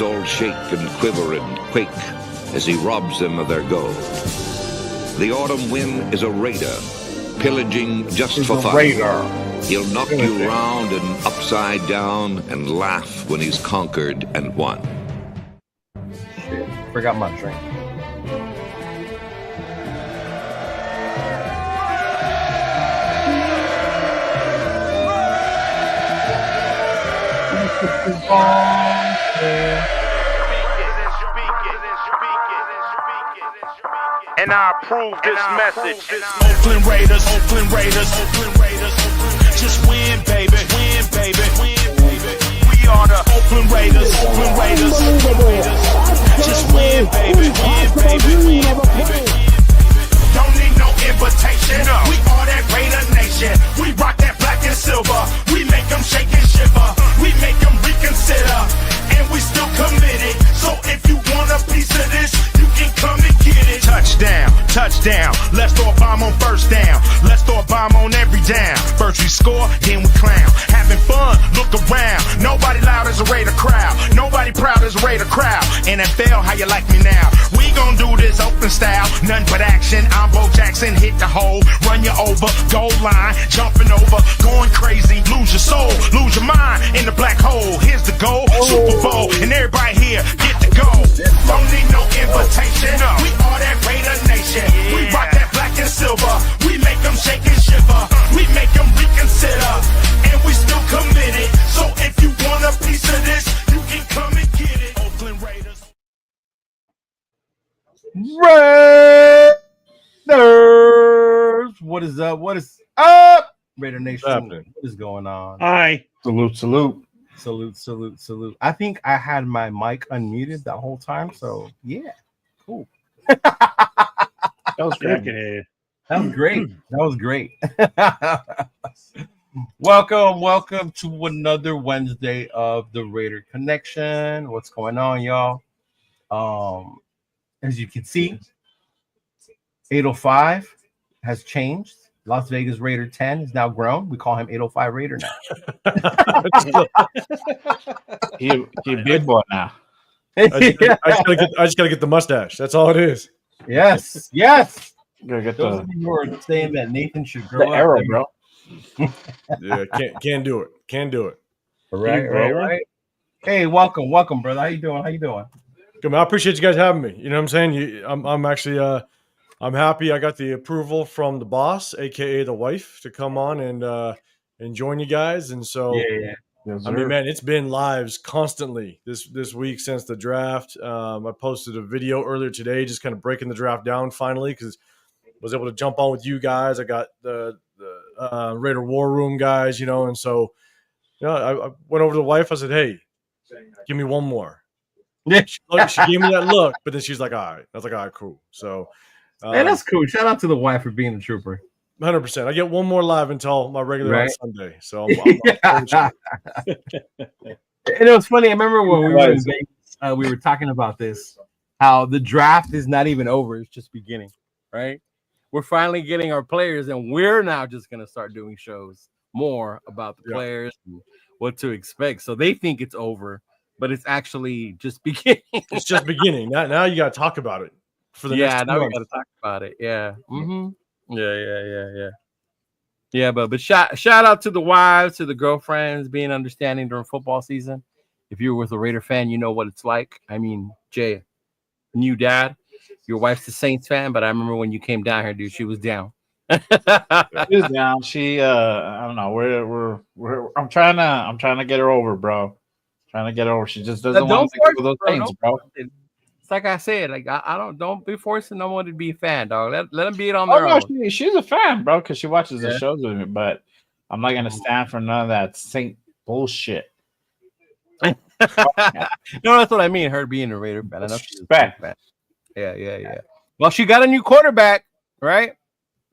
all shake and quiver and quake as he robs them of their gold. The autumn wind is a raider, pillaging just for fun. He'll knock you round and upside down and laugh when he's conquered and won. Shit, forgot my drink. And I approve this message. Oakland Raiders, Oakland Raiders, Oakland Raiders. Just win, baby, win, baby, win, baby. We are the Oakland Raiders, Oakland Raiders, Oakland Raiders. Just win, baby, win, baby, win, baby. Don't need no invitation. We are that Raider Nation. We rock that black and silver. We make them shake and shiver. We make them reconsider. And we still committed. So if you want a piece of this, you can come and get it. Touchdown, touchdown. Let's throw a bomb on first down. Let's throw a bomb on every down. First we score, then we clown. Having fun, look around. Nobody loud as a Raider crowd. Nobody proud as a Raider crowd. NFL, how you like me now? We gon' do this open style. Nothing but action. I'm Bo Jackson, hit the hole. Run you over, goal line. Jumping over, going crazy. Lose your soul, lose your mind in the black hole. Here's the goal, Super Bowl. And everybody here, get to go. Don't need no invitation. We are that Raider Nation. We rock that black and silver. We make them shake and shiver. We make them reconsider. And we still committed. So if you want a piece of this, you can come and get it. Oakland Raiders. Raiders! What is up? What is up? Raider Nation, what is going on? Hi. Salute, salute. Salute, salute, salute. I think I had my mic unmuted that whole time, so yeah, cool. That was great. That was great. That was great. Welcome to another Wednesday of the Raider Connection. What's going on, y'all? As you can see, 805 has changed. Las Vegas Raider 10 is now grown. We call him 805 Raider now. He a big boy now. I just gotta get the mustache. That's all it is. Yes. Gotta get Those of you who are saying that Nathan should grow the up, arrow, bro. Yeah, can't do it. Can't do it. Right. Hey, welcome, brother. How you doing? Good, man. I appreciate you guys having me. You know what I'm saying? I'm actually I'm happy I got the approval from the boss, aka the wife, to come on and join you guys. And so yeah. I mean, man, it's been lives constantly this week since the draft. I posted a video earlier today, just kind of breaking the draft down finally, because I was able to jump on with you guys. I got the Raider War Room guys, you know, and so I went over to the wife. I said, "Hey, give me one more." Yeah, she gave me that look, but then she's like, "All right." I was like, "All right, cool." So, man, that's cool. Shout out to the wife for being a trooper. 100%. I get one more live until my regular on Sunday. So, and it was funny. I remember when we were in Vegas, we were talking about this, how the draft is not even over; it's just beginning, right? We're finally getting our players, and we're now just going to start doing shows more about the players and what to expect. So they think it's over, but it's actually just beginning. It's just beginning. Now you got to talk about it for the next 2 now months. we got to talk about it. Yeah. Mm-hmm. Yeah, but shout out to the wives, to the girlfriends, being understanding during football season. If you're with a Raider fan, you know what it's like. I mean, Jay, new dad, your wife's a Saints fan, but I remember when you came down here, dude, she was down. She was down. She I don't know. We're I'm trying to get her over, bro. Trying to get her over. She just doesn't want to do those things, bro. It's like I said, like I don't be forcing no one to be a fan, dog. Let them be it on their own. She's a fan, bro, because she watches the shows with me. But I'm not gonna stand for none of that Saint bullshit. No, that's what I mean. Her being a Raider fan. I know she's a fan. Yeah. Well, she got a new quarterback, right?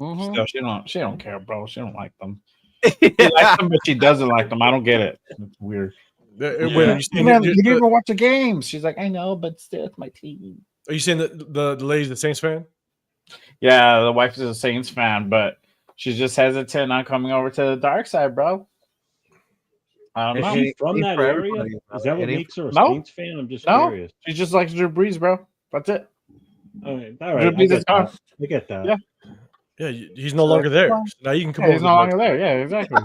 Mm-hmm. So she don't care, bro. She don't like them. She likes them, but she doesn't like them. I don't get it. It's weird. Did you ever watch the games? She's like, I know, but still, it's my team. Are you saying that the lady's the Saints fan? Yeah, the wife is a Saints fan, but she's just hesitant on coming over to the dark side, bro. don't know. She's from that area? Is that what makes her a Saints fan? I'm just curious. She just likes Drew Brees, bro. That's it. All right. I get that. Yeah. Yeah, he's no longer there. So now you can come over. He's no longer there. Yeah, exactly.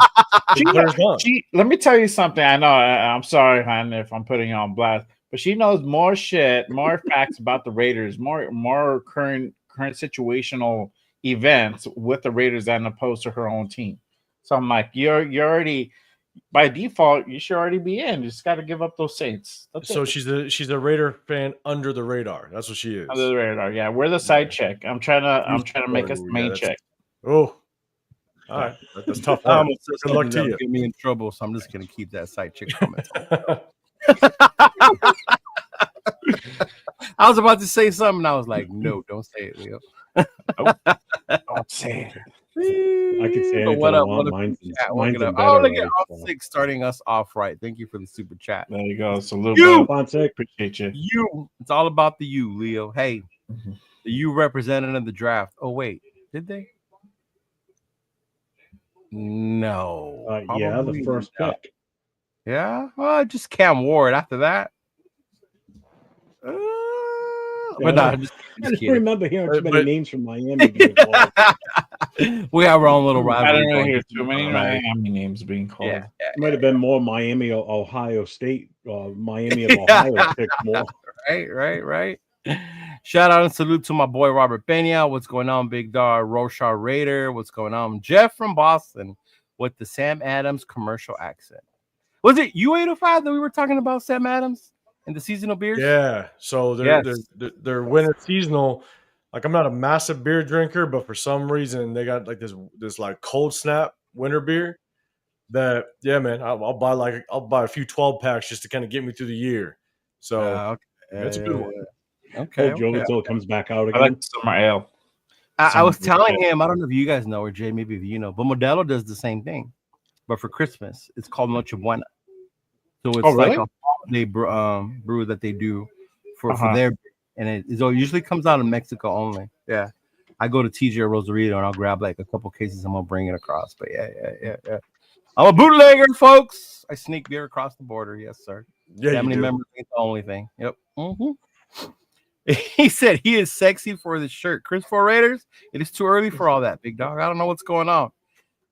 Let me tell you something. I know. I'm sorry, hon, if I'm putting you on blast, but she knows more shit, more facts about the Raiders, more current situational events with the Raiders than opposed to her own team. So I'm like, you're already by default, you should already be in. You just got to give up those Saints. She's a Raider fan under the radar. That's what she is. Under the radar, yeah. We're the side chick. I'm trying to make us the main chick. Oh, all right. That's tough. Good luck to you. Get me in trouble, so I'm just gonna keep that side chick comment. I was about to say something, and I was like, "No, don't say it, Leo." Don't say it. I can say it. What up? Mine's look at all six starting us off right. Thank you for the super chat. There you go. Salute, appreciate you. You. It's all about the you, Leo. Hey, the you represented in the draft. Oh wait, did they? No. Yeah, the first pick. Yeah. Well, just Cam Ward after that. But no, I just remember hearing too many names from Miami. We have our own little rivalry. I don't really hear too many Miami names being called. Yeah, it might have been more Miami or Ohio State, Miami of Ohio picked more. Right. Shout out and salute to my boy Robert Pena. What's going on, Big Dog? Roshar Raider. What's going on? Jeff from Boston with the Sam Adams commercial accent. Was it U805 that we were talking about Sam Adams and the seasonal beers? Yeah. So they're winter seasonal. Like I'm not a massive beer drinker, but for some reason they got like this like cold snap winter beer that man, I'll buy a few 12 packs just to kind of get me through the year. So that's a good one. Okay. Joe until it comes back out again. I like summer ale. I was telling him, I don't know if you guys know or Jay, maybe if you know, but Modelo does the same thing, but for Christmas it's called Noche Buena. So it's like a holiday brew that they do for their, and it usually comes out in Mexico only. Yeah, I go to TJ or Rosarito and I'll grab like a couple cases. I'm gonna bring it across. But yeah. I'm a bootlegger, folks. I sneak beer across the border. Yes, sir. Yeah, family members ain't the only thing. Yep. He said he is sexy for the shirt. Chris for Raiders. It is too early for all that, Big Dog. I don't know what's going on.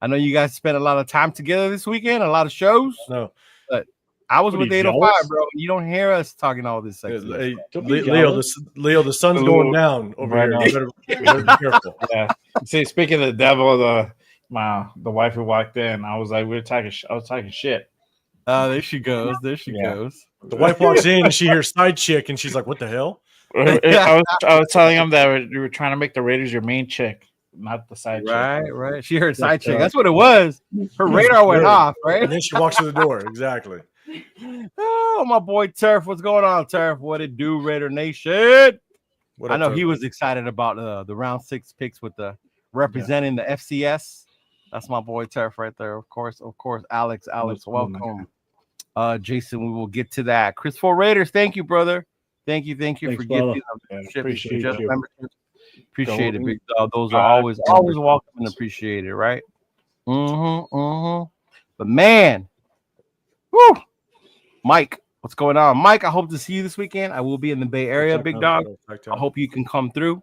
I know you guys spent a lot of time together this weekend, a lot of shows. No, but I was with 805, bro. You don't hear us talking all this sexy. Hey, Leo, the sun's going down over here. You better be careful. Yeah. See, speaking of the devil, the wife who walked in, I was like, I was talking shit. There she goes. Goes. The wife walks in and she hears side chick and she's like, "What the hell?" I was telling him that we were trying to make the Raiders your main chick, not the side chick. Right. She heard side chick. That's what it was. Her radar went off, right? And then she walks to the door. Exactly. Oh, my boy Turf. What's going on, Turf? What it do, Raider Nation? I know he was excited about the round 6 picks with the representing the FCS. That's my boy Turf right there. Of course, Alex, welcome. Jason, we will get to that. Chris for Raiders, thank you, brother. Thank you for gifting appreciate it, Big Dog. Those are always welcome and appreciated, right? But man, whoo, Mike, what's going on, Mike? I hope to see you this weekend. I will be in the Bay Area, Big Dog. I hope you can come through.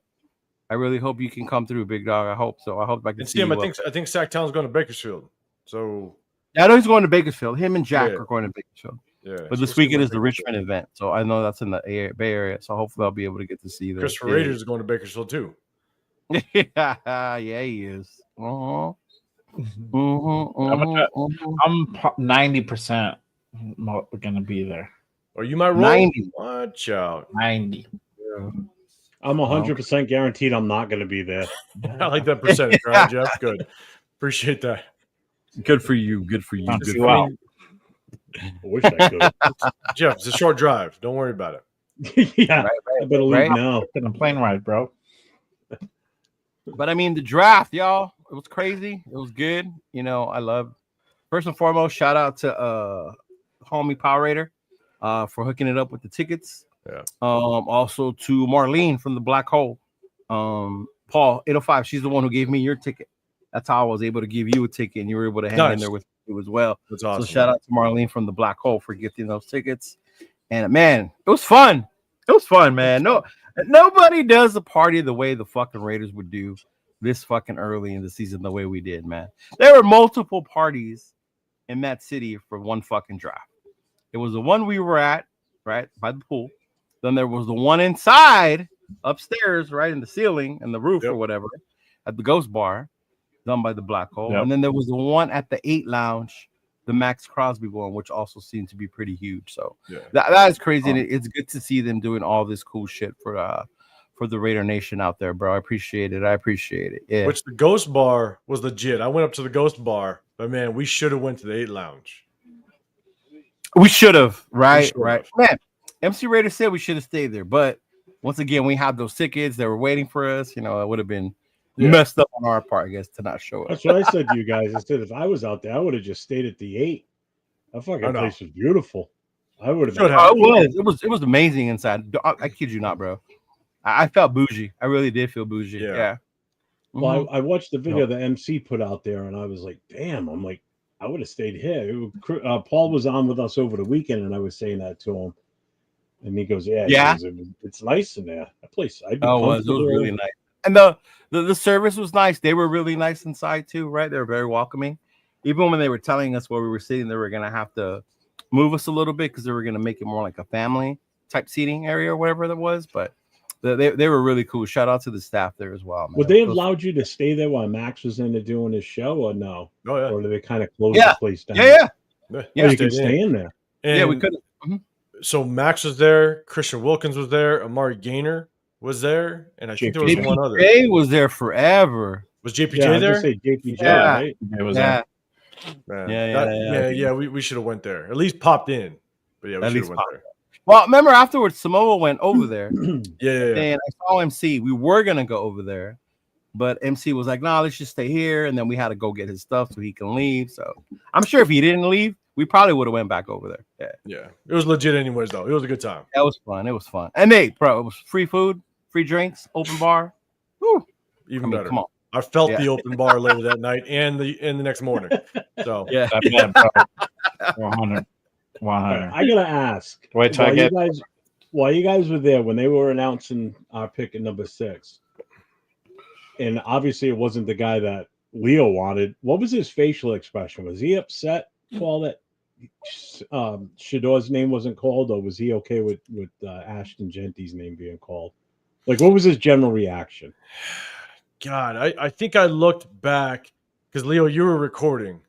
I really hope you can come through, Big Dog. I hope so. I hope I can see him. I think Sacktown's going to Bakersfield. So I know he's going to Bakersfield. Him and Jack are going to Bakersfield. Yeah, but this weekend is the Richmond event, so I know that's in the Bay Area. So hopefully I'll be able to get to see them. Christopher Raiders is going to Bakersfield too. Yeah, he is. I'm 90% going to be there. Or you might roll 90. Watch out. 90. Yeah. I'm 100% guaranteed I'm not going to be there. I like that percentage, right, Jeff? Good. Appreciate that. Good for you. I wish I could. Jeff, it's a short drive. Don't worry about it. Yeah, I better leave now. In a plane ride, bro. But I mean, the draft, y'all, it was crazy. It was good. You know, I love. First and foremost, shout out to homie Power Raider for hooking it up with the tickets. Yeah. Also to Marlene from the Black Hole. Paul 805. She's the one who gave me your ticket. That's how I was able to give you a ticket, and you were able to hang in there with too as well. That's awesome. So shout out to Marlene from the Black Hole for gifting those tickets. And man, it was fun. It was fun, man. Nobody does a party the way the fucking Raiders would do this fucking early in the season the way we did, man. There were multiple parties in that city for one fucking draft. It was the one we were at, right by the pool. Then there was the one inside upstairs, right in the ceiling and the roof or whatever, at the Ghost Bar, done by the Black Hole. And then there was the one at the 8 Lounge, the Max Crosby one, which also seemed to be pretty huge. So that is crazy. And it's good to see them doing all this cool shit for the Raider Nation out there, bro. I appreciate it. Yeah. Which the Ghost Bar was legit. I went up to the Ghost Bar, but man, we should have went to the 8 Lounge. We should have, right. Man, MC Raider said we should have stayed there, but once again, we have those tickets that were waiting for us. You know, it would have been messed up on our part, I guess, to not show up. That's what I said to you guys. I said if I was out there, I would have just stayed at the 8. That fucking place was beautiful. I would have. It was amazing inside. I kid you not, bro. I felt bougie. I really did feel bougie. Yeah. Well, I watched the video the MC put out there, and I was like, damn. I'm like, I would have stayed here. Paul was on with us over the weekend, and I was saying that to him. And he goes, it's nice in there. That place. It was really nice. And the service was nice. They were really nice inside too, right? They were very welcoming. Even when they were telling us where we were sitting, they were gonna have to move us a little bit because they were gonna make it more like a family type seating area or whatever that was. But they were really cool. Shout out to the staff there as well, man. Would they have allowed you to stay there while Max was in there doing his show, or no? Oh yeah. Or did they kind of close the place down? Yeah. You could stay in there. And we could. So Max was there, Christian Wilkins was there, Amari Gaynor was there, and I think there was one other. JPJ was there forever. Was JPJ there? Say JPJ, right? It was there. Yeah. We should have went there. At least popped in. But yeah, we should have went there. Well, remember afterwards, Samoa went over there. Yeah. And I saw MC. We were gonna go over there, but MC was like, "Nah, let's just stay here." And then we had to go get his stuff so he can leave. So I'm sure if he didn't leave, we probably would have went back over there. Yeah. It was legit anyways, though. It was a good time. That was fun. It was fun. And it was free food, free drinks, open bar. Woo. Even better. Come on. I felt the open bar later that night and the next morning. So 100. I gotta ask. Wait till while you guys were there when they were announcing our pick at number 6, and obviously it wasn't the guy that Leo wanted. What was his facial expression? Was he upset, Paul, that Shador's name wasn't called, or was he okay with Ashton Genty's name being called? Like, what was his general reaction? God, I think I looked back because Leo, you were recording.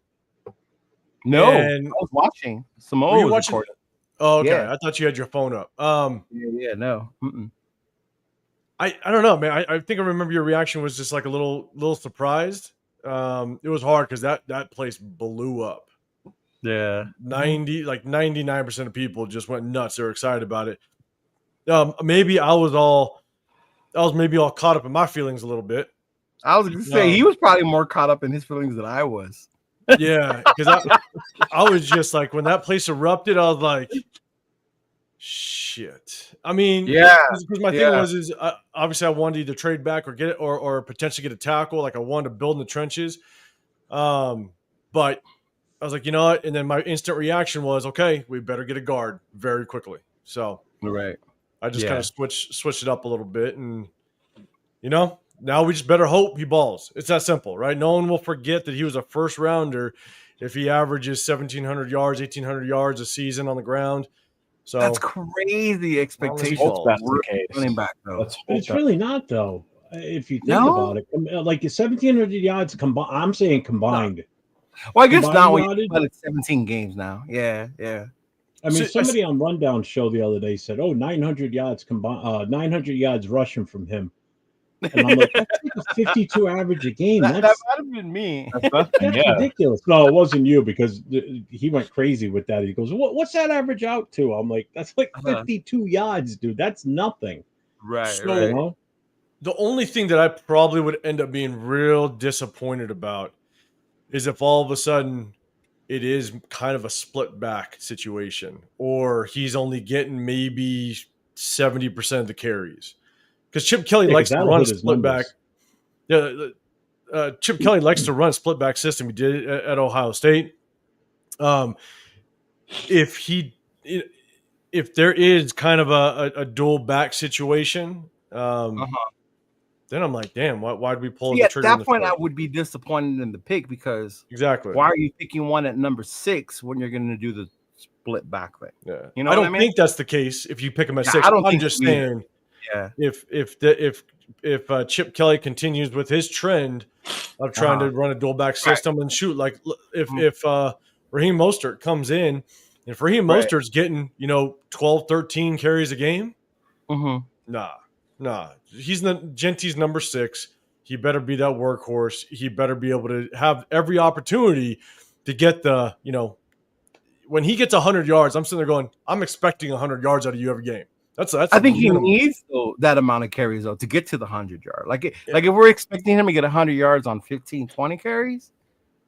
No, I was watching. Samoa was recording. Oh, okay. Yeah. I thought you had your phone up. No. I don't know, man. I think I remember your reaction was just like a little surprised. It was hard because that place blew up. Yeah. 99% of people just went nuts. They were excited about it. Maybe I was all caught up in my feelings a little bit. I was going to say he was probably more caught up in his feelings than I was. Yeah, because I was just like, when that place erupted, I was like, shit. I mean, because my thing was obviously I wanted to either trade back or get it or potentially get a tackle. Like I wanted to build in the trenches. But I was like, you know what? And then my instant reaction was, okay, we better get a guard very quickly. So I just kind of switched it up a little bit, and now we just better hope he balls. It's that simple, right? No one will forget that he was a first rounder if he averages 1,700 yards, 1,800 yards a season on the ground. So that's crazy expectations. Running back, though. It's really not, though. If you think about it, like 1,700 yards combined. I'm saying combined. No. Well, I guess now we played 17 games now. Yeah. I mean, somebody on Rundown show the other day said, 900 yards combined, 900 yards rushing from him. And I'm like, that's like a 52 average a game. That might have been me. That's ridiculous. No, it wasn't you, because he went crazy with that. He goes, what's that average out to? I'm like, that's like 52 yards, dude. That's nothing. Right. So, the only thing that I probably would end up being real disappointed about is if all of a sudden it is kind of a split back situation, or he's only getting maybe 70% of the carries. Because Chip Kelly likes to run split back. Yeah, Chip Kelly likes to run split back system. He did it at Ohio State. If there is kind of a dual back situation, then I'm like, damn, why did we pull the trigger? At that point, I would be disappointed in the pick because exactly. Why are you picking one at number 6 when you're going to do the split back thing? Yeah, you know, I don't think that's the case. If you pick him at 6, I'm just saying, if Chip Kelly continues with his trend of trying to run a dual back system and shoot, like if Raheem Mostert comes in, and if Raheem Mostert's getting 12, 13 carries a game, nah, he's Genty's number 6. He better be that workhorse. He better be able to have every opportunity to get the when he gets 100 yards, I'm sitting there going, I'm expecting 100 yards out of you every game. That's I think he needs that amount of carries though to get to the 100 yard. Like if we're expecting him to get 100 yards on 15, 20 carries,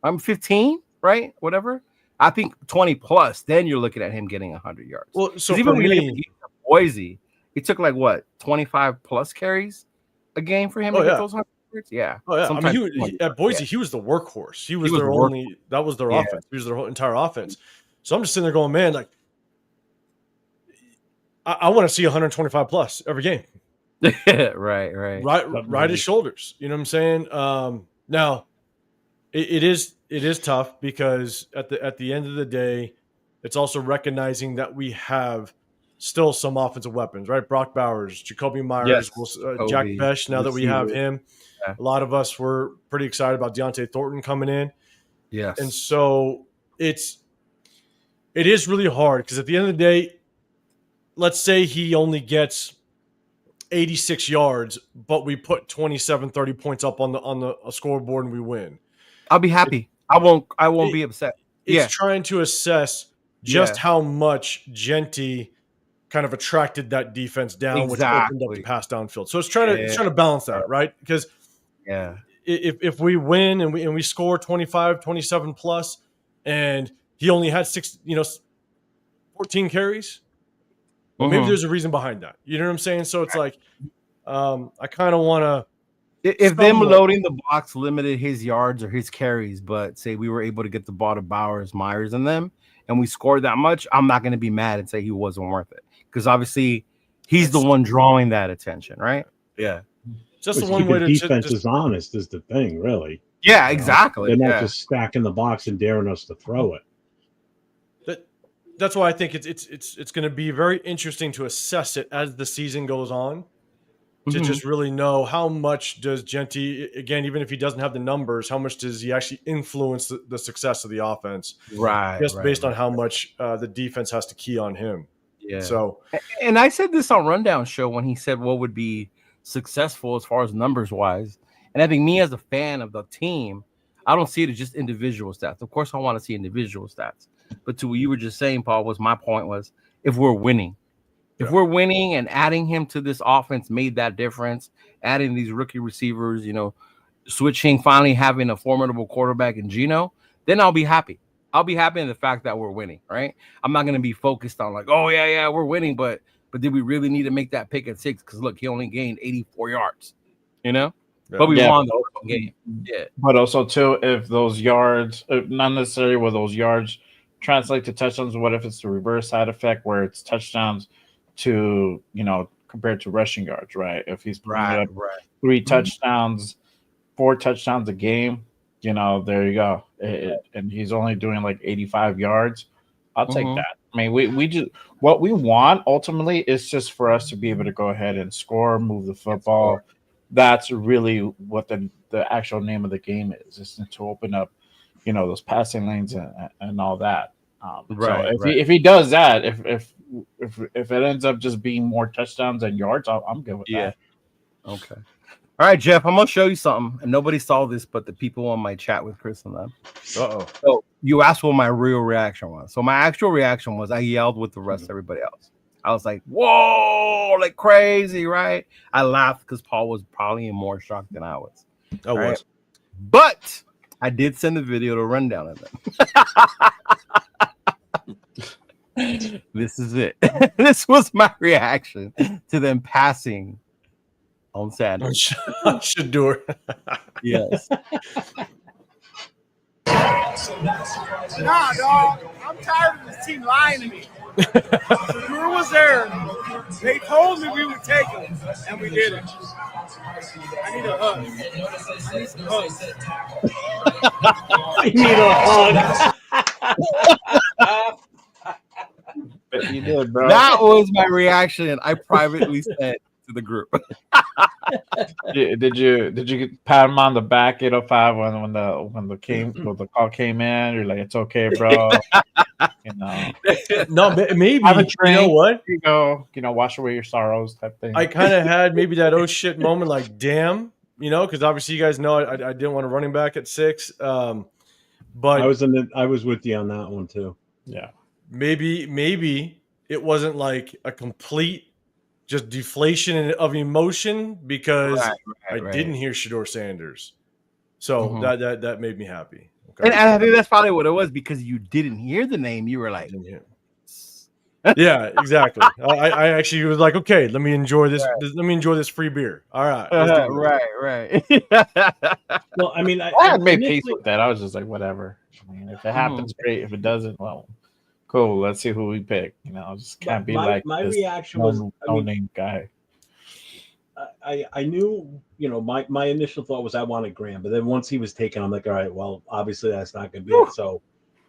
I'm 15, right? Whatever. I think 20 plus. Then you're looking at him getting 100 yards. Well, so even when he Boise, it took like what 25 plus carries a game for him to get those 100 yards. Yeah. Oh yeah. I mean, at Boise, he was the workhorse. He was their only. That was their offense. He was their whole entire offense. So I'm just sitting there going, man, like. I want to see 125 plus every game. Right his shoulders. You know what I'm saying? Now, it is tough because at the end of the day, it's also recognizing that we have still some offensive weapons, right? Brock Bowers, Jacoby Myers, Jack Besh. Now that we have him, a lot of us were pretty excited about Deontay Thornton coming in. Yes, and so it is really hard because at the end of the day. Let's say he only gets 86 yards, but we put 27, 30 points up on the scoreboard and we win. I'll be happy. I won't be upset. It's trying to assess just how much Genty kind of attracted that defense down, which opened up the pass downfield. So it's trying to balance that, right? Because if we win and we score 25, 27 plus, and he only had 14 carries. Well, maybe there's a reason behind that. You know what I'm saying? So it's like, I kind of want to. If them loading the box limited his yards or his carries, but say we were able to get the ball to Bowers, Myers, and them, and we scored that much, I'm not going to be mad and say he wasn't worth it because obviously he's the one drawing that attention, right? Yeah. Just the one way to defense is honest is the thing, really. Yeah, exactly. They're not just stacking the box and daring us to throw it. That's why I think it's going to be very interesting to assess it as the season goes on, to just really know how much does Genty, again, even if he doesn't have the numbers, how much does he actually influence the success of the offense? Right. Just based on how much the defense has to key on him. Yeah. So, and I said this on Rundown Show when he said what would be successful as far as numbers wise, and I think me as a fan of the team, I don't see it as just individual stats. Of course, I want to see individual stats. But to what you were just saying, Paul, my point was if we're winning and adding him to this offense made that difference, adding these rookie receivers, switching, finally having a formidable quarterback in Geno, then I'll be happy. I'll be happy in the fact that we're winning, right? I'm not going to be focused on like, oh, yeah, we're winning, but did we really need to make that pick at 6? Because, look, he only gained 84 yards, But we won the whole game. Yeah. But also, too, if those yards, not necessarily with those yards, translate to touchdowns. What if it's the reverse side effect where it's touchdowns to compared to rushing yards, right? If he's putting up 3 touchdowns, 4 touchdowns a game, there you go. And he's only doing like 85 yards. I'll take that. I mean, we just what we want ultimately is just for us to be able to go ahead and score, move the football. That's really what the actual name of the game is to open up those passing lanes and all that. So if he does that, if it ends up just being more touchdowns and yards, I'm good with that. Okay. All right, Jeff, I'm gonna show you something, and nobody saw this but the people on my chat with Chris and them. So you asked what my real reaction was. So my actual reaction was I yelled with the rest of everybody else. I was like, "Whoa!" like crazy, right? I laughed because Paul was probably in more shock than I was. But I did send the video to Rundown of them. This is it. This was my reaction to them passing on Saturday. I should do it. Yes. Nah, dog. I'm tired of this team lying to me. Drew was there. They told me we would take him, and we didn't. I need a hug. I need some hugs. I need a hug. But you did, bro. That was my reaction. I privately said to the group. Did you pat him on the back 805 when the call came in? You're like, it's okay, bro. No, maybe. Have a drink. You know what? You go, wash away your sorrows type thing. I kind of had maybe that oh shit moment, like damn, because obviously you guys know I didn't want a running back at 6. But I was with you on that one too. Yeah. Maybe it wasn't like a complete just deflation of emotion because I didn't hear Shedeur Sanders. So that made me happy. Okay. And I think that's probably what it was, because you didn't hear the name. You were like, yeah, exactly. I actually was like, okay, let me enjoy this. Let me enjoy this free beer. All right. Right. Well, I mean, I had made peace with that. I was just like, whatever. I mean, if it happens, great. If it doesn't, well, cool. Let's see who we pick. Just can't be like my this reaction was no name guy. I knew, my initial thought was I wanted Graham, but then once he was taken, I'm like, all right, well, obviously that's not going to be it. So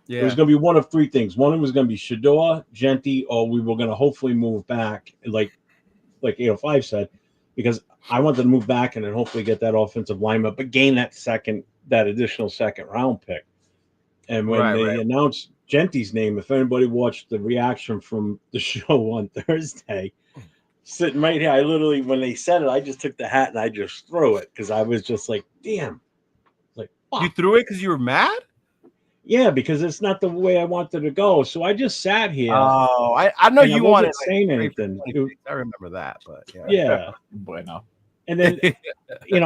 it was going to be one of 3 things. One was going to be Shedeur, Genty, or we were going to hopefully move back, like 805 said, because I wanted to move back and then hopefully get that offensive lineman, but gain that additional second round pick. And when they announced Genty's name, if anybody watched the reaction from the show on Thursday, sitting right here, I literally, when they said it, I just took the hat and I just threw it because I was just like, damn. Like, fuck. You threw it because you were mad? Yeah, because it's not the way I wanted to go. So I just sat here. Oh, I know you wanted saying anything. I remember that, but yeah. Bueno. And then,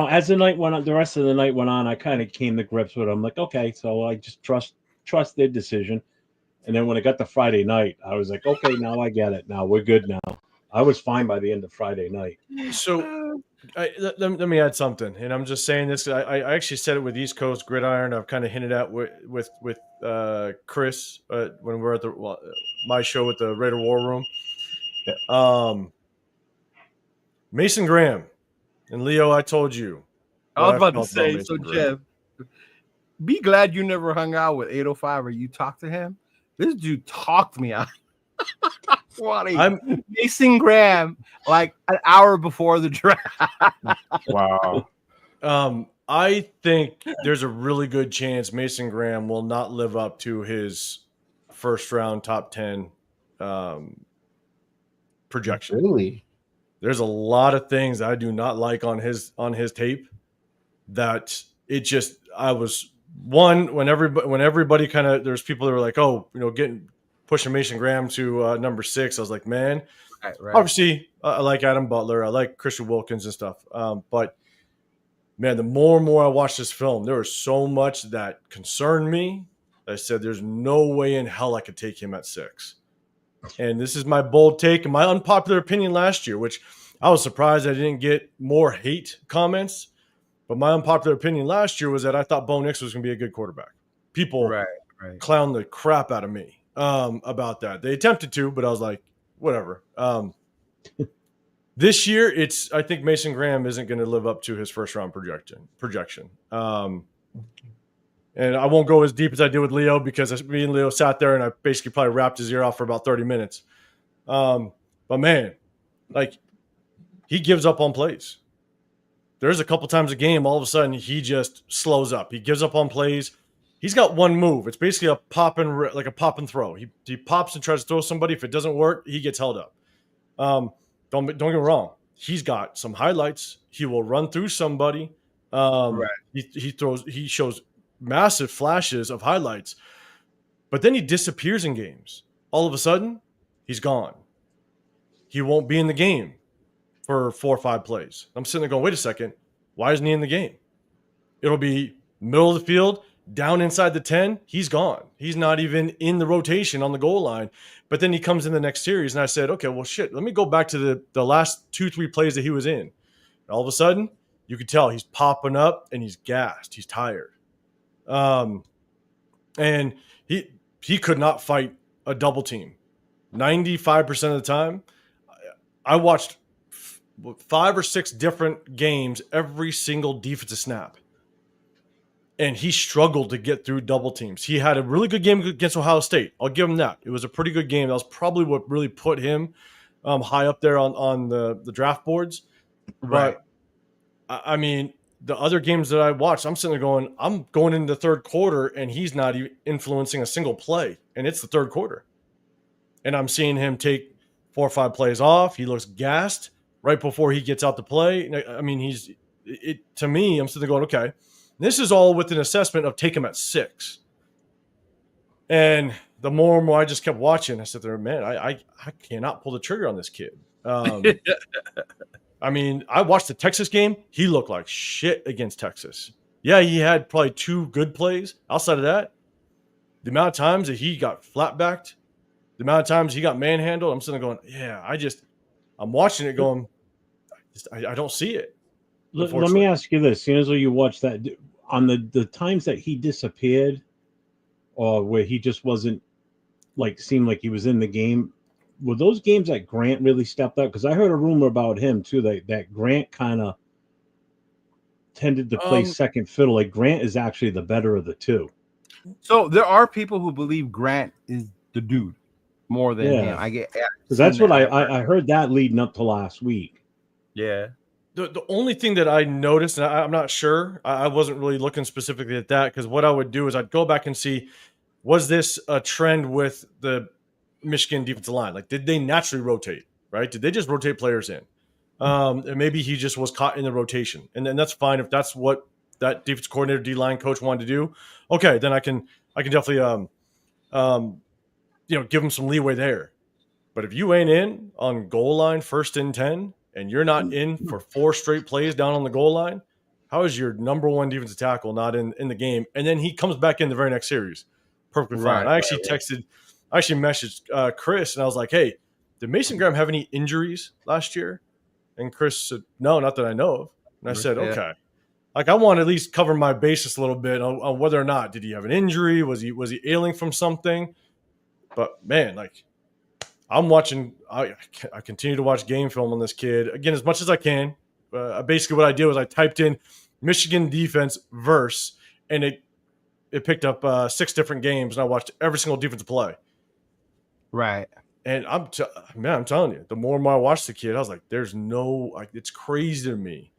as the night went on, the rest of the night went on, I kind of came to grips with it. I'm like, okay, so I just trust their decision. And then when it got to Friday night, I was like, okay, now I get it. Now we're good now. I was fine by the end of Friday night. So let me add something. And I'm just saying this. I actually said it with East Coast Gridiron. I've kind of hinted at with Chris when we were at my show with the Raider War Room. Yeah. Mason Graham and Leo, I told you. I was about to say, so Jeff, be glad you never hung out with 805 or you talked to him. This dude talked me out. I'm Mason Graham like an hour before the draft. Wow. I think there's a really good chance Mason Graham will not live up to his first round top 10 projection. Really? There's a lot of things I do not like on his tape that it just I was when everybody kind of there's people that were like, oh, pushing Mason Graham to number 6. I was like, man, obviously I like Adam Butler. I like Christian Wilkins and stuff. But man, the more and more I watched this film, there was so much that concerned me. I said, there's no way in hell I could take him at 6. And this is my bold take and my unpopular opinion last year, which I was surprised I didn't get more hate comments. But my unpopular opinion last year was that I thought Bo Nix was going to be a good quarterback. People clowned the crap out of me about that. They attempted to, but I was like, whatever. This year, I think Mason Graham isn't going to live up to his first round projection. And I won't go as deep as I did with Leo because me and Leo sat there and I basically probably wrapped his ear off for about 30 minutes. But man, he gives up on plays. There's a couple times a game, all of a sudden he just slows up. He gives up on plays. He's got one move. It's basically a pop and throw. He pops and tries to throw somebody. If it doesn't work, he gets held up. Don't get me wrong. He's got some highlights. He will run through somebody. He shows massive flashes of highlights, but then he disappears in games. All of a sudden, he's gone. He won't be in the game for 4 or 5 plays. I'm sitting there going, wait a second. Why isn't he in the game? It'll be middle of the field, down inside the 10, he's gone. He's not even in the rotation on the goal line. But then he comes in the next series, and I said, okay, well, shit, let me go back to the last 2-3 plays that he was in. And all of a sudden, you could tell he's popping up, and he's gassed. He's tired. and he could not fight a double team. 95% of the time, I watched 5 or 6 different games every single defensive snap. And he struggled to get through double teams. He had a really good game against Ohio State. I'll give him that. It was a pretty good game. That was probably what really put him high up there on the draft boards. Right. But, I mean, the other games that I watched, I'm sitting there I'm going into the third quarter, and he's not even influencing a single play. And it's the third quarter. And I'm seeing him take 4 or 5 plays off. He looks gassed right before he gets out to play. I mean, to me, I'm sitting there going, okay, this is all with an assessment of take him at 6. And the more and more I just kept watching, I said there, man, I cannot pull the trigger on this kid. I mean, I watched the Texas game. He looked like shit against Texas. Yeah, he had probably 2 good plays. Outside of that, the amount of times that he got flat-backed, the amount of times he got manhandled, I'm sitting there going, yeah, I'm watching it going, I don't see it. Let me ask you this. As you watch that, on the times that he disappeared, or where he just wasn't, seemed like he was in the game, were those games that Grant really stepped up? Because I heard a rumor about him too, that Grant kind of tended to play second fiddle. Like Grant is actually the better of the two. So there are people who believe Grant is the dude more than him. I get, because that's what I heard that leading up to last week. Yeah. The only thing that I noticed, and I'm not sure, I wasn't really looking specifically at that, because what I would do is I'd go back and see, was this a trend with the Michigan defensive line? Like, did they naturally rotate, right? Did they just rotate players in? And maybe he just was caught in the rotation. And then that's fine if that's what that defense coordinator, D-line coach wanted to do. Okay, then I can definitely give him some leeway there. But if you ain't in on goal line 1st and 10, and you're not in for 4 straight plays down on the goal line, how is your number 1 defensive tackle not in the game? And then he comes back in the very next series. Perfectly fine. I actually messaged Chris, and I was like, hey, did Mason Graham have any injuries last year? And Chris said, no, not that I know of. And I said, okay. Like, I want to at least cover my basis a little bit on whether or not, did he have an injury? Was he ailing from something? But, man, like, I'm watching. I continue to watch game film on this kid again as much as I can. Basically, what I did was I typed in Michigan defense verse, and it picked up 6 different games, and I watched every single defensive play. Right. And I'm telling you, the more and more I watch the kid, I was like, "There's no it's crazy to me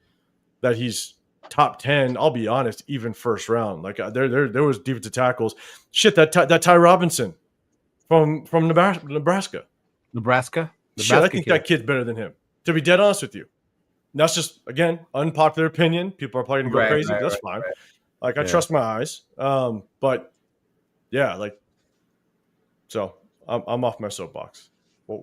that he's top 10. I'll be honest, even first round. Like there was defensive tackles. Shit, that Ty Robinson from Nebraska. Shit, I think that kid's better than him. To be dead honest with you, and that's just again unpopular opinion. People are probably gonna go crazy. That's fine. Right. Like I trust my eyes. But yeah, like so I'm off my soapbox. But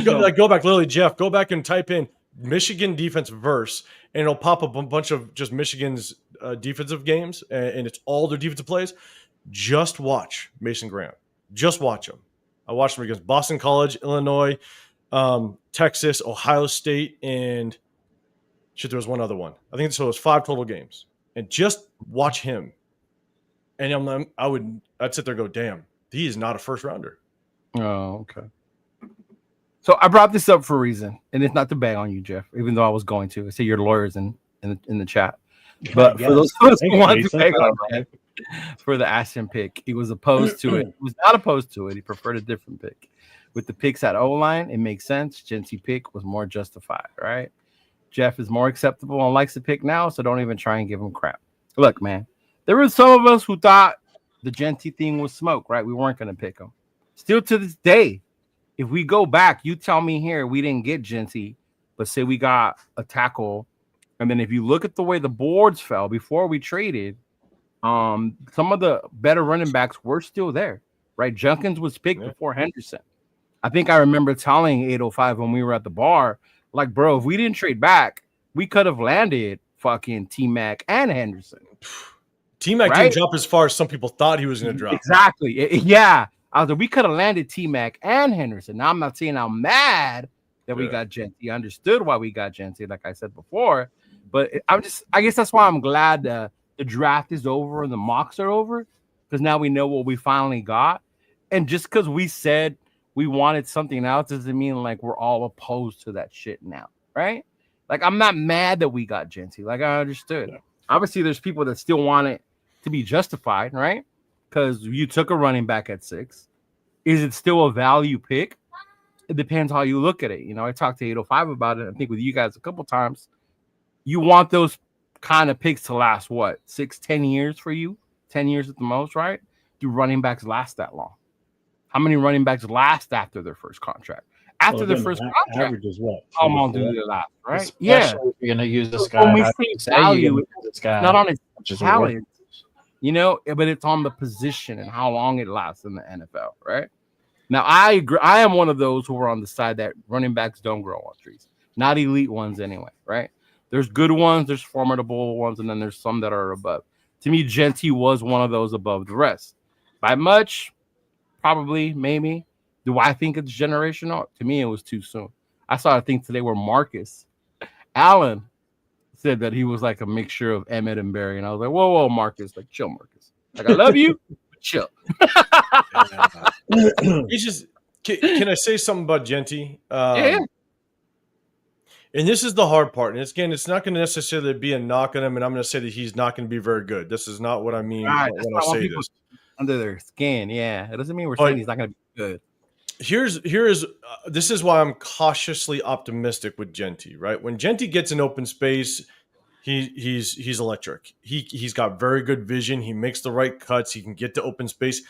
go back, literally, Jeff. Go back and type in Michigan defense verse, and it'll pop up a bunch of just Michigan's defensive games, and it's all their defensive plays. Just watch Mason Graham. Just watch him. I watched him against Boston College, Illinois, Texas, Ohio State, and there was one other one. I think so. It was 5 total games, and just watch him. And I'd sit there and go, damn, he is not a first rounder. Oh, okay. So I brought this up for a reason, and it's not to bang on you, Jeff, even though I was going to. I see your lawyers in the chat. But for those of us who want to bang on Jeff for the Ashton pick, he was opposed to it. He was not opposed to it. He preferred a different pick. With the picks at O-line, it makes sense. Genty pick was more justified, right? Jeff is more acceptable and likes the pick now, so don't even try and give him crap. Look, man, there were some of us who thought the Genty thing was smoke, right? We weren't going to pick him. Still to this day, if we go back, you tell me here we didn't get Genty, but say we got a tackle, and then if you look at the way the boards fell before we traded, some of the better running backs were still there, right? Jenkins was picked before Henderson. I think I remember telling 805 when we were at the bar, like, bro, if we didn't trade back, we could have landed fucking T-Mac and Henderson. T-Mac didn't drop as far as some people thought he was going to drop. Exactly. Yeah. I was like, we could have landed T-Mac and Henderson. Now, I'm not saying I'm mad that we got Genty. I understood why we got Genty, like I said before. But I guess that's why I'm glad they're the draft is over and the mocks are over, because now we know what we finally got. And just because we said we wanted something else doesn't mean like we're all opposed to that shit now, right? Like, I'm not mad that we got Genty. Like, I understood. Yeah. Obviously, there's people that still want it to be justified, right? Because you took a running back at 6. Is it still a value pick? It depends how you look at it. You know, I talked to 805 about it. I think with you guys a couple times. You want those kind of picks to last, what, 6-10 years for you? 10 years at the most, right? Do running backs last that long? How many running backs last after their first contract? After their first contract, average is what? How long do they last, right? Especially if you're going to use this guy. When we say value, it's not on his talent, you know, but it's on the position and how long it lasts in the NFL, right? Now, I agree. I am one of those who are on the side that running backs don't grow on trees, not elite ones anyway, right? There's good ones, there's formidable ones, and then there's some that are above. To me, Genty was one of those above the rest. By much, probably, maybe. Do I think it's generational? To me, it was too soon. I saw a thing today where Marcus Allen said that he was like a mixture of Emmett and Barry. And I was like, whoa, Marcus. Like, chill, Marcus. Like, I love you, but chill. He's just, can I say something about Genty? Yeah. And this is the hard part. And again, it's not going to necessarily be a knock on him, and I'm going to say that he's not going to be very good. This is not what I mean when I say this. Under their skin, yeah. It doesn't mean we're saying he's not going to be good. This is why I'm cautiously optimistic with Genty, right? When Genty gets in open space, he's electric. He's got very good vision. He makes the right cuts. He can get to open space.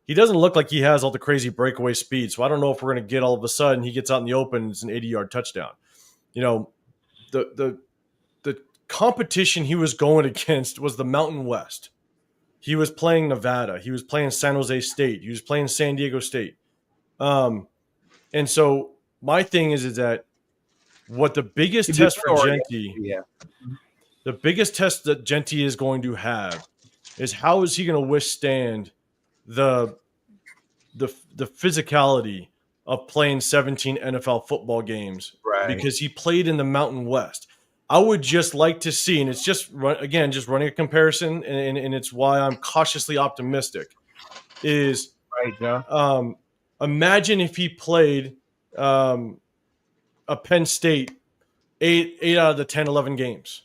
He doesn't look like he has all the crazy breakaway speed. So I don't know if we're going to get all of a sudden he gets out in the open and it's an 80-yard touchdown. You know, the competition he was going against was the Mountain West. He was playing Nevada. He was playing San Jose State. He was playing San Diego State. And so my thing is that what the biggest test for Genty, the biggest test that Genty is going to have is how is he going to withstand the physicality of playing 17 NFL football games, right? Because he played in the Mountain West. I would just like to see, and it's just running a comparison, and it's why I'm cautiously optimistic. Is right, yeah. Imagine if he played a Penn State 8 out of the 10, 11 games.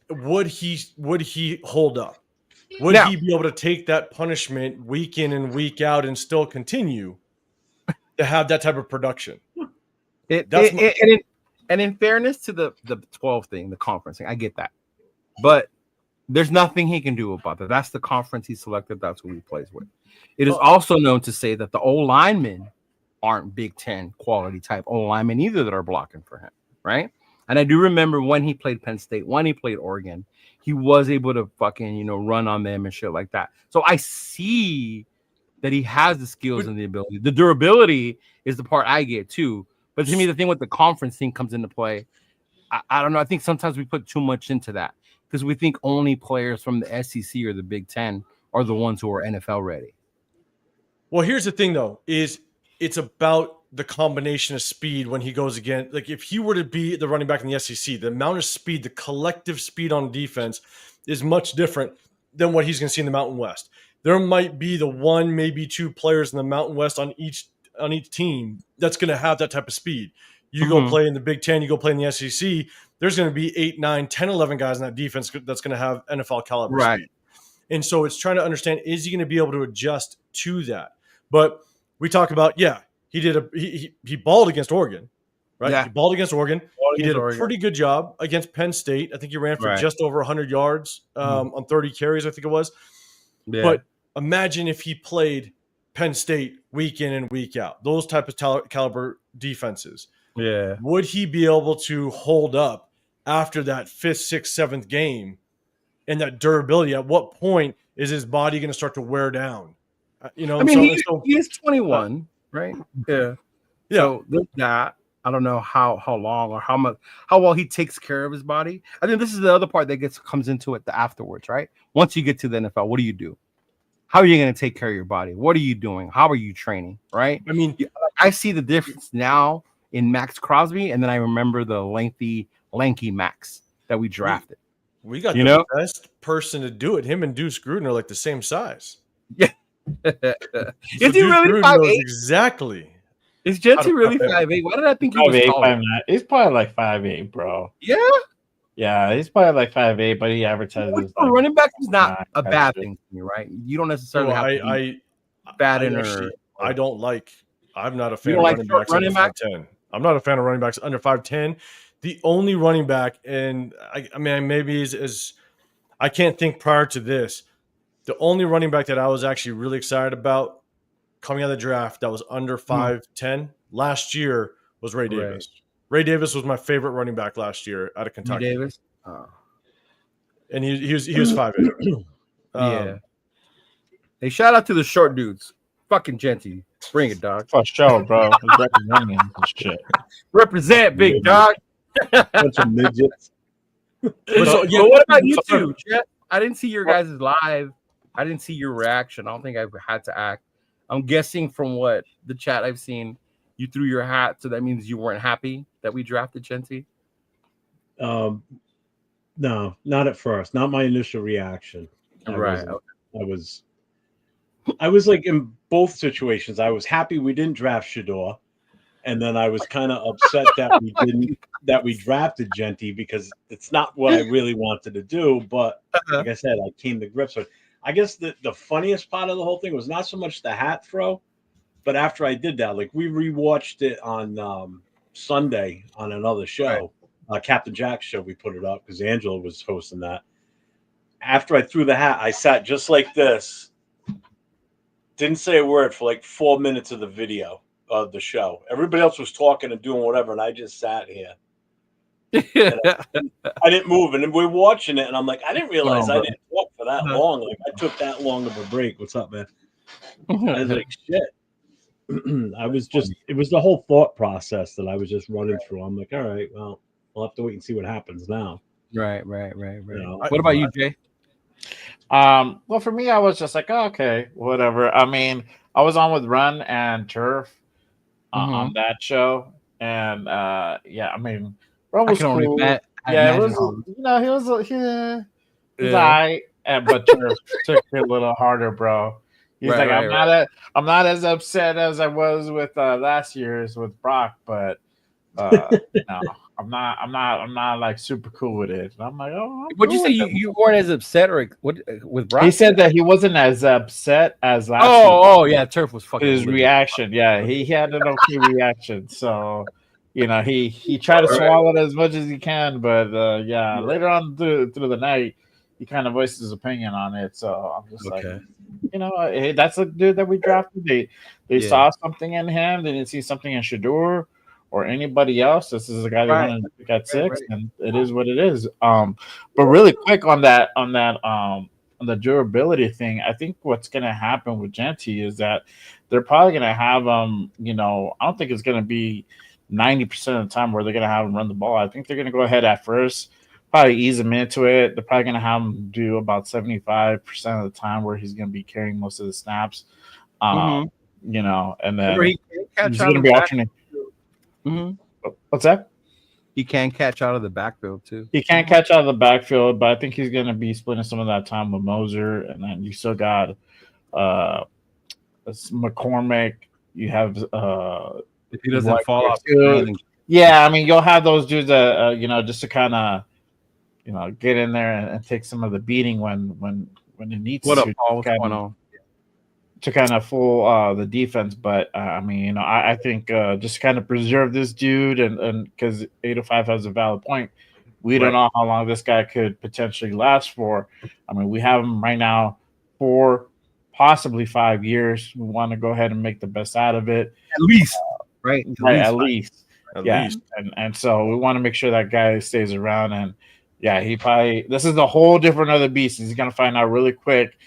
Would he hold up? Would he be able to take that punishment week in and week out and still continue to have that type of production? And in fairness to the 12 thing, the conference thing, I get that. But there's nothing he can do about that. That's the conference he selected. That's who he plays with. It is also known to say that the O-linemen aren't Big Ten quality type O-linemen either that are blocking for him, right? And I do remember when he played Penn State, when he played Oregon, he was able to fucking, run on them and shit like that. So I see that he has the skills and the ability. The durability is the part I get too. But to me, the thing with the conference thing comes into play. I don't know. I think sometimes we put too much into that because we think only players from the SEC or the Big Ten are the ones who are NFL ready. Well, here's the thing, though, is it's about the combination of speed when he goes again. Like if he were to be the running back in the SEC, the amount of speed, the collective speed on defense is much different than what he's going to see in the Mountain West. There might be the one, maybe two players in the Mountain West on each team that's going to have that type of speed. You go play in the Big Ten, you go play in the SEC, there's going to be 8, 9, 10, 11 guys in that defense that's going to have NFL caliber speed. And so it's trying to understand, is he going to be able to adjust to that? But we talk about, he balled against Oregon, right? Yeah. He balled against Oregon. He did a pretty good job against Penn State. I think he ran for just over 100 yards on 30 carries, I think it was. Yeah. But imagine if he played Penn State week in and week out, those type of caliber defenses. Yeah. Would he be able to hold up after that 5th, 6th, 7th game and that durability? At what point is his body going to start to wear down? He is 21, right? Yeah. So there's that. I don't know how long or how well he takes care of his body. I think this is the other part that comes into it afterwards, right? Once you get to the NFL, what do you do? How are you going to take care of your body? What are you doing? How are you training? Right? I mean, I see the difference now in Max Crosby, and then I remember the lanky Max that we drafted. We got the best person to do it. Him and Deuce Gruden are like the same size. Yeah. So Is he really 5'8"? Exactly. Is Genty really 5'8"? Why did I think he was taller? He's probably like 5'8", bro. Yeah. Yeah, he's probably like 5'8", but he advertises like running back is not a bad thing to me, right? You don't necessarily have to be fat in I don't like. I'm not a fan of running backs under 5'10". I'm not a fan of running backs under 5'10". The only running back, and I mean, maybe is I can't think prior to this. The only running back that I was actually really excited about coming out of the draft that was under 5'10" last year was Ray Davis. Ray Davis was my favorite running back last year out of Kentucky. Ray Davis, and he was 5'8". Yeah. Hey, shout out to the short dudes. Fucking Genty. Bring it, dog. For sure, bro. Representing shit. Represent, big dog. Bunch of midgets. But what about you two, Chet? I didn't see your guys' live. I didn't see your reaction. I don't think I had to act. I'm guessing from what the chat I've seen, you threw your hat, so that means you weren't happy that we drafted Genty? No, not at first. Not my initial reaction. I was like in both situations. I was happy we didn't draft Shador, and then I was kind of upset that we drafted Genty because it's not what I really wanted to do. But like I said, I came to grips with it. I guess the funniest part of the whole thing was not so much the hat throw, but after I did that, like we rewatched it on Sunday on another show, Captain Jack's show. We put it up because Angela was hosting that. After I threw the hat, I sat just like this. Didn't say a word for like 4 minutes of the video of the show. Everybody else was talking and doing whatever, and I just sat here. I didn't move, and we're watching it, and I'm like, I didn't realize I didn't talk for that long. Like I took that long of a break. What's up, man? I was like, shit. It was the whole thought process that I was just running through. I'm like, all right, well, we'll have to wait and see what happens now. Right. You know? What about you, Jay? Well, for me, I was just like, oh, okay, whatever. I mean, I was on with Run and Turf on that show, and I mean, Run was cool. It was, he was all right, but Turf took it a little harder, bro. He's I'm not as upset as I was with last year's with Brock, but no. I'm not like super cool with it. And I'm like, oh. What'd you say? You weren't as upset or what with Brock? He said that he wasn't as upset as last year. Oh yeah, Turf was fucking. His reaction, he had an okay reaction. So, he tried to swallow it as much as he can, but later on through the night, he kind of voiced his opinion on it. So I'm just like, hey, that's a dude that we drafted. They saw something in him. They didn't see something in Shador or anybody else. This is a guy that wanted to pick at 6, and it is what it is. But really quick on the durability thing, I think what's going to happen with Genty is that they're probably going to have him. I don't think it's going to be 90% of the time where they're going to have him run the ball. I think they're going to go ahead at first, probably ease him into it. They're probably going to have him do about 75% of the time where he's going to be carrying most of the snaps. And then he's going to be alternating. What's that? He can catch out of the backfield too. He can catch out of the backfield, but I think he's going to be splitting some of that time with Moser, and then you still got McCormick. You have if he doesn't fall off. Yeah, I mean you'll have those dudes that just to kind of get in there and take some of the beating when it needs what to. What up, Paul? What's going on? To kind of fool the defense, but I mean, I think just kind of preserve this dude, and because 805 has a valid point, we don't know how long this guy could potentially last for. I mean, we have him right now 4, possibly 5 years. We want to go ahead and make the best out of it, at least, at least. And so we want to make sure that guy stays around, and he probably this is a whole different other beast. He's gonna find out really quick.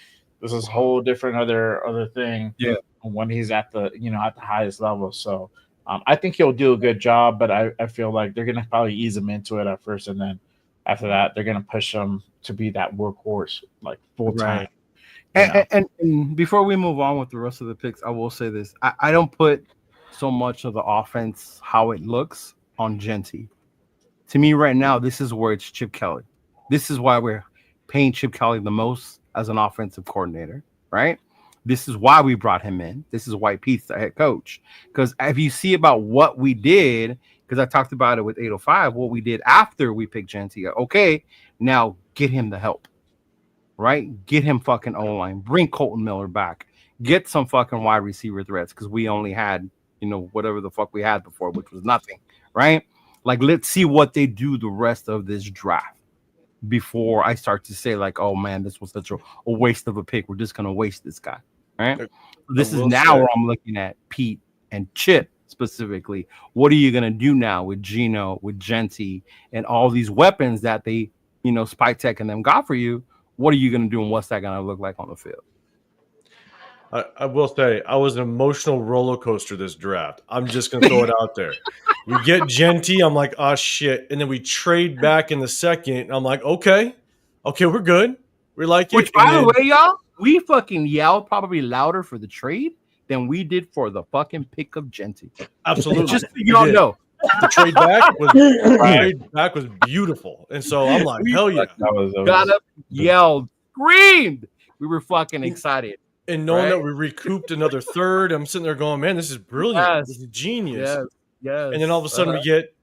This is a whole different other thing. Yeah, when he's at the at the highest level. So I think he'll do a good job, but I feel like they're gonna probably ease him into it at first, and then after that they're gonna push him to be that workhorse like full time. And before we move on with the rest of the picks, I will say this: I don't put so much of the offense how it looks on Genty. To me, right now, this is where it's Chip Kelly. This is why we're paying Chip Kelly the most as an offensive coordinator, right? This is why we brought him in. This is why Pete's the head coach. Because if you see about what we did, because I talked about it with 805, what we did after we picked Genty, okay, now get him the help, right? Get him fucking O-line. Bring Colton Miller back. Get some fucking wide receiver threats because we only had, whatever the fuck we had before, which was nothing, right? Like, let's see what they do the rest of this draft before I start to say, like, oh, man, this was such a waste of a pick. We're just going to waste this guy, right? This is now where I'm looking at Pete and Chip specifically. What are you going to do now with Geno, with Genty, and all these weapons that they, Spike Tech and them got for you? What are you going to do, and what's that going to look like on the field? I will say I was an emotional roller coaster this draft. I'm just going to throw it out there. We get Genty. I'm like, oh, shit. And then we trade back in the second. I'm like, okay, we're good. We like it. Which, by the way, y'all, we fucking yelled probably louder for the trade than we did for the fucking pick of Genty. Absolutely. Just so you don't know. The trade back was beautiful. And so I'm like, hell yeah. Got up, yelled, screamed. We were fucking excited. And knowing that we recouped another third, I'm sitting there going, man, this is brilliant. Yes. This is genius. Yes. And then all of a sudden we get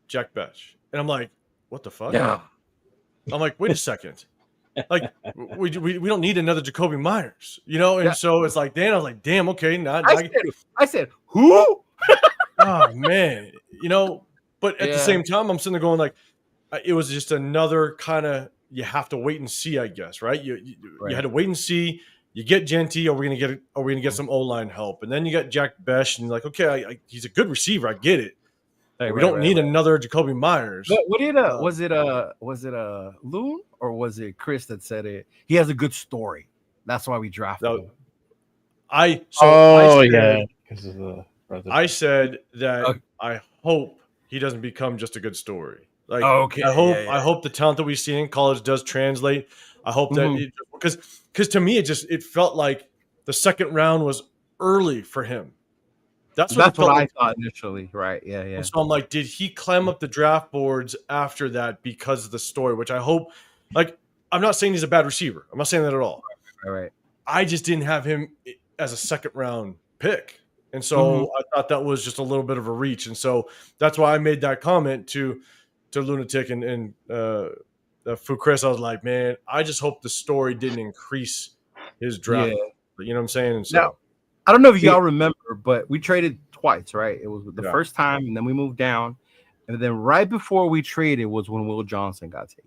Jack Besh. And I'm like, what the fuck? Yeah. I'm like, wait a second. Like, we don't need another Jacoby Myers, And so it's like, I was like, damn, okay. I said, who? Oh, man. But at the same time, I'm sitting there going, like, it was just another kind of, you have to wait and see, I guess, right? You had to wait and see. You get Genty, are we gonna get some O-line help? And then you got Jack Besh, and you're like, okay, he's a good receiver, I get it. Hey, we don't need another Jacoby Myers. But what did was it Loon or was it Chris that said it? He has a good story. That's why we drafted him. I said that I hope he doesn't become just a good story. Like, I hope the talent that we see in college does translate. I hope that because to me it felt like the second round was early for him. That's what I thought initially, right? Yeah. And so I'm like, did he climb up the draft boards after that because of the story? Which I hope. Like, I'm not saying he's a bad receiver. I'm not saying that at all. Right. I just didn't have him as a second round pick, and so I thought that was just a little bit of a reach, and so that's why I made that comment to Lunatic and Fu Chris. I was like, man, I just hope the story didn't increase his draft. Yeah. You know what I'm saying? And so now, I don't know if y'all remember, but we traded twice, right? It was the first time, and then we moved down, and then right before we traded was when Will Johnson got taken.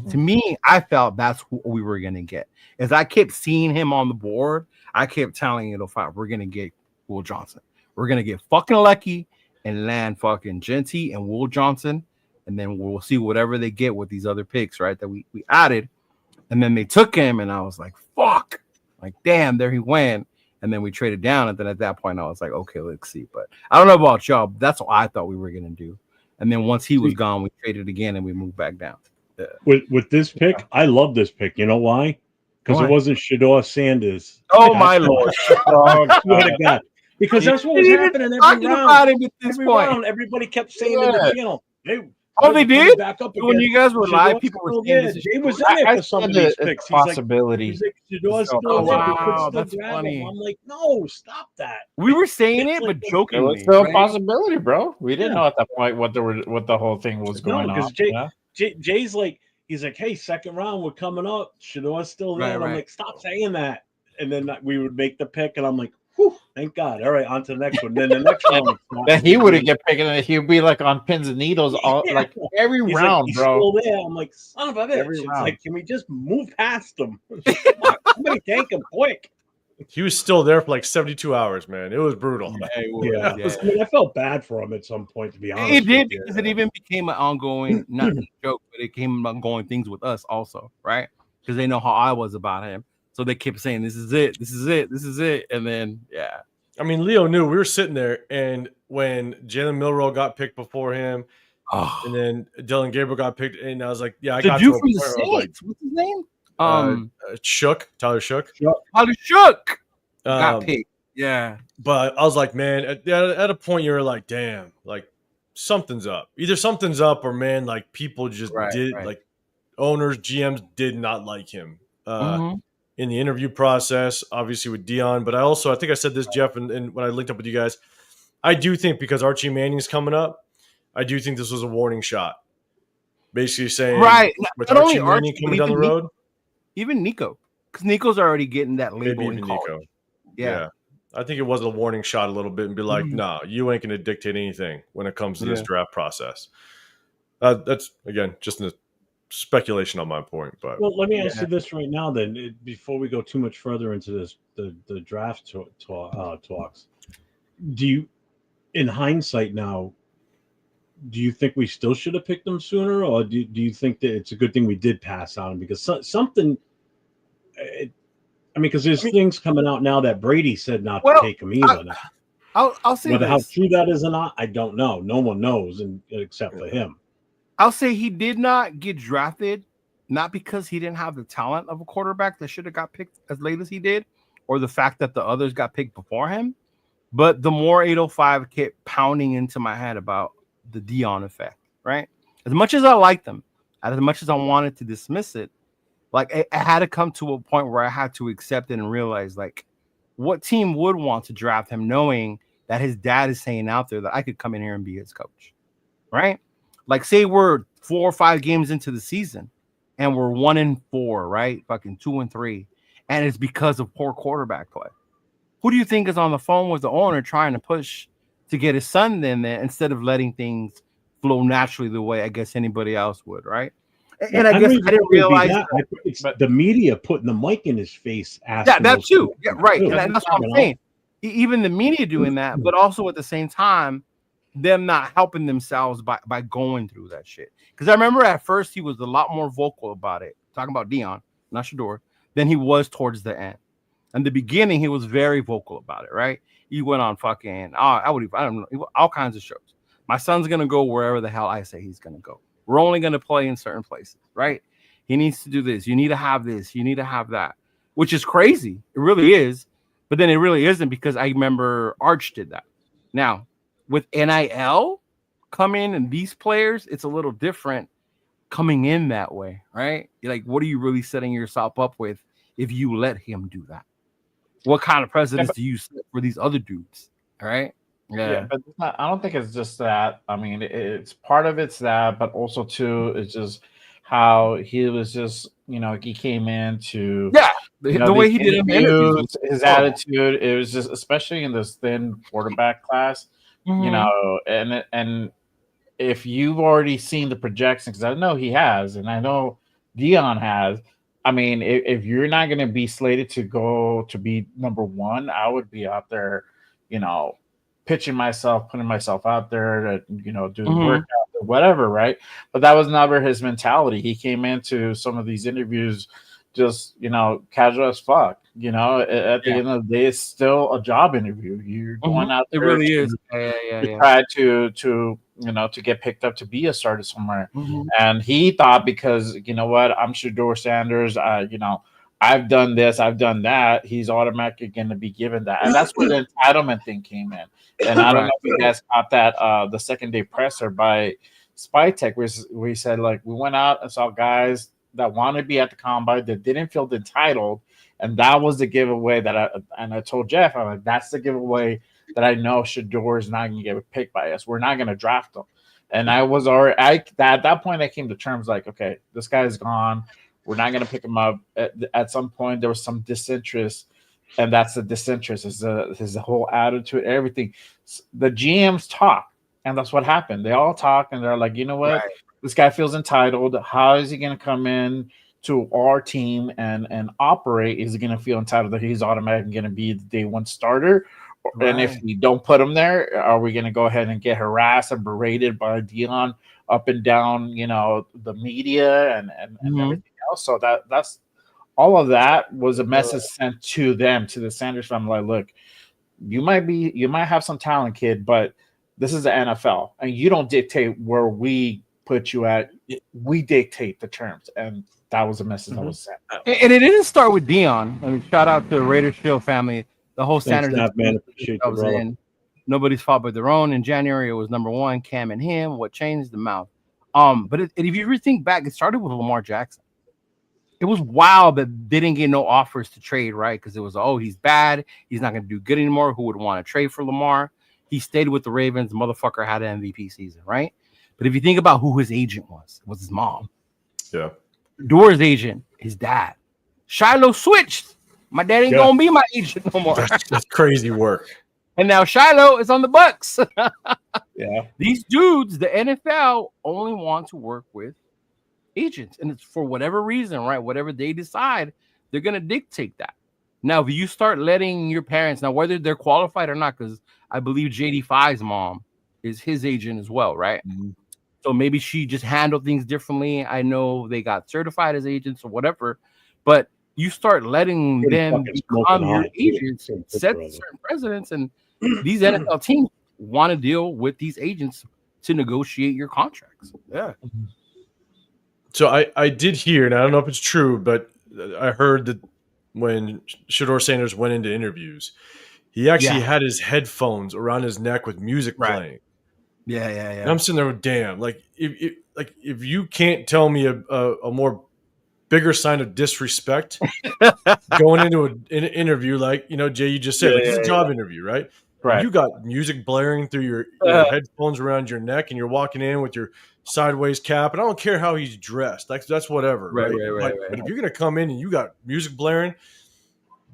To me, I felt that's what we were gonna get. As I kept seeing him on the board, I kept telling it, we're gonna get Will Johnson. We're gonna get fucking lucky and land fucking Genty and Will Johnson, and then we'll see whatever they get with these other picks, right? That we added, and then they took him, and I was like, fuck, like damn, there he went. And then we traded down, and then at that point, I was like, okay, let's see. But I don't know about y'all. But that's what I thought we were gonna do. And then once he was gone, we traded again, and we moved back down. With this pick, I love this pick. You know why? Because it wasn't Shedeur Sanders. Oh my lord! Swear to God. Because that's what was happening every round. At this point. Everybody kept saying in the channel, they did? Back up when you guys were live, people were saying this. Jay was in it for some of these picks. Possibility. Wow, that's funny. I'm like, no, stop that. We were saying it, but jokingly. It was still a possibility, bro. We didn't know at that point what the whole thing was going on. Jay's like, he's like, hey, second round, we're coming up. Shedeur's still there. And I'm like, stop saying that. And then we would make the pick, and I'm like, whew, thank God. All right, on to the next one. Then the next one. Then he wouldn't get picked, and he'd be like on pins and needles like every round, like, bro. Still there. I'm like, son of a bitch. It's like, can we just move past him? Somebody take him quick. He was still there for like 72 hours, man. It was brutal. Yeah. I mean, I felt bad for him at some point, to be honest. It did, because it even became an ongoing, not a joke, but it came ongoing things with us also, right? Because they know how I was about him. So they kept saying, this is it, this is it, this is it. And then, yeah. I mean, Leo knew. We were sitting there, and when Jalen Milroe got picked before him, and then Dylan Gabriel got picked, and I was like, yeah, I got dude from the Saints. What's his name? Tyler Shook. Tyler Shook got picked. Yeah. But I was like, man, at a point you were like, damn, like something's up. Either something's up or man, like people just like owners, GMs did not like him in the interview process, obviously with Dion. But I think I said this, Jeff, and when I linked up with you guys, I do think because Archie Manning's coming up, I do think this was a warning shot. Basically saying, with not Archie Manning coming down the road. Even Nico, because Nico's already getting that label maybe in Nico. college. Yeah. I think it was a warning shot a little bit and be like, nah, you ain't going to dictate anything when it comes to this draft process. That's, again, just a speculation on my point. But well, let me ask you this right now then, before we go too much further into this, the draft talks. Do you, in hindsight now, do you think we still should have picked them sooner, or do you think that it's a good thing we did pass on them? Because something, because there's things coming out now that Brady said not to take them either. I'll say whether this. How true that is or not, I don't know. No one knows, except for him. I'll say he did not get drafted, not because he didn't have the talent of a quarterback that should have got picked as late as he did, or the fact that the others got picked before him. But the more 805 kept pounding into my head about the Dion effect, right? As much as I liked them, as much as I wanted to dismiss it, like I had to come to a point where I had to accept it and realize, like, what team would want to draft him knowing that his dad is saying out there that I could come in here and be his coach, right? Like, say we're 4 or 5 games into the season and we're 1-4, right? Fucking 2-3, and it's because of poor quarterback play. Who do you think is on the phone with the owner trying to push to get his son in there instead of letting things flow naturally the way I guess anybody else would, right? And I guess I didn't realize it's the media putting the mic in his face. Yeah, that too. Yeah, right. And that's what I'm saying. Even the media doing that, but also at the same time, them not helping themselves by going through that shit. Because I remember at first he was a lot more vocal about it, talking about Dion, not Shador, than he was towards the end. In the beginning, he was very vocal about it, right? He went on fucking, I don't know, all kinds of shows. My son's going to go wherever the hell I say he's going to go. We're only going to play in certain places, right? He needs to do this. You need to have this. You need to have that, which is crazy. It really is. But then it really isn't, because I remember Arch did that. Now, with NIL coming and these players, it's a little different coming in that way, right? Like, what are you really setting yourself up with if you let him do that? What kind of precedents do you set for these other dudes? All right. Yeah, but it's not, I don't think it's just that. I mean, it's part of it's that, but also too, it's just how he was just, he came in to the way he did interviews, his attitude. It was just, especially in this thin quarterback class, and if you've already seen the projections, because I know he has, and I know Dion has. I mean, if you're not going to be slated to go to be number one, I would be out there, pitching myself, putting myself out there to, do the workout or whatever, right? But that was never his mentality. He came into some of these interviews just, casual as fuck. At the end of the day, it's still a job interview. You're going out there. It really is. To try to get picked up to be a starter somewhere. And he thought, because I'm Shador Sanders. I've done this, I've done that. He's automatically going to be given that, and that's where the entitlement thing came in. And I don't know if you guys caught that the second day presser by Spytech, where he said, like, we went out and saw guys that wanted to be at the combine that didn't feel entitled, and that was the giveaway that I told Jeff, I'm like, that's the giveaway that I know Shador is not going to get picked by us. We're not going to draft him. And I was already at that point I came to terms like, okay, this guy is gone. We're not going to pick him up. At some point, there was some disinterest, and that's the disinterest. Is the whole attitude, everything. The GMs talk, and that's what happened. They all talk, and they're like, you know what? Right. This guy feels entitled. How is he going to come in to our team and operate? Is he going to feel entitled that he's automatically going to be the day one starter? Right. And if we don't put him there, are we going to go ahead and get harassed and berated by Dion up and down, the media and everything else? So that's all of that was a message sent to them, to the Sanders family. Like, look, you might have some talent, kid, but this is the NFL, and you don't dictate where we put you at. We dictate the terms, and that was a message that was sent. And it didn't start with Dion. I mean, shout out to the Raiders Shield family. The whole Sanders man. Appreciate you, brother. Nobody's fault but their own. In January, it was number one, Cam and him. What changed? The mouth. But if you ever think back, it started with Lamar Jackson. It was wild that they didn't get no offers to trade, right? Because it was, oh, he's bad. He's not going to do good anymore. Who would want to trade for Lamar? He stayed with the Ravens. The motherfucker had an MVP season, right? But if you think about who his agent was, it was his mom. Yeah. Door's agent, his dad. Shiloh switched. My dad ain't going to be my agent no more. That's crazy work. And now Shiloh is on the Bucks. Yeah. These dudes, the NFL, only want to work with agents. And it's for whatever reason, right? Whatever they decide, they're going to dictate that. Now, if you start letting your parents, now whether they're qualified or not, because I believe JD5's mom is his agent as well, right? Mm-hmm. So maybe she just handled things differently. I know they got certified as agents or whatever, but you start letting them become your agents, set certain precedents, and these NFL teams want to deal with these agents to negotiate your contracts. Yeah. So I did hear, and I don't know if it's true, but I heard that when Shedeur Sanders went into interviews, he actually had his headphones around his neck with music playing. Yeah. And I'm sitting there with, damn, like if you can't tell me a more bigger sign of disrespect going into an interview, like, you know, Jay, you just said, it's a job interview, right? Right. You got music blaring through your headphones around your neck, and you're walking in with your sideways cap, and I don't care how he's dressed. That's whatever, right? But if you're gonna come in and you got music blaring,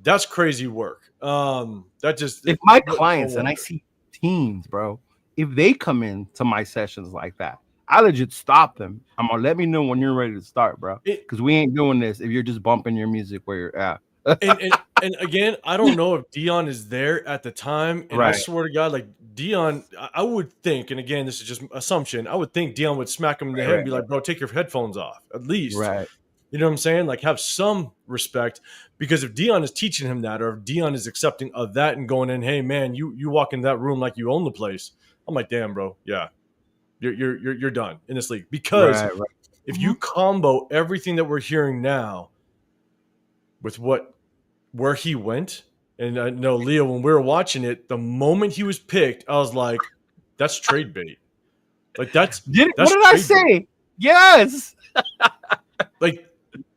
that's crazy work. That just if my clients and I see teams, bro, if they come in to my sessions like that, I legit stop them. I'm gonna let me know when you're ready to start, bro, because we ain't doing this if you're just bumping your music where you're at. and again, I don't know if Dion is there at the time. And I swear to God, like Dion, I would think, and again, this is just assumption, I would think Dion would smack him in the head and be like, bro, take your headphones off, at least. Right. You know what I'm saying? Like, have some respect, because if Dion is teaching him that, or if Dion is accepting of that and going in, hey man, you walk in that room like you own the place. I'm like, damn, bro, yeah, you're done in this league. Because if you combo everything that we're hearing now with where he went, and I know, Leo, when we were watching it, the moment he was picked, I was like, that's trade bait. Like, that's what did I say? Bait. Yes. Like,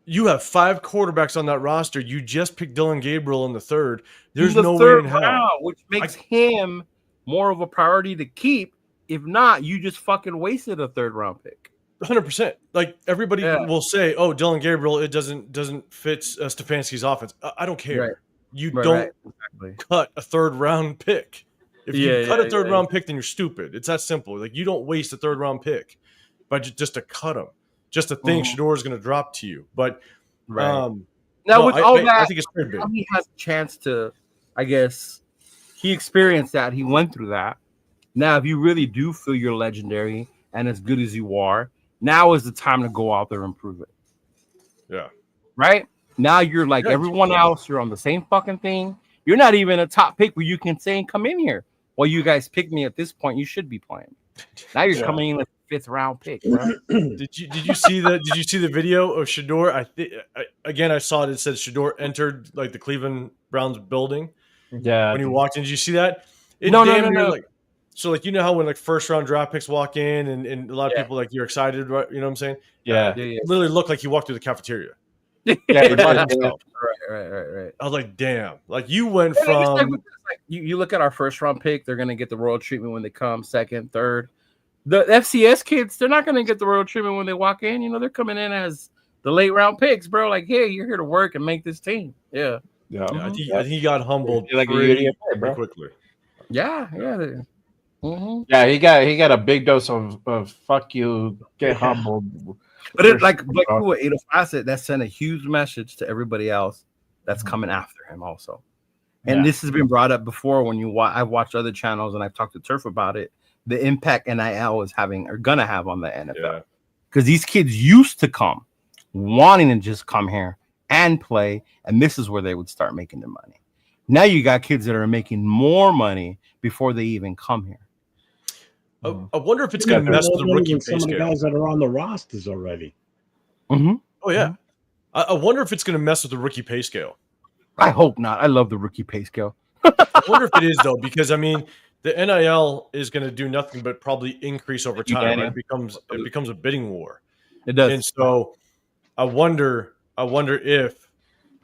you have 5 quarterbacks on that roster. You just picked Dylan Gabriel in the third. There's no way in hell. Which makes him more of a priority to keep. If not, you just fucking wasted a 3rd round pick. 100%. Like, everybody will say, "Oh, Dylan Gabriel, it doesn't fit Stefanski's offense." I don't care. Right. You don't cut a 3rd round pick. If you cut a 3rd round pick, then you're stupid. It's that simple. Like, you don't waste a 3rd round pick, but just to cut him, just to think Shedeur is going to drop to you. But now with all that, I think it's pretty big. He has a chance to, I guess, he experienced that. He went through that. Now, if you really do feel you're legendary and as good as you are, now is the time to go out there and prove it. Yeah. Right? Now you're like everyone else. You're on the same fucking thing. You're not even a top pick where you can say, come in here. Well, you guys picked me at this point. You should be playing. Now you're coming in with a 5th round pick, bro. Did you see the video of Shedeur? I saw it. It said Shedeur entered like the Cleveland Browns building. Yeah. When he walked in, did you see that? No. Like, so, like, you know how when like 1st round draft picks walk in and a lot of people, like, you're excited, right? You know what I'm saying? Yeah. It literally looked like he walked through the cafeteria. Right. I was like, damn. Like, you went from you look at our 1st round pick, they're gonna get the royal treatment when they come 2nd, 3rd. The FCS kids, they're not gonna get the royal treatment when they walk in. You know, they're coming in as the late round picks, bro. Like, hey, you're here to work and make this team. Yeah. I think he got humbled like pretty quickly. Yeah. Yeah, he got a big dose of fuck you, get humbled. But it like what 805 said, that sent a huge message to everybody else that's coming after him also. And this has been brought up before when I've watched other channels and I've talked to Turf about it. The impact NIL is having or gonna have on the NFL. Because these kids used to come wanting to just come here and play, and this is where they would start making their money. Now you got kids that are making more money before they even come here. I wonder if it's going to mess with the rookie pay scale. Some of the guys that are on the rosters already. Oh, yeah. I wonder if it's going to mess with the rookie pay scale. I hope not. I love the rookie pay scale. I wonder if it is, though, because, I mean, the NIL is going to do nothing but probably increase over time. Right? It becomes a bidding war. It does. And so I wonder if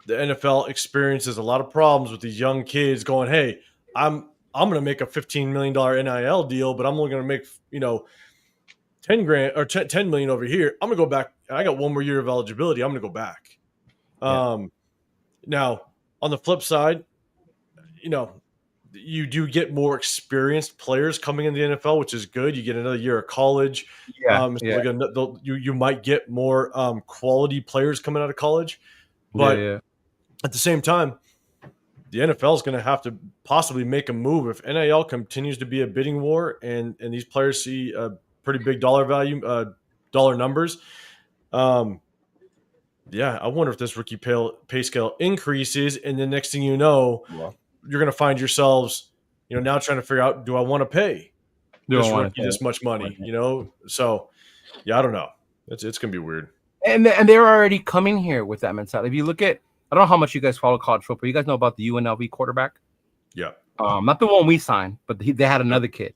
the NFL experiences a lot of problems with these young kids going, hey, I'm going to make a $15 million NIL deal, but I'm only going to make, 10 grand or 10 million over here. I'm going to go back. I got one more year of eligibility. I'm going to go back. Now on the flip side, you do get more experienced players coming in the NFL, which is good. You get another year of college. You might get more quality players coming out of college. But at the same time, the NFL is going to have to possibly make a move if NIL continues to be a bidding war and these players see a pretty big dollar value, dollar numbers. I wonder if this rookie pay scale increases, and the next thing you know, you're going to find yourselves, now trying to figure out, do I want to pay this rookie this much money? So I don't know. It's going to be weird. And they're already coming here with that mentality. If you look at, I don't know how much you guys follow college football. You guys know about the UNLV quarterback? Yeah. Not the one we signed, but they had another kid,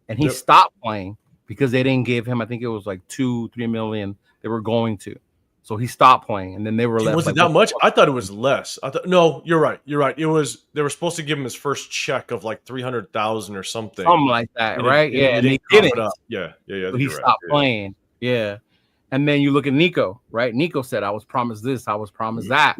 and he stopped playing because they didn't give him, I think it was like $2-3 million they were going to. So he stopped playing, and then they were left. Was it that much? I thought it was less. No, you're right. You're right. It was. They were supposed to give him his first check of like $300,000 or something. Something like that, right? And they didn't. Yeah. So he stopped playing. Yeah. And then you look at Nico, right? Nico said, "I was promised this. I was promised that.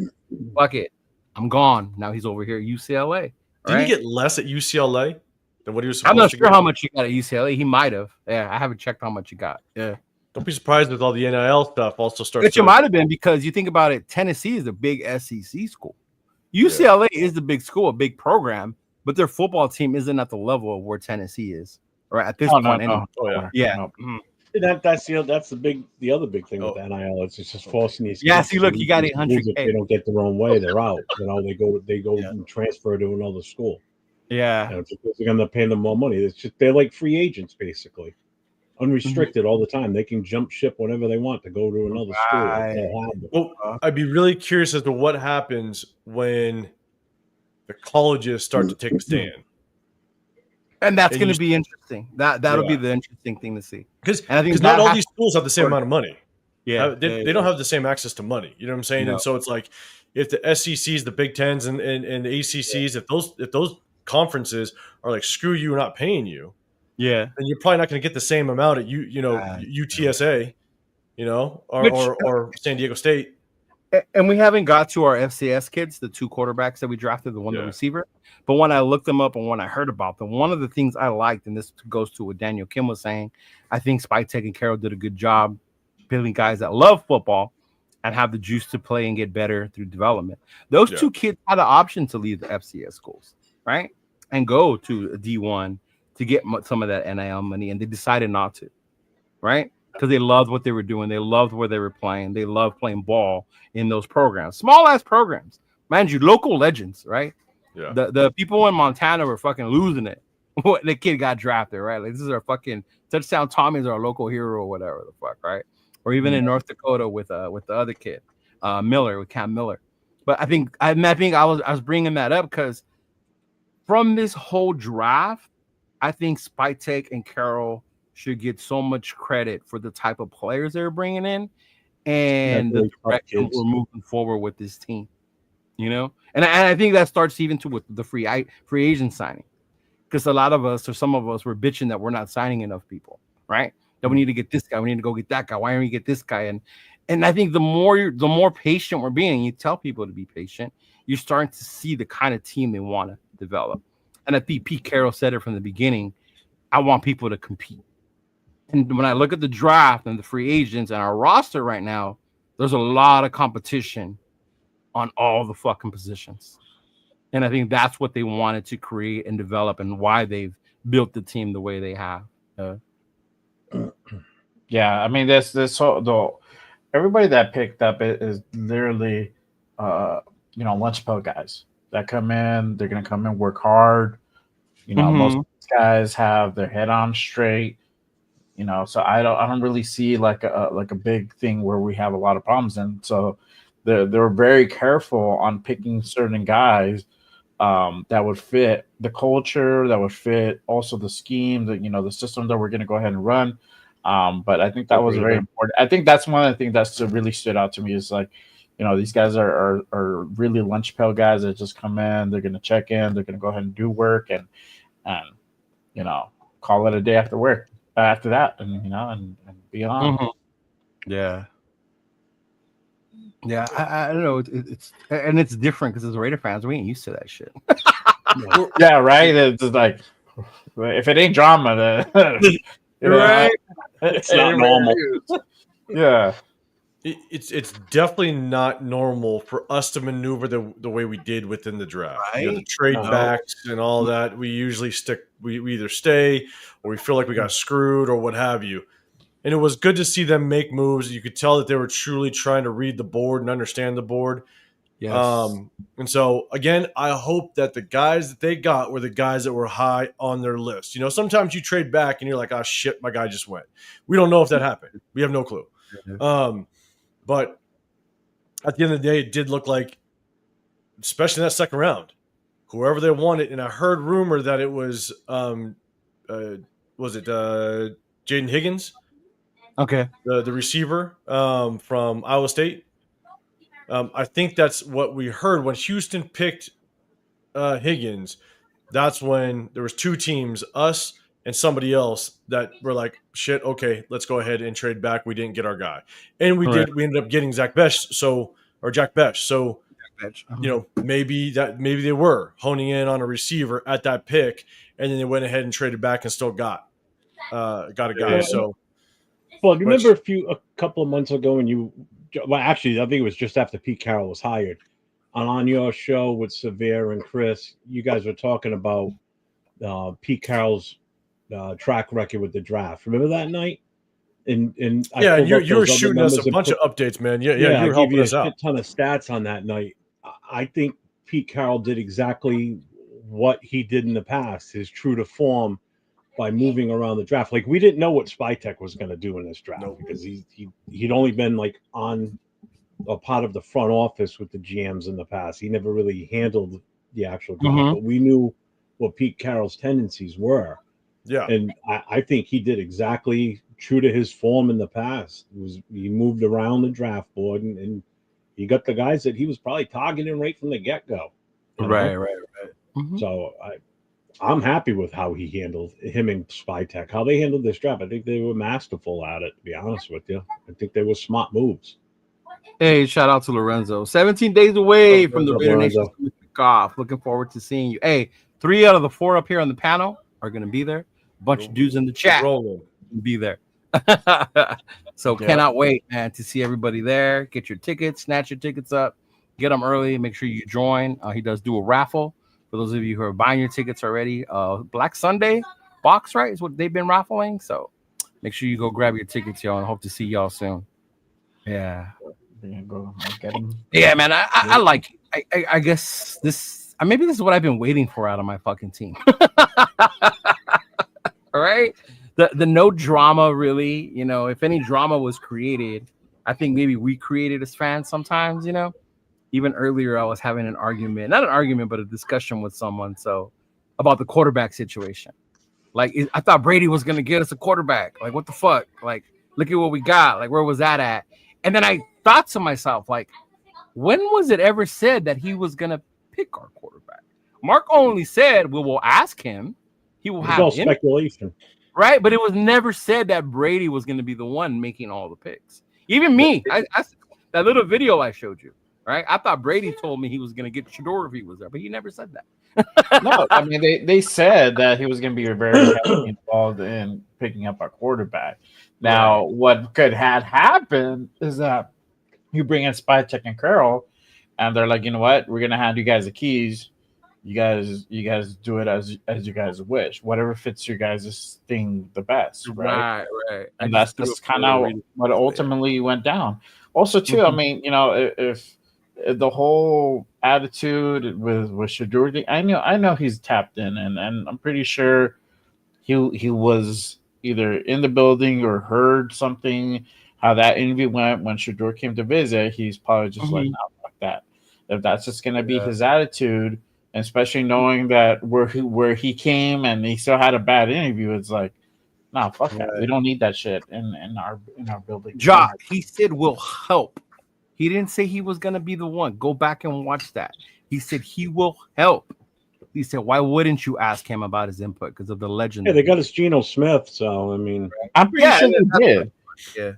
Fuck it, I'm gone." Now he's over here at UCLA. Right? Did he get less at UCLA than what he was supposed to get? I'm not sure how much he got at UCLA. He might have. Yeah, I haven't checked how much he got. Yeah. Don't be surprised with all the NIL stuff also starts. But you might have been, because you think about it, Tennessee is a big SEC school. UCLA is the big school, a big program, but their football team isn't at the level of where Tennessee is, right? At this point. That's the other big thing with NIL. It's just forcing these. Yeah, see, look, you got 800K. If they don't get their own way, they're out. They go and transfer to another school. Yeah, because they're going to pay them more money. It's just they're like free agents, basically. Unrestricted all the time. They can jump ship whenever they want to go to another school. Well, I'd be really curious as to what happens when the colleges start to take a stand. And that's going to be interesting. That'll be the interesting thing to see. Because not all these schools have the same amount of money. Yeah, they don't have the same access to money. You know what I'm saying? No. And so it's like, if the SECs, the Big Tens, and the ACCs, if those conferences are like, screw you, we're not paying you. Yeah, and you're probably not going to get the same amount at UTSA, or San Diego State. And we haven't got to our FCS kids, the 2 quarterbacks that we drafted, the receiver. But when I looked them up and when I heard about them, one of the things I liked, and this goes to what Daniel Kim was saying, I think Spytek and Carroll did a good job building guys that love football and have the juice to play and get better through development. Those 2 kids had the option to leave the FCS schools, right, and go to a D1 to get some of that NIL money, and they decided not to, right? Because they loved what they were doing. They loved where they were playing. They loved playing ball in those programs. Small-ass programs. Mind you, local legends, right? Yeah. The people in Montana were fucking losing it. The kid got drafted, right? Like, this is our fucking touchdown Tommy's our local hero or whatever the fuck, right? Or even in North Dakota with the other kid, Miller, with Cam Miller. But I think I was bringing that up because from this whole draft, I think Spytek and Carroll should get so much credit for the type of players they're bringing in and the direction we're moving forward with this team, And I think that starts even with the free agent signing, because a lot of us, or some of us, were bitching that we're not signing enough people, right? That we need to get this guy, we need to go get that guy. Why don't we get this guy? And I think the more patient we're being, you tell people to be patient, you're starting to see the kind of team they want to develop. And I think Pete Carroll said it from the beginning. I want people to compete. And when I look at the draft and the free agents and our roster right now, there's a lot of competition on all the fucking positions. And I think that's what they wanted to create and develop, and why they've built the team the way they have. Yeah, I mean, everybody that picked up it is literally, lunch pail guys that come in. They're gonna come in, work hard. Most of these guys have their head on straight. So I don't really see like a big thing where we have a lot of problems. And so they're very careful on picking certain guys that would fit the culture, that would fit also the scheme, the system that we're going to go ahead and run. But I think that was very important. I think that's one of the things that's really stood out to me is like, these guys are really lunch pail guys that just come in, they're going to check in, they're going to go ahead and do work and call it a day after work after that, and beyond. Mm-hmm. Yeah, I don't know. It's different because as Raider fans, we ain't used to that shit. Yeah, right. It's like if it ain't drama, then right? It's not normal. Yeah. It's definitely not normal for us to maneuver the way we did within the draft. Right? The trade backs and all that. We usually we either stay or we feel like we got screwed or what have you. And it was good to see them make moves. You could tell that they were truly trying to read the board and understand the board. Yes. And so again, I hope that the guys that they got were the guys that were high on their list. Sometimes you trade back and you're like, oh shit, my guy just went. We don't know if that happened. We have no clue. But at the end of the day, it did look like, especially in that second round, whoever they wanted. And I heard rumor that it was Jaden Higgins? Okay. The receiver from Iowa State. I think that's what we heard when Houston picked Higgins. That's when there was two teams, us and somebody else, that were like, shit, okay, let's go ahead and trade back. We didn't get our guy. And we ended up getting Jack Besh. So maybe they were honing in on a receiver at that pick, and then they went ahead and traded back and still got a guy. Yeah. So well, you remember a couple of months ago when actually, I think it was just after Pete Carroll was hired, on your show with Severe and Chris, you guys were talking about Pete Carroll's track record with the draft. Remember that night? And you were shooting us a bunch of updates, man. Yeah, you were helping us out. A ton of stats on that night. I think Pete Carroll did exactly what he did in the past, his true to form, by moving around the draft. Like, we didn't know what Spytek was going to do in this draft because he'd only been like on a part of the front office with the GMs in the past. He never really handled the actual draft, but we knew what Pete Carroll's tendencies were. Yeah. And I think he did exactly true to his form in the past. He moved around the draft board and he got the guys that he was probably targeting right from the get-go. Right. Mm-hmm. So I'm happy with how he handled him and Spytek, how they handled this draft. I think they were masterful at it, to be honest with you. I think they were smart moves. Hey, shout out to Lorenzo. 17 days away from the Raider Nation kickoff. Looking forward to seeing you. Hey, 3 out of the 4 up here on the panel are going to be there. A bunch of dudes in the chat will be there. So cannot wait, man, to see everybody there. Get your tickets, snatch your tickets up, get them early. Make sure you join. He does do a raffle for those of you who are buying your tickets already. Black Sunday box, right, is what they've been raffling. So make sure you go grab your tickets, y'all, and hope to see y'all soon. Yeah. Yeah, man. I like. I guess this. Maybe this is what I've been waiting for out of my fucking team. All right. The no drama, really. If any drama was created, I think maybe we created as fans sometimes. Even earlier, I was having not an argument, but a discussion with someone. So about the quarterback situation. Like, I thought Brady was gonna get us a quarterback. Like, what the fuck? Like, look at what we got. Like, where was that at? And then I thought to myself, like, when was it ever said that he was going to pick our quarterback? Mark only said, we'll ask him. He will have speculation. Right? But it was never said that Brady was going to be the one making all the picks. Even me, I that little video I showed you, right? I thought Brady told me he was going to get Shador if he was there, but he never said that. No, I mean, they said that he was going to be very heavily involved in picking up our quarterback. Now, what could have happened is that you bring in Spytek and Carroll, and they're like, you know what? We're gonna hand you guys the keys. You guys do it as you guys wish. Whatever fits your guys' thing the best, right? Right. And that's kind of what ultimately went down. Also, too, I mean, if the whole attitude with Shador, I know he's tapped in, and I'm pretty sure he was either in the building or heard something, how that interview went when Shador came to visit. He's probably just like, no, fuck that. If that's just going to be his attitude especially knowing that where he came and he still had a bad interview. It's like, nah, fuck that. We don't need that shit in our building. Josh, he said we'll help. He didn't say he was gonna be the one. Go back and watch that. He said he will help. He said, why wouldn't you ask him about his input? Because of the legend. Yeah, they got us Geno Smith, so I mean, I'm pretty sure they did. Yeah,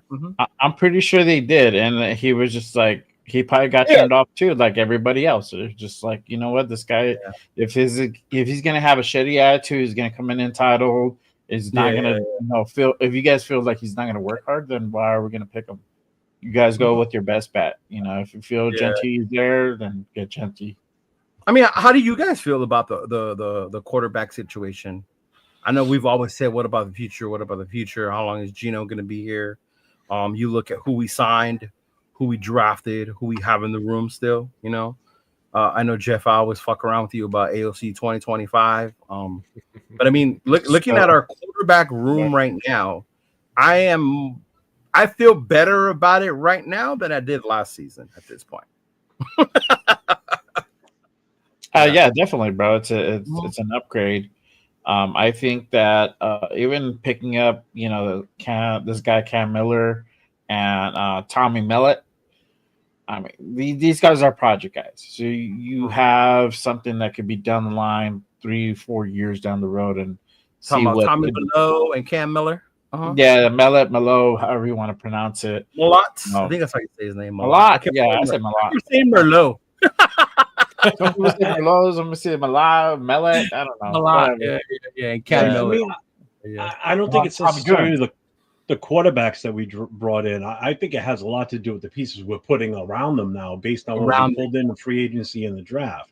I'm pretty sure they did, and he was just like, he probably got turned off too, like everybody else. It's just like, you know what, this guy, if he's gonna have a shitty attitude, he's gonna come in entitled. Is not gonna feel. If you guys feel like he's not gonna work hard, then why are we gonna pick him? You guys go with your best bet. You know, if you feel Genty is there, then get Genty. I mean, how do you guys feel about the quarterback situation? I know we've always said, what about the future? What about the future? How long is Geno going to be here? You look at who we signed, who we drafted, who we have in the room still, you know. I know, Jeff, I always fuck around with you about AOC 2025. But I mean, looking at our quarterback room right now, I feel better about it right now than I did last season at this point. Yeah, definitely, bro. It's an upgrade. I think that even picking up, you know, this guy Cam Miller and Tommy Mellett. I mean, these guys are project guys. So you have something that could be down the line 3-4 years down the road, and talking about Tommy Mellett and Cam Miller. Yeah, Mello, however you want to pronounce it. Mellott. I think that's how you say his name. Mellott. Yeah, I said Mellott. You're saying Merlot. I'm gonna say Mellott. I don't know. Mellott. Yeah, and Cam Miller. I don't think it's necessarily the quarterbacks that we brought in. I think it has a lot to do with the pieces we're putting around them now, based on what we pulled in the free agency and the draft.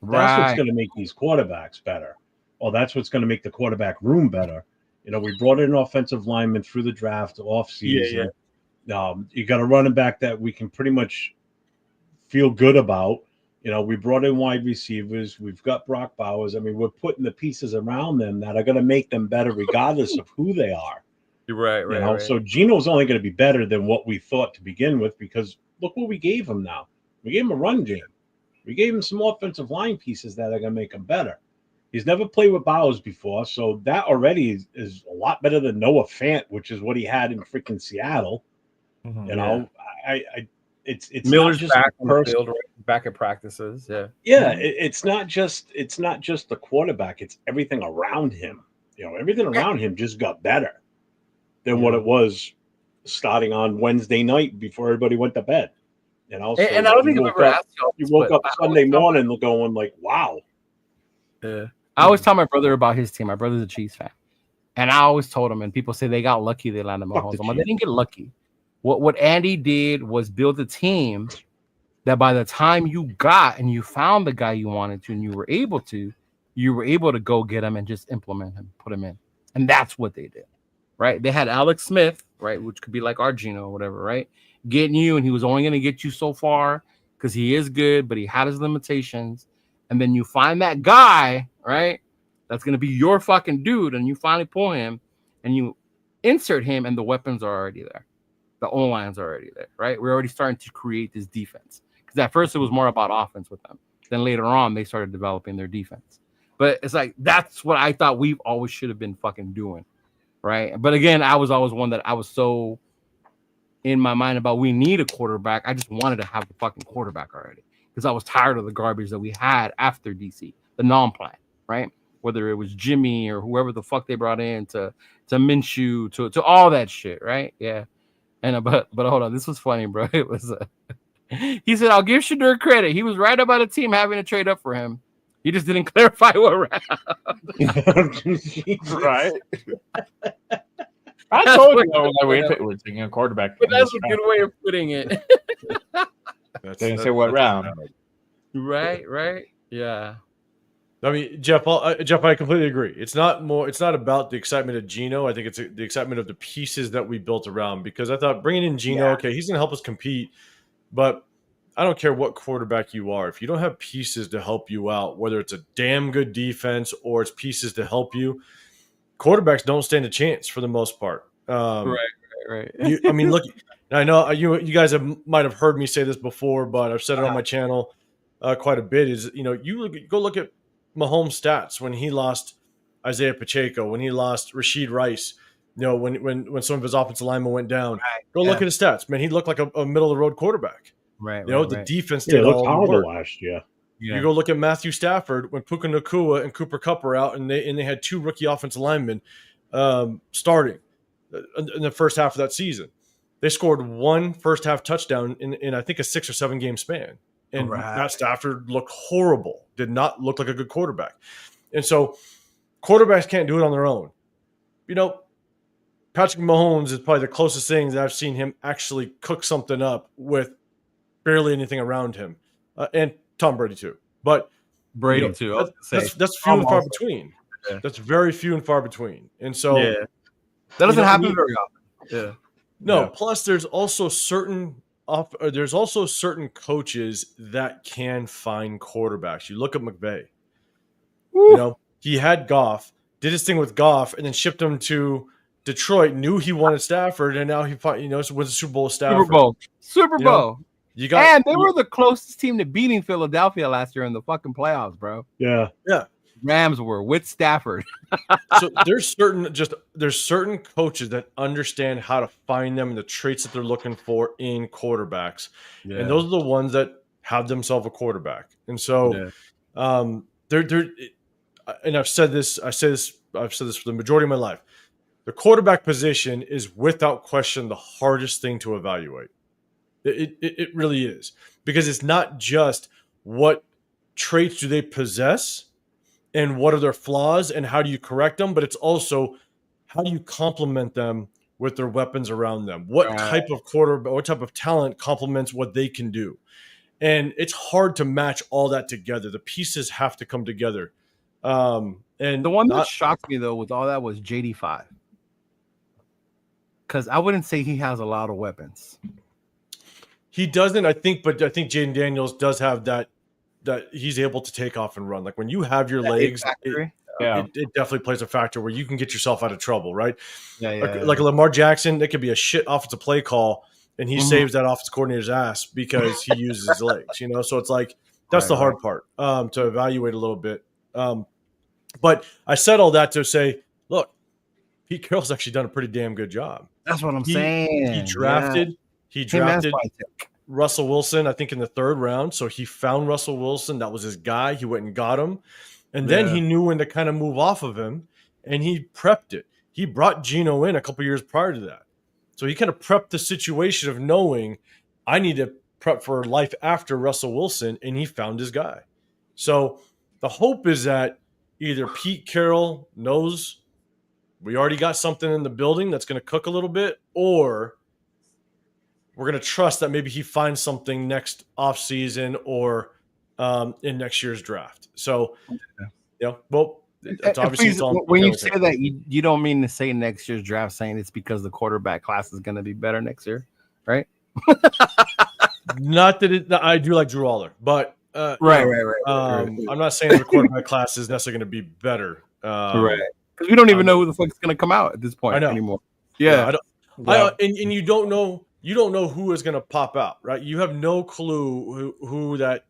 That's what's going to make these quarterbacks better, or that's what's going to make the quarterback room better. You know, we brought in an offensive lineman through the draft off season. You got a running back that we can pretty much feel good about. You know, we brought in wide receivers. We've got Brock Bowers. I mean, we're putting the pieces around them that are going to make them better regardless of who they are. You're right. You know, so Geno's only going to be better than what we thought to begin with, because look what we gave him now. We gave him a run game. We gave him some offensive line pieces that are going to make him better. He's never played with Bowers before, so that already is a lot better than Noah Fant, which is what he had in freaking Seattle. You know, it's Miller's not just back on the field, right? Back at practices. It's not just the quarterback; it's everything around him. You know, everything around him just got better than what it was starting on Wednesday night before everybody went to bed. You know, so and I don't think I've ever asked you woke up Sunday morning going like, "Wow." Yeah, I always tell my brother about his team. My brother's a Chiefs fan, and I always told him. And people say they got lucky; they landed Mahomes. They didn't get lucky. What Andy did was build a team that by the time you got and you found the guy you wanted to, and you were able to go get him and just implement him, put him in, and that's what they did. Right? They had Alex Smith, right, which could be like our Geno or whatever, right? Getting you, and he was only going to get you so far because he is good, but he had his limitations. And then you find that guy, right, that's going to be your fucking dude, and you finally pull him, and you insert him, and the weapons are already there. The O-lines are already there, right? We're already starting to create this defense. Because at first it was more about offense with them. Then later on, they started developing their defense. But it's like, that's what I thought we always should have been fucking doing. Right. But again, I was always one that I was so in my mind about we need a quarterback. I just wanted to have the fucking quarterback already because I was tired of the garbage that we had after DC, the non-plan, right? Whether it was Jimmy or whoever the fuck they brought in to Minshew, to all that shit, right? Yeah. And but hold on, this was funny, bro. It was he said, I'll give Shedeur credit. He was right about a team having to trade up for him. He just didn't clarify what round. Right. I told you that we were taking a quarterback. But that's a good way of putting it. They didn't say what round. Right. Yeah. I mean, Jeff, I completely agree. It's not about the excitement of Geno. I think it's the excitement of the pieces that we built around, because I thought bringing in Geno, okay, he's going to help us compete, but I don't care what quarterback you are. If you don't have pieces to help you out, whether it's a damn good defense or it's pieces to help you, quarterbacks don't stand a chance for the most part. Right. I mean, look, I know you guys might have heard me say this before, but I've said it on my channel. quite a bit is, go look at Mahomes' stats when he lost Isaiah Pacheco, when he lost Rashid Rice, when some of his offensive linemen went down. Go look at his stats, man. He looked like a middle of the road quarterback. Right. The defense did it looked all the horrible work last year. You go look at Matthew Stafford when Puka Nacua and Cooper Kupp were out, and they had 2 rookie offensive linemen starting in the first half of that season. They scored 1 first half touchdown in I think a 6 or 7 game span. And Matt Stafford looked horrible, did not look like a good quarterback. And so quarterbacks can't do it on their own. Patrick Mahomes is probably the closest thing that I've seen him actually cook something up with barely anything around him. And Tom Brady too. But Brady too. That's few and far between. Yeah. That's very few and far between. And so that doesn't happen very often. Yeah. No, plus there's also certain coaches that can find quarterbacks. You look at McVay. He had Goff, did his thing with Goff, and then shipped him to Detroit, knew he wanted Stafford, and now he wins the Super Bowl with Stafford. Super Bowl. And they were the closest team to beating Philadelphia last year in the fucking playoffs, bro. Yeah. Rams were with Stafford. So there's certain coaches that understand how to find them and the traits that they're looking for in quarterbacks. Yeah. And those are the ones that have themselves a quarterback. And so they're and I've said this for the majority of my life. The quarterback position is without question the hardest thing to evaluate. It really is, because it's not just what traits do they possess and what are their flaws and how do you correct them, but it's also how do you complement them with their weapons around them? What type of quarterback, what type of talent complements what they can do? And it's hard to match all that together. The pieces have to come together. And the one that shocked me though with all that was JD5. Because I wouldn't say he has a lot of weapons. He doesn't, I think, but I think Jaden Daniels does have that he's able to take off and run. Like when you have your legs, it definitely plays a factor where you can get yourself out of trouble, right? Like Lamar Jackson, that could be a shit offensive play call, and he saves that offensive coordinator's ass because he uses his legs, So it's like that's the hard part to evaluate a little bit. But I said all that to say, look, Pete Carroll's actually done a pretty damn good job. That's what I'm saying. He drafted Russell Wilson, I think, in the 3rd round. So he found Russell Wilson. That was his guy. He went and got him. And then he knew when to kind of move off of him, and he prepped it. He brought Geno in a couple years prior to that. So he kind of prepped the situation of knowing I need to prep for life after Russell Wilson, and he found his guy. So the hope is that either Pete Carroll knows we already got something in the building that's going to cook a little bit, or we're going to trust that maybe he finds something next offseason or in next year's draft. So, it's obviously please, when you say that, you don't mean to say next year's draft, saying it's because the quarterback class is going to be better next year, right? Not that I do like Drew Aller, but right. I'm not saying the quarterback class is necessarily going to be better, right? Because we don't even know who the fuck is going to come out at this point anymore. Yeah, and you don't know. You don't know who is going to pop out, right? You have no clue who that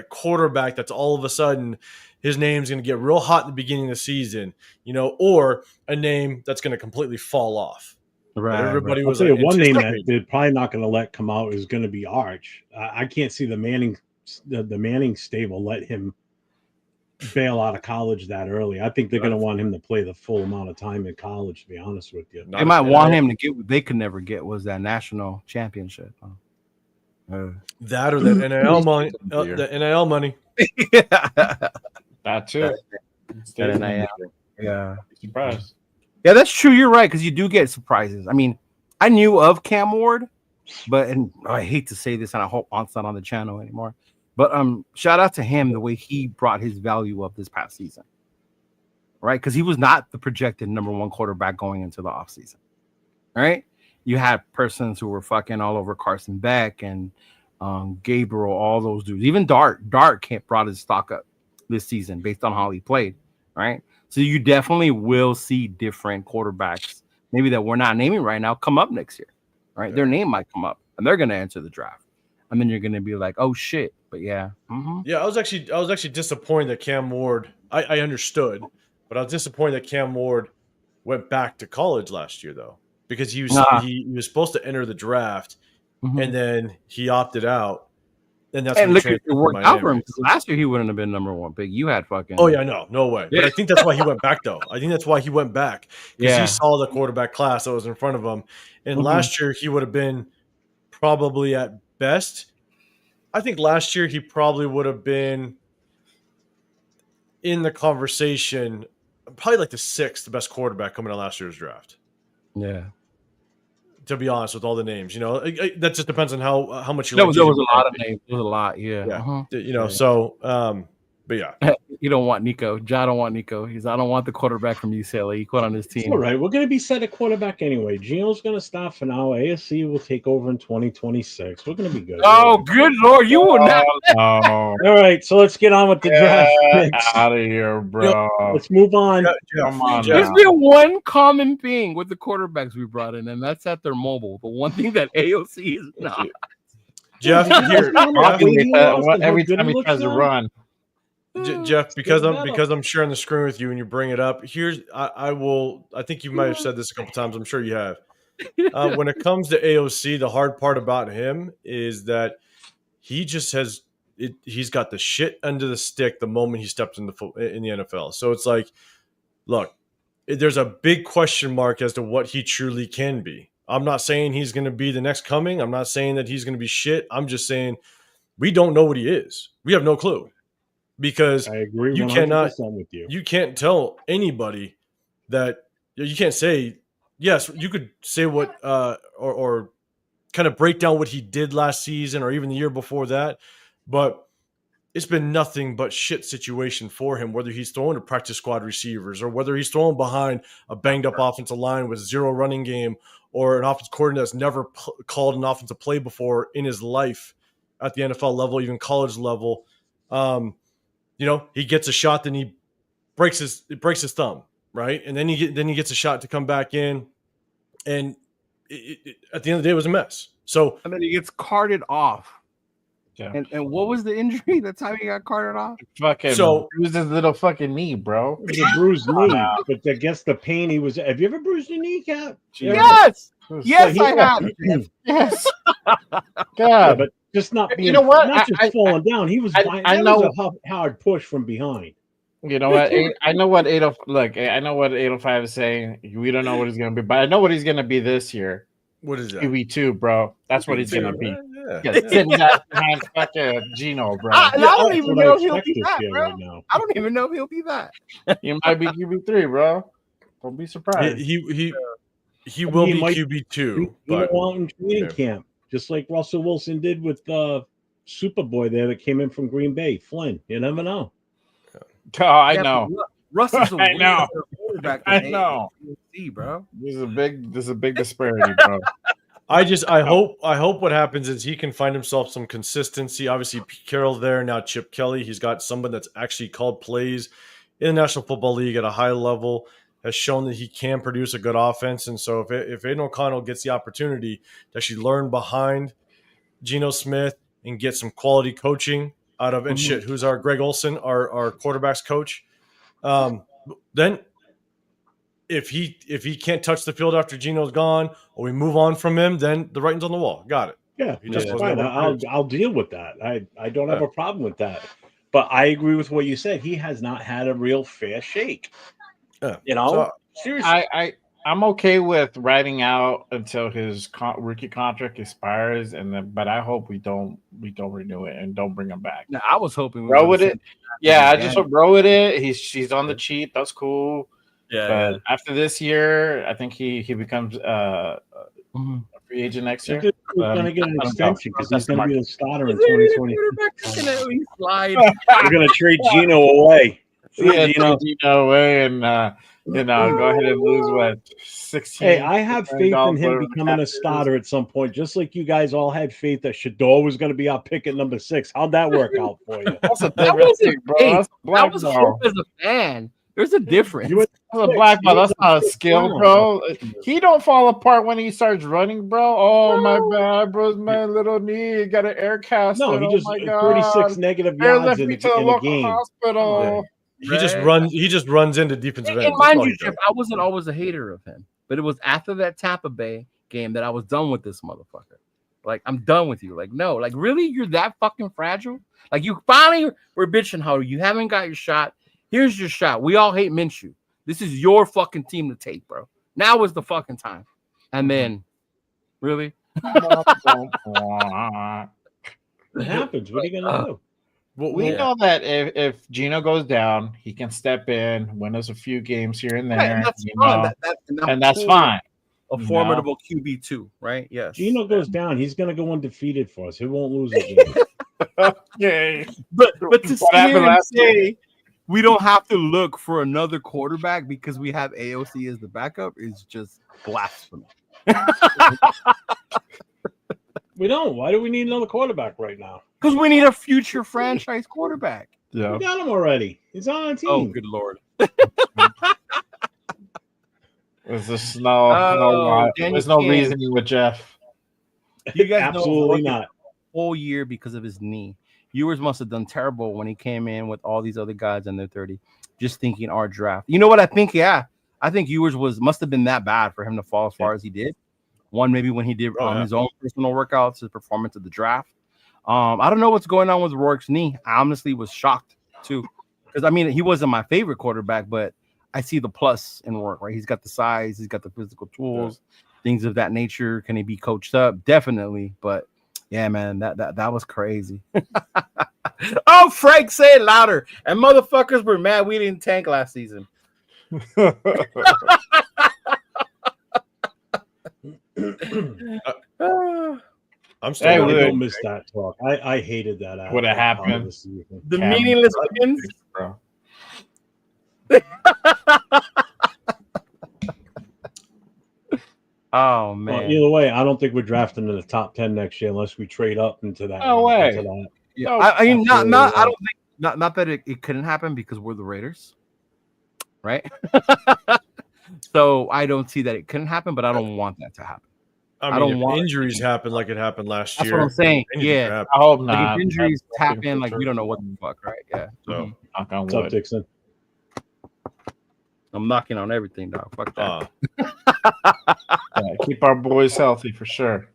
quarterback that's all of a sudden his name's going to get real hot in the beginning of the season, or a name that's going to completely fall off. Right. Everybody was saying one name that they're probably not going to let come out is going to be Arch. I can't see the Manning stable let him bail out of college that early. I think they're going to want him to play the full amount of time in college, to be honest with you. They might want him to get what they could never get was that national championship. That or the NIL money. The NIL money. That too. That NIL. Yeah. Surprise. Yeah, that's true. You're right, because you do get surprises. I mean, I knew of Cam Ward, and I hate to say this, and I hope Ant's not on the channel anymore. But shout out to him, the way he brought his value up this past season, right? Because he was not the projected number 1 quarterback going into the offseason, right? You had persons who were fucking all over Carson Beck and Gabriel, all those dudes. Even Dart brought his stock up this season based on how he played, right? So you definitely will see different quarterbacks, maybe that we're not naming right now, come up next year, right? Yeah. Their name might come up, and they're going to enter the draft. and then you're gonna be like, oh shit. But yeah. Mm-hmm. Yeah, I was actually disappointed that Cam Ward. I understood, but I was disappointed that Cam Ward went back to college last year though, because he was supposed to enter the draft, and then he opted out, and that's when look, he it worked out for him. Last year he wouldn't have been number 1 pick. You had fucking. Oh yeah, no way. Yeah. But I think that's why he went back though. I think that's why he went back, because he saw the quarterback class that was in front of him, and last year he would have been probably at best. I think last year he probably would have been in the conversation, probably like the 6th best quarterback coming out of last year's draft. Yeah. To be honest, with all the names, that just depends on how much you there like. There was a lot of names. There was a lot, yeah. So, but yeah. You don't want Nico. Ja don't want Nico. I don't want the quarterback from UCLA. He quit on his team. It's all right. We're going to be set at quarterback anyway. Gino's going to stop for now. ASC will take over in 2026. We're going to be good. Oh, good Lord. You will not. All right. So let's get on with the draft picks. Out of here, bro. Let's move on. Come on. There's been one common thing with the quarterbacks we brought in, and that's that they're mobile. The one thing that AOC is not. Jeff, here. Every time he tries to run. Jeff, because I'm sharing the screen with you and you bring it up, I think you might have said this a couple times. I'm sure you have. When it comes to AOC, the hard part about him is that he just he's got the shit under the stick the moment he steps in the NFL. So it's like, look, there's a big question mark as to what he truly can be. I'm not saying he's going to be the next coming. I'm not saying that he's going to be shit. I'm just saying we don't know what he is. We have no clue. Because I agree you 100% with you. You can't tell anybody that you can't say, yes, you could say what or kind of break down what he did last season or even the year before that, but it's been nothing but shit situation for him, whether he's throwing to practice squad receivers or whether he's throwing behind a banged up offensive line with 0 running game or an offensive coordinator that's never called an offensive play before in his life at the NFL level, even college level. He gets a shot, then he breaks his thumb, right? And then he gets a shot to come back in, and at the end of the day, it was a mess. So and then he gets carted off. Yeah. And what was the injury? That's how he got carted off. Fucking bruised his little fucking knee, bro. It was a bruised knee, but I guess the pain he was. Have you ever bruised a kneecap? Yes, yes, I have. Yes. God, but. Just not being, not just falling down. He was. I know was a hard push from behind. You know what? I know what 805 is saying. We don't know what he's going to be, but I know what he's going to be this year. What is that? QB2, bro. That's what he's going to be. Sitting behind fucking Gino, bro. I don't even know if he'll be that, bro. Right, I don't even know if he'll be that. He might be QB3, bro. Don't be surprised. He will be QB2. But out in training camp. Just like Russell Wilson did with Superboy there that came in from Green Bay, Flynn. You never know. Oh, I know. Russell's a quarterback. I know. Bro. This is a big disparity, bro. I hope what happens is he can find himself some consistency. Obviously, Pete Carroll there, now Chip Kelly. He's got someone that's actually called plays in the National Football League at a high level. Has shown that he can produce a good offense. And so if Aiden O'Connell gets the opportunity to actually learn behind Geno Smith and get some quality coaching out of, and shit, who's our Greg Olson, our quarterbacks coach, then if he can't touch the field after Geno's gone or we move on from him, then the writing's on the wall. Got it. Yeah, that's fine. I'll deal with that. I don't have a problem with that. But I agree with what you said. He has not had a real fair shake. So, seriously, I'm okay with writing out until his rookie contract expires, but I hope we don't renew it and don't bring him back. No, I was hoping roll with it. Yeah, I just hope roll with it. He's on the cheap. That's cool. Yeah. But after this year, I think he becomes a free agent next year. He's going to get an extension because he's going to be the starter in 2020. We're going to trade Geno away. Geno away and go ahead and lose what 16. Hey, I have faith in him becoming a starter at some point, just like you guys all had faith that Shador was going to be our pick at number 6. How'd that work out for you? That was hope as a fan. There's a difference. The black belt, that's not a skill, bro. He don't fall apart when he starts running, bro. Oh, my bad, bro. My little knee got an air cast. No, he just 36 negative yards in to the the local game. hospital. He just runs into defensive ends. And mind you, Jeff, I wasn't always a hater of him, but it was after that Tampa Bay game that I was done with this motherfucker. Like, I'm done with you. Like, no, like, really? You're that fucking fragile? Like, you finally were bitching how you haven't got your shot. Here's your shot. We all hate Minshew. This is your fucking team to take, bro. Now is the fucking time. And then, really? It happens. What are you going to do? Well, we know that if Gino goes down, he can step in, win us a few games here and there. Right, and that's fine. That's fine. A formidable QB2, right? Yes. Gino goes down, he's going to go undefeated for us. He won't lose a game. Okay. But to say we don't have to look for another quarterback because we have AOC as the backup is just blasphemy. We don't. Why do we need another quarterback right now? Because we need a future franchise quarterback. Yeah. We got him already. He's on our team. Oh, good Lord. There's no reasoning with Jeff. You guys Absolutely not. Whole year because of his knee. Ewers must have done terrible when he came in with all these other guys in their 30, just thinking our draft. You know what I think? Yeah, I think Ewers must have been that bad for him to fall as far as he did. One, maybe when he did his own personal workouts, his performance at the draft. I don't know what's going on with Rourke's knee. I honestly was shocked too, because I mean he wasn't my favorite quarterback, but I see the plus in Rourke. Right, he's got the size, he's got the physical tools, things of that nature. Can he be coached up? Definitely, but. Yeah, man, that was crazy. Oh, Frank, say it louder. And motherfuckers were mad we didn't tank last season. I'm sorry, I don't miss that talk. I hated that. What happened? The meaningless wins, bro. Oh man! Well, either way, I don't think we're drafting in the top 10 next year unless we trade up into that. No way. Into that. Yeah, I mean, not. I don't think not that it couldn't happen because we're the Raiders, right? So I don't see that it couldn't happen, but I don't want that to happen. I don't want injuries happen like it happened last year. That's what I'm saying. Yeah, I hope not. Like if injuries happen, like we don't know what the fuck, right? Yeah. So, what's up, Dixon? I'm knocking on everything, dog. Fuck that. Keep our boys healthy for sure.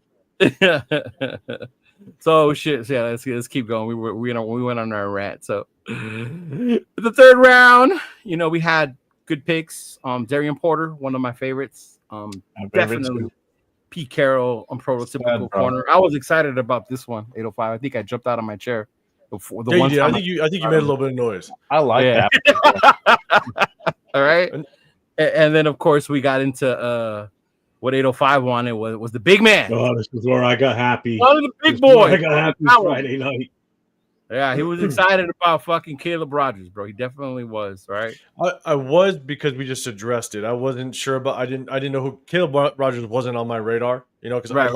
So shit. Yeah, let's keep going. We went on our rant. So the third round, we had good picks. Darian Porter, one of my favorites. Definitely Pete Carroll on prototypical corner. I was excited about this one, 805. I think I jumped out of my chair. I think you made a little bit of noise. I like that. All right. And then of course we got into what 805 wanted was the big man. Oh, this is where I got happy. One of the big boys. I got happy Friday night. Yeah, he was excited about fucking Caleb Rogers, bro. He definitely was, right? I was, because we just addressed it. I wasn't sure about. I didn't know who Caleb Rogers wasn't on my radar. Because I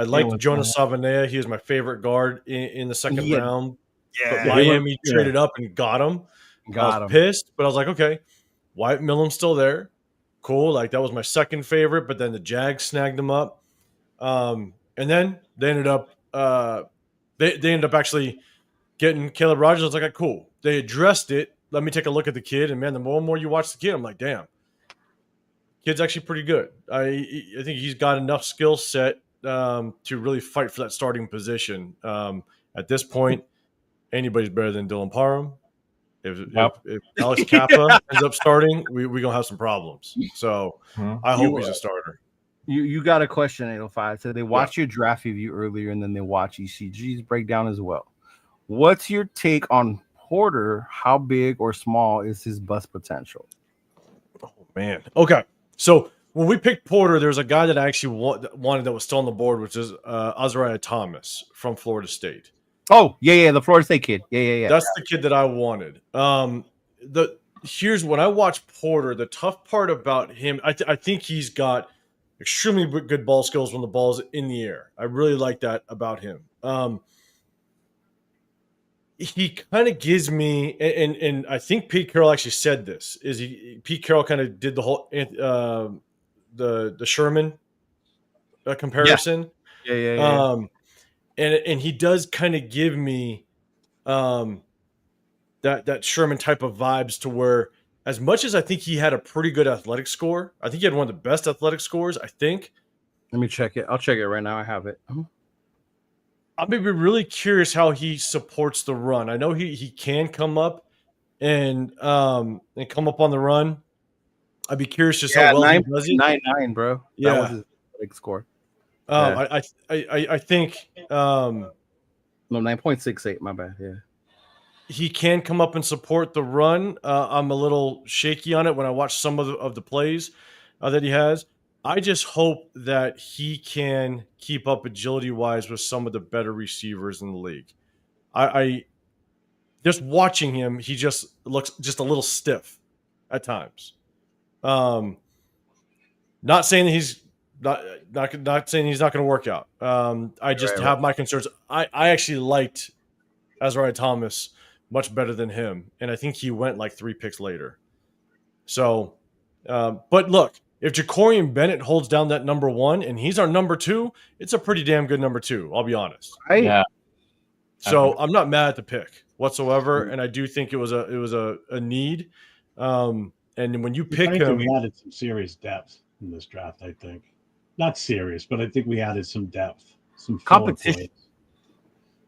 liked Jonas Savonea. He was my favorite guard in the second round. Yeah, but Miami traded up and got him. I was pissed, but I was like, okay, Wyatt Millam's still there. Cool. Like that was my second favorite, but then the Jags snagged him up. And then they ended up they ended up actually getting Caleb Rogers. I was like, cool. They addressed it. Let me take a look at the kid. And man, the more and more you watch the kid, I'm like, damn, kid's actually pretty good. I think he's got enough skill set to really fight for that starting position. At this point, anybody's better than Dylan Parham. If Alex Kappa ends up starting, we're going to have some problems. So I hope he's a starter. You got a question, 805. So they watch your draft review earlier, and then they watch ECG's breakdown as well. What's your take on Porter? How big or small is his bust potential? Oh, man. Okay. So when we picked Porter, there's a guy that I actually wanted that was still on the board, which is Azariah Thomas from Florida State. Oh, yeah, the Florida State kid. Yeah. That's the kid that I wanted. Here's when I watch Porter, the tough part about him, I think he's got extremely good ball skills when the ball's in the air. I really like that about him. he kind of gives me, and I think Pete Carroll actually said this, Pete Carroll kind of did the whole the Sherman comparison. Yeah. And he does kind of give me that Sherman type of vibes, to where, as much as I think he had a pretty good athletic score, I think he had one of the best athletic scores, I think. Let me check it. I'll check it right now. I have it. I'm be really curious how he supports the run. I know he can come up and come up on the run. I'd be curious just how well he does it. 9.9, bro. Yeah, that was his big score. I think no, 9.68. My bad. Yeah, he can come up and support the run. I'm a little shaky on it when I watch some of the plays that he has. I just hope that he can keep up agility-wise with some of the better receivers in the league. I just watching him, he just looks just a little stiff at times. Not saying that he's not saying he's not going to work out. I just have my concerns. I actually liked Azariah Thomas much better than him, and I think he went like 3 picks later. So, but look, if Jacorian Bennett holds down that number 1 and he's our number 2, it's a pretty damn good number 2. I'll be honest. Right? Yeah. So I'm not mad at the pick whatsoever, and I do think it was a need. And when you pick him, we added some serious depth in this draft. I think not serious, but I think we added some depth, some competition.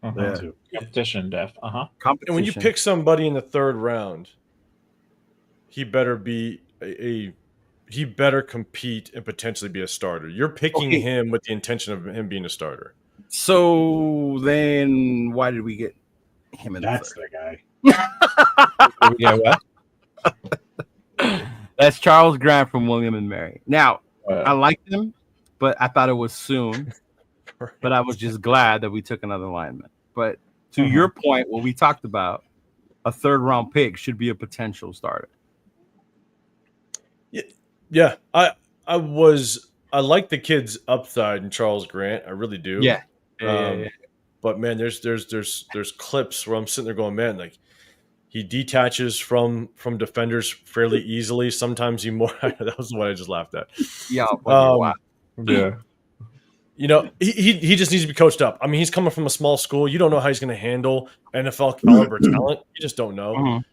Competition depth. And when you pick somebody in the 3rd round, he better be he better compete and potentially be a starter. You're picking him with the intention of him being a starter. So then why did we get him in That's the guy. Yeah, what? That's Charles Grant from William and Mary. Now, I liked him, but I thought it was soon. But I was just glad that we took another lineman. But to your point, what we talked about, a 3rd round pick should be a potential starter. Yeah. I like the kid's upside in Charles Grant. I really do. Yeah. But man, there's clips where I'm sitting there going, man, like he detaches from defenders fairly easily. Sometimes he more. That was the one I just laughed at. Yeah. Yeah. You know, he just needs to be coached up. I mean, he's coming from a small school. You don't know how he's going to handle NFL caliber talent. You just don't know.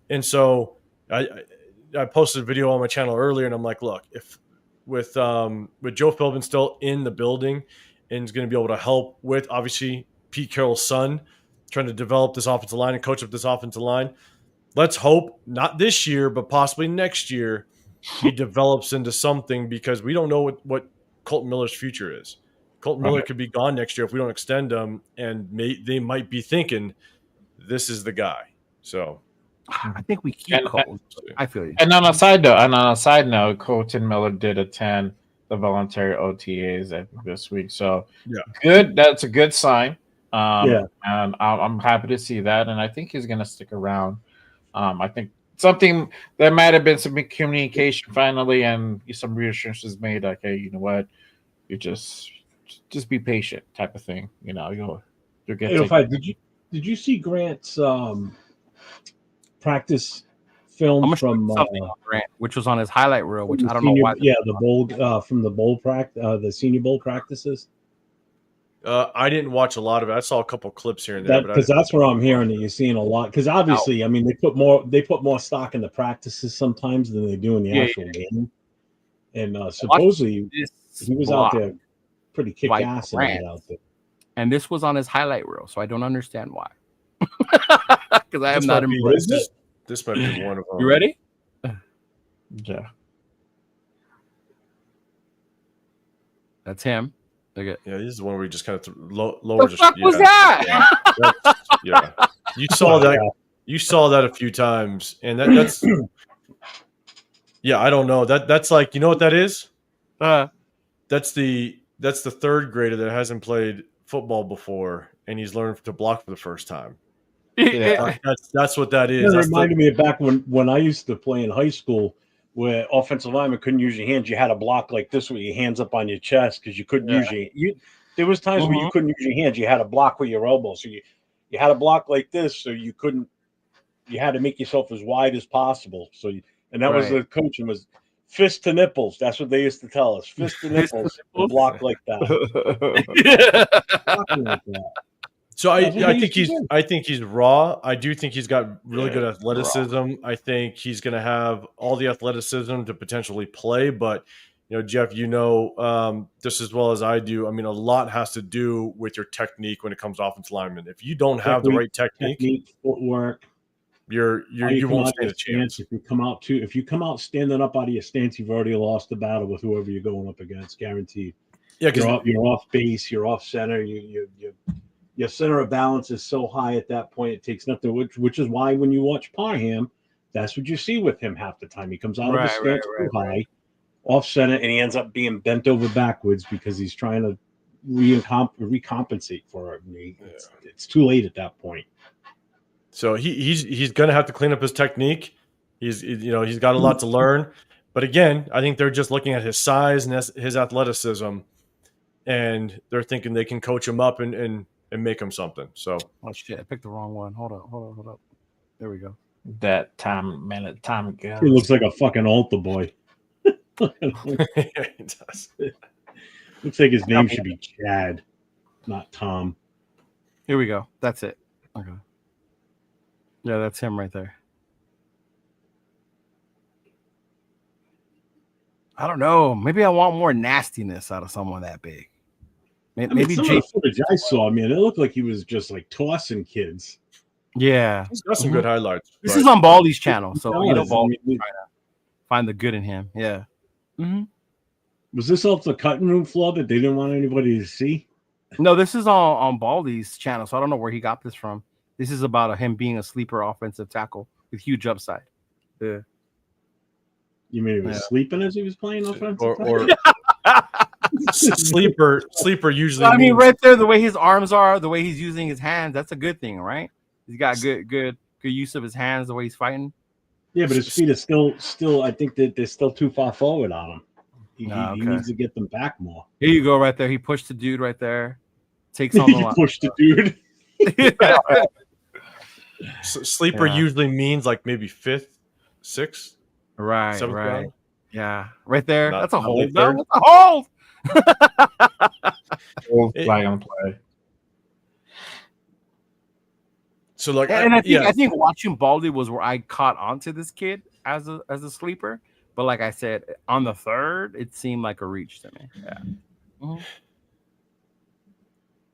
And so I posted a video on my channel earlier, and I'm like, look, if with Joe Philbin still in the building and is going to be able to help with, obviously, Pete Carroll's son, trying to develop this offensive line and coach up this offensive line, let's hope not this year, but possibly next year, he develops into something, because we don't know what Colton Miller's future is. Colton Miller could be gone next year if we don't extend him, and they might be thinking this is the guy. So I think we keep Colton. I feel you. And on a side note, Colton Miller did attend the voluntary OTAs this week. So good. That's a good sign. And I'm happy to see that. And I think he's going to stick around. I think something there might have been some communication finally, and some reassurances made. Like, hey, you know what? You just be patient, type of thing. You know, you'll get. Did you see Grant's practice film from Grant, which was on his highlight reel, which I don't know why. Yeah, the bowl from the bowl the Senior Bowl practices. I didn't watch a lot of it. I saw a couple clips here and there, because that's where I'm hearing that you're seeing a lot. Because obviously, I mean, they put more stock in the practices sometimes than they do in the actual game. And supposedly, he was out there pretty kick ass out there. And this was on his highlight reel, so I don't understand why. Because I am not impressed. This might be one of them. You ready? Yeah. That's him. Yeah, this is the one where you just kind of lower. What the fuck was that? Yeah. You saw that. You saw that a few times, and that's. Yeah, I don't know. That's like, you know what that is? That's the 3rd grader that hasn't played football before, and he's learned to block for the first time. Yeah, that's what that is. It reminded me of back when I used to play in high school, where offensive linemen couldn't use your hands. You had to block like this with your hands up on your chest, because you couldn't use your. There was times where you couldn't use your hands. You had to block with your elbows. So you had to block like this, so you couldn't. You had to make yourself as wide as possible. So, and that was the coaching was fist to nipples. That's what they used to tell us. Fist to nipples. Block like that. So I think he's raw. I do think he's got really good athleticism. I think he's going to have all the athleticism to potentially play. But Jeff, just as well as I do. I mean, a lot has to do with your technique when it comes to offensive lineman. If you don't have the right technique, footwork, you won't stand a chance. If you come out standing up out of your stance, you've already lost the battle with whoever you're going up against, guaranteed. Yeah, you're off base, you're off center, your center of balance is so high at that point, it takes nothing, which is why when you watch Parham, that's what you see with him half the time. He comes out of the stance too high, off center, and he ends up being bent over backwards because he's trying to recompensate for it. It's too late at that point. So he's going to have to clean up his technique. He's got a lot to learn. But again, I think they're just looking at his size and his athleticism, and they're thinking they can coach him up and make him something. So shit, I picked the wrong one. Hold up. There we go. That time ago. He looks like a fucking altar boy. He does. Looks like his name should be Chad, not Tom. Here we go. That's it. Okay. Yeah, that's him right there. I don't know. Maybe I want more nastiness out of someone that big. Maybe some of the footage I saw, man, it looked like he was just like tossing kids. Yeah, he's got some good highlights. This is on Baldy's channel, so Baldy's trying to find the good in him. Yeah. Mm-hmm. Was this off the cutting room floor that they didn't want anybody to see? No, this is on Baldy's channel, so I don't know where he got this from. This is about him being a sleeper offensive tackle with huge upside. Yeah. You mean he was sleeping as he was playing offensive or sleeper usually. I mean, right there, the way his arms are, the way he's using his hands, that's a good thing, right? He's got good use of his hands, the way he's fighting. Yeah, but his feet are still. I think that they're still too far forward on him. He needs to get them back more. Here you go, right there. He pushed the dude right there. Takes on the line. Pushed the dude. Sleeper usually means like maybe 5th, 6th, right, 7th right. round. Yeah, right there. That's a hold. That's a hold. Flag on play. So like, and I think watching Baldy was where I caught onto this kid as a sleeper. But like I said, on the third, it seemed like a reach to me. Yeah. Mm-hmm.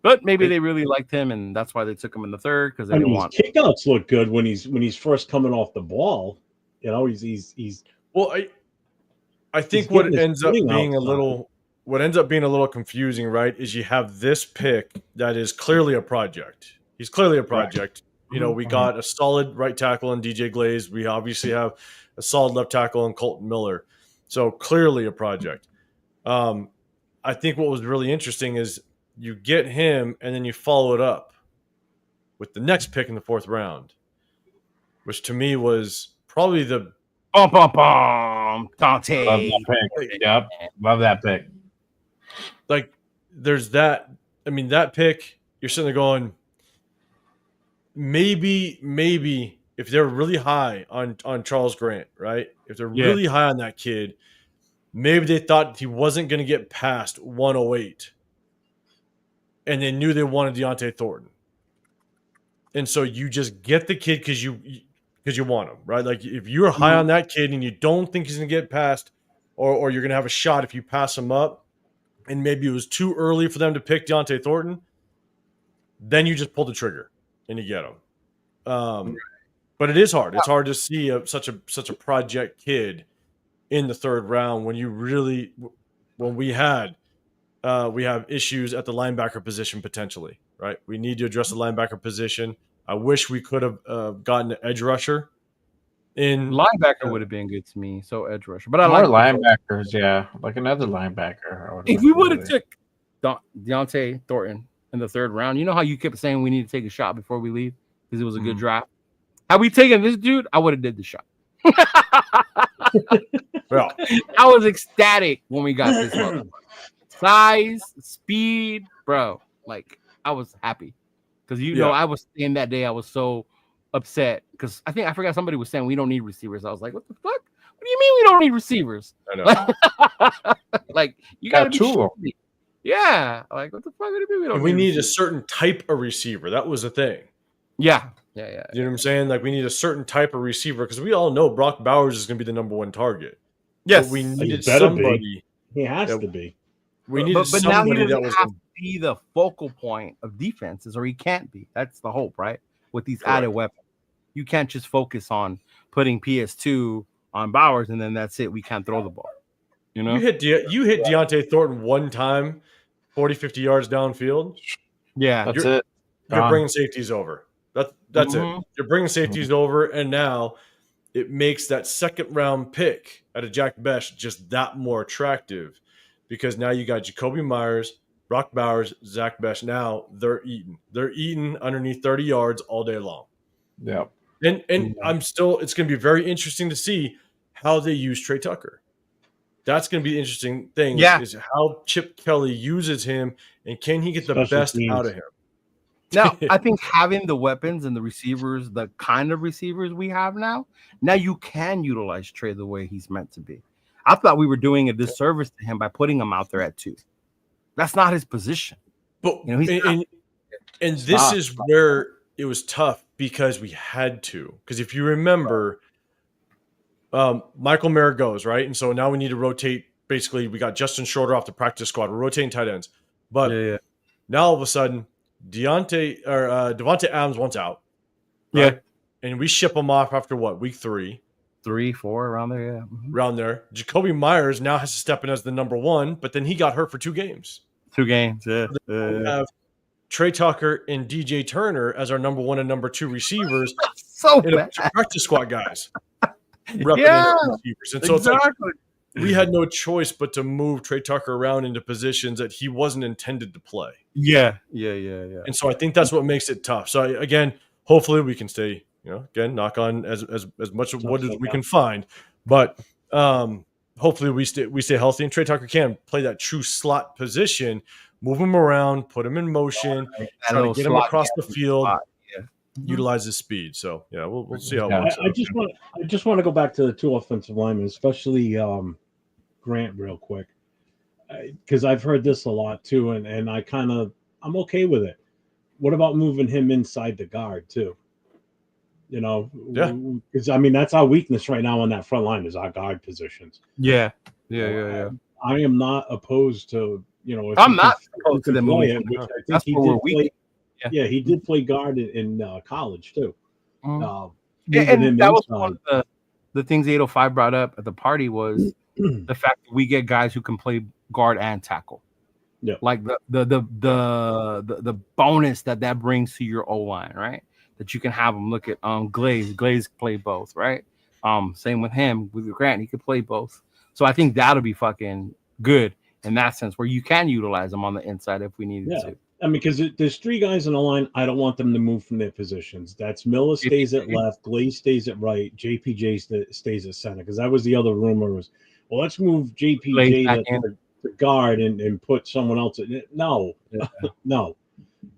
But maybe they really liked him, and that's why they took him in the third because they didn't want. Kickouts look good when he's first coming off the ball. He's well. I think what ends up being a little confusing, right, is you have this pick that is clearly a project. He's clearly a project. Right. We got a solid right tackle in DJ Glaze. We obviously have a solid left tackle in Colton Miller. So clearly a project. I think what was really interesting is you get him and then you follow it up with the next pick in the 4th round, which to me was probably the Dante. Love that pick. Yep. Love that pick. Like there's that. I mean, that pick, you're sitting there going, maybe if they're really high on Charles Grant, right? If they're really high on that kid, maybe they thought he wasn't going to get past 108. And they knew they wanted Deontay Thornton. And so you just get the kid because you want him, right? Like if you're high on that kid and you don't think he's going to get past or you're going to have a shot if you pass him up and maybe it was too early for them to pick Deontay Thornton, then you just pull the trigger and you get him. But it is hard. It's hard to see such a project kid in the 3rd round when we have issues at the linebacker position potentially, right? We need to address the linebacker position. I wish we could have gotten an edge rusher. Linebacker would have been good to me, so edge rusher. But I like linebackers, like another linebacker. If we would have took Deontay Thornton in the 3rd round, you know how you kept saying we need to take a shot before we leave because it was a good draft. Had we taken this dude, I would have did the shot. Well, I was ecstatic when we got this one. Size, speed, bro. Like I was happy Because I was saying that day I was so upset because I forgot somebody was saying we don't need receivers. I was like, what the fuck? What do you mean we don't need receivers? I know. Like you gotta be two. Yeah. Like what the fuck? What do you mean we don't we need a receivers? certain type of receiver. That was the thing. Yeah. You know what I'm saying? Like we need a certain type of receiver because we all know Brock Bowers is going to be the number one target. Yes, but we needed somebody. He has to be. We needed but now he somebody doesn't that was have to be the focal point of defenses, or he can't be. That's the hope, right? With these added weapons, you can't just focus on putting PS2 on Bowers and then that's it. We can't throw the ball. You know, you hit Deontay Thornton one time, 40, 50 yards downfield. Yeah, that's it. You're bringing safeties over. That's it. You're bringing safeties over, and now it makes that second round pick out of Jack Bech just that more attractive because now you got Jacoby Myers, Brock Bowers, Zach Bech. Now they're eating. They're eating underneath 30 yards all day long. Yeah. And it's going to be very interesting to see how they use Trey Tucker. That's going to be the interesting thing is how Chip Kelly uses him and can he get the best out of him. Now, I think having the weapons and the receivers, the kind of receivers we have now you can utilize Trey the way he's meant to be. I thought we were doing a disservice to him by putting him out there at 2. That's not his position. But and this is where it was tough because we had to. Because if you remember, Michael Mayer goes, right? And so now we need to rotate. Basically, we got Justin Shorter off the practice squad. We're rotating tight ends. But now all of a sudden, Devontae Adams wants out. Right? Yeah. And we ship him off after what? Week 3. 3, 4, around there, yeah. Mm-hmm. Around there. Jacoby Myers now has to step in as the number 1, but then he got hurt for 2 games. 2 games, yeah. We have Trey Tucker and DJ Turner as our number 1 and number 2 receivers. So bad. Practice squad guys. Yeah, receivers. And so exactly. We had no choice but to move Trey Tucker around into positions that he wasn't intended to play. Yeah. And so I think that's what makes it tough. So again, hopefully we can stay, again, knock on as much of wood as we can find. But hopefully we stay healthy and Trey Tucker can play that true slot position, move him around, put him in motion, try to get him across the field. Utilize his speed. So we'll see how it works. I just want to go back to the 2 offensive linemen, especially Grant, real quick, because I've heard this a lot too, and I'm okay with it. What about moving him inside the guard too? Because that's our weakness right now on that front line is our guard positions. Yeah. I am not opposed to if I'm not opposed to them moving. That's where we're weak. Yeah, he did play guard in college too. And that was one of the things 805 brought up at the party was the fact that we get guys who can play guard and tackle. Yeah, like the bonus that brings to your O line, right? That you can have them look at Glaze. Glaze play both, right? Same with him with Grant, he could play both. So I think that'll be fucking good in that sense, where you can utilize them on the inside if we needed to. Because there's 3 guys in the line. I don't want them to move from their positions. That's Miller stays at left, Glaze stays at right, JPJ stays at center. Because that was the other rumor was, well, let's move JPJ to guard and put someone else in it. No, no.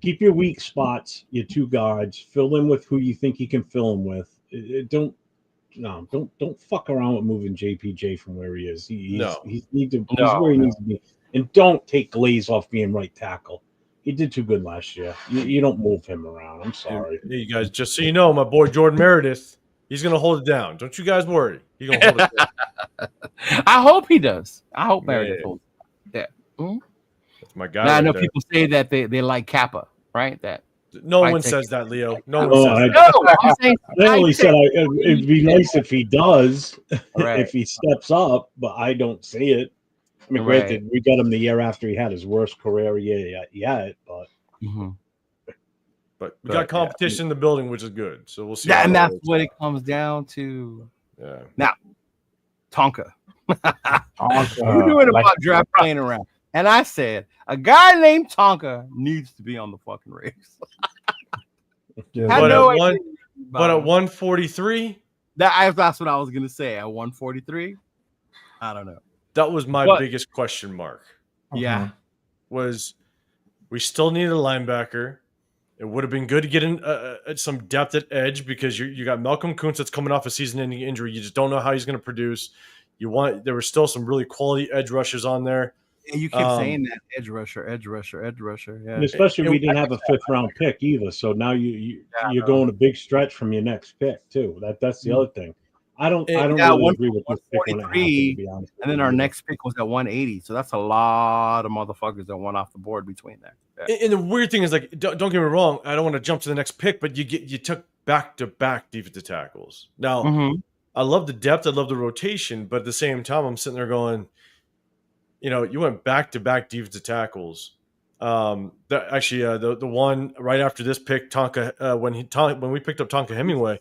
Keep your weak spots, your 2 guards. Fill them with who you think you can fill them with. Don't fuck around with moving JPJ from where he is. He's where he needs to be. And don't take Glaze off being right tackle. He did too good last year. You don't move him around. I'm sorry. Hey, you guys, just so you know, my boy Jordan Meredith, he's going to hold it down. Don't you guys worry. He's going to hold it down. I hope he does. I hope Meredith holds it. Yeah. Mm-hmm. That's my guy. Now, I know people say that they like Kappa, right? That no one says that, Leo. No one says that. I'm saying, I only said it'd be nice if he does, if he steps up, but I don't see it. I mean, granted, we got him the year after he had his worst career year yet, but we got competition in the building, which is good. So we'll see. And that's what it comes down to. Yeah. Now, Tonka. We're doing about draft playing around, and I said a guy named Tonka needs to be on the fucking race. But at 143, that's what I was gonna say. At 143, I don't know. That was my biggest question mark. Yeah. Was we still need a linebacker. It would have been good to get in some depth at edge because you got Malcolm Kuntz that's coming off a season-ending injury. You just don't know how he's going to produce. There were still some really quality edge rushers on there. And you keep saying that edge rusher. Yeah, and especially we didn't have a 5th-round pick either. So now you're going a big stretch from your next pick too. That's the other thing. I don't really agree with this pick when it happened, to be honest. And then our next pick was at 180. So that's a lot of motherfuckers that went off the board between there. Yeah. And the weird thing is, like, don't get me wrong, I don't want to jump to the next pick, but you took back-to-back defensive tackles. Now, I love the depth, I love the rotation, but at the same time, I'm sitting there going, you went back-to-back defensive tackles. The one right after this pick, Tonka, when we picked up Tonka Hemingway,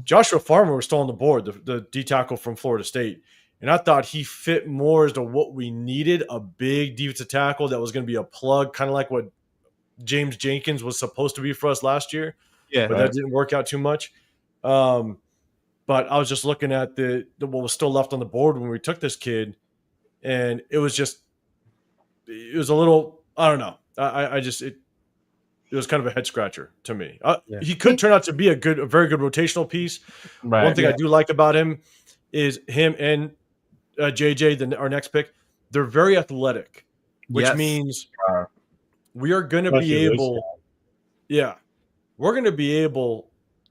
Joshua Farmer was still on the board, the D tackle from Florida State. And I thought he fit more as to what we needed, a big defensive tackle that was going to be a plug, kind of like what James Jenkins was supposed to be for us last year. Yeah, but that didn't work out too much. But I was just looking at what was still left on the board when we took this kid, and it was a little, I don't know. It was kind of a head scratcher to me. He could turn out to be a very good rotational piece. Right, one thing I do like about him is him and JJ, our next pick. They're very athletic, which means we are going to be able. Yeah, we're going to be able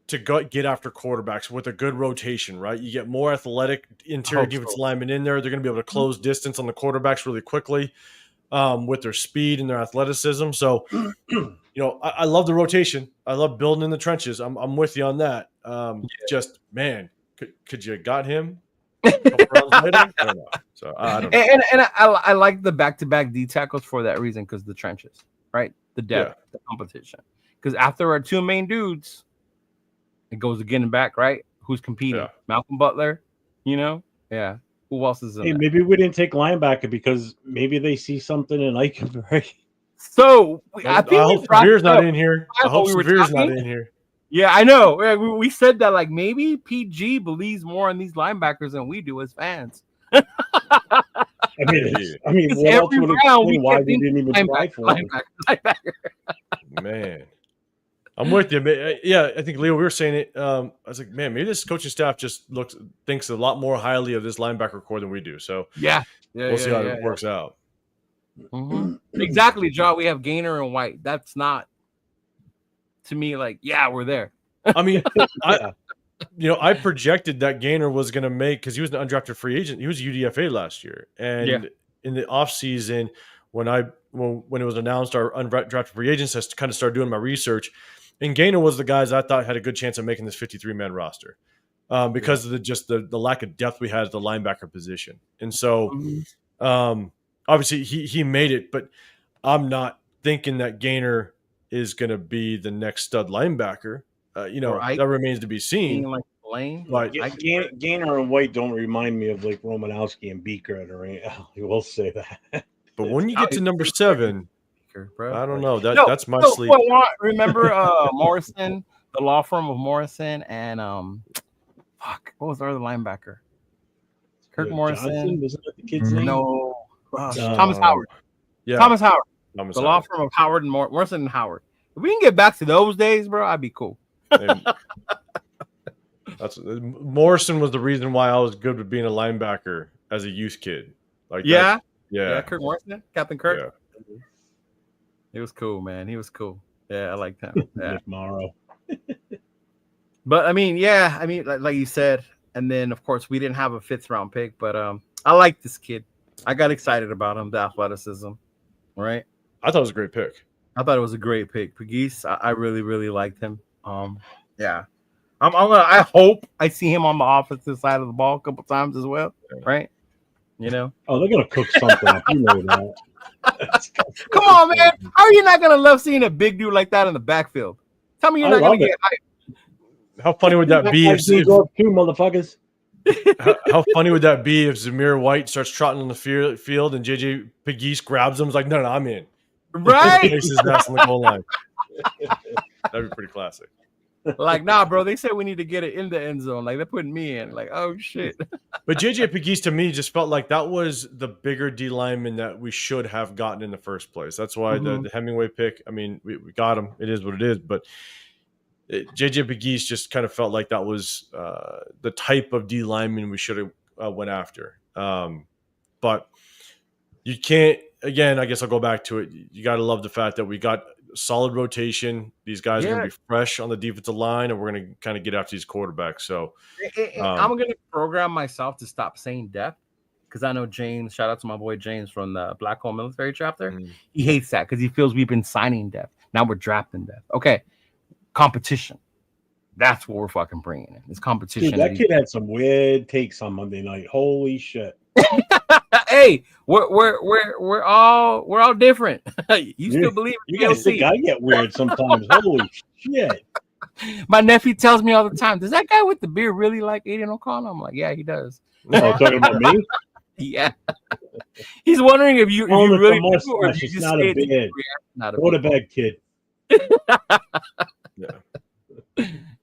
to get after quarterbacks with a good rotation, right? You get more athletic interior defensive linemen in there. They're going to be able to close distance on the quarterbacks really quickly with their speed and their athleticism. So, I love the rotation. I love building in the trenches. I'm with you on that. Just, man, could you have got him a couple rounds later? I don't know. So, I don't know. And I like the back-to-back D tackles for that reason, because the trenches, right? The depth, the competition. Because after our two main dudes, it goes again and back, right? Who's competing? Yeah. Malcolm Butler, Yeah. Who else is in there? Maybe we didn't take linebacker because maybe they see something in Eichenberg. So I hope Severe's not in here. I hope Severe's not in here. Yeah, I know. We said that, like, maybe PG believes more in these linebackers than we do as fans. I mean, what else would explain why we didn't even try for him? Man, I'm with you. Yeah, I think, Leo, we were saying it. I was like, man, maybe this coaching staff just thinks a lot more highly of this linebacker core than we do. So we'll see how it works out. Exactly, John. We have Gaynor and White. That's not, to me, like, we're there. I mean, I projected that Gaynor was going to make, because he was an undrafted free agent. He was a UDFA last year, and in the offseason, when it was announced our undrafted free agents, I kind of started doing my research, and Gaynor was the guys I thought had a good chance of making this 53-man roster because of the lack of depth we had at the linebacker position. And so obviously he made it, but I'm not thinking that Gaynor is going to be the next stud linebacker. That remains to be seen. Like Blaine, but Gaynor and White don't remind me of like Romanowski and Beaker at I will say that. But when you get to number 7, I don't know. That's my sleep. Remember Morrison, the law firm of Morrison, and what was the other linebacker? Kirk Morrison. Johnson, wasn't that the kid's name? No, Thomas Howard. Yeah, Thomas Howard. The law firm of Howard and Morrison and Howard. If we can get back to those days, bro, I'd be cool. Morrison was the reason why I was good with being a linebacker as a youth kid. Yeah, Kirk Morrison, Captain Kirk. Yeah. He was cool, man. He was cool. Yeah, I liked him. Yeah. Morrow. But I mean, like you said, and then of course we didn't have a 5th-round pick, but I like this kid. I got excited about him, the athleticism. Right? I thought it was a great pick. I thought it was a great pick. Pegues, I really, really liked him. I hope I see him on the offensive side of the ball a couple times as well. Right? Oh, they're gonna cook something up. You know that. Come on, man. How are you not gonna love seeing a big dude like that in the backfield? Tell me you're not gonna get hyped. How funny would that be if two motherfuckers? How funny would that be if Zamir White starts trotting on the field and JJ Pegues grabs him? He's like, no, I'm in. Right? Places his ass on the goal line. That'd be pretty classic. Like, nah, bro. They said we need to get it in the end zone. Like they're putting me in. Like, oh shit. But JJ Pegues to me just felt like that was the bigger D lineman that we should have gotten in the first place. That's why the Hemingway pick. I mean, we got him. It is what it is. But JJ Pegues just kind of felt like that was the type of D lineman we should have went after. But you can't. Again, I guess I'll go back to it. You got to love the fact that we got solid rotation. These guys are going to be fresh on the defensive line, and we're going to kind of get after these quarterbacks. So I'm going to program myself to stop saying depth because I know James. Shout out to my boy James from the Black Hole Military Chapter. He hates that because he feels we've been signing depth. Now we're drafting depth. Okay, competition. That's what we're fucking bringing in. It's competition. Dude, that kid had some weird takes on Monday night. Holy shit. Hey, we're all different. You still believe you guys think I get weird sometimes. Holy shit. My nephew tells me all the time, does that guy with the beard really like Aiden O'Connell? I'm like, yeah, he does. Oh, talking about me? Yeah. He's wondering if you really do, or if you just not a beard. What a bad kid.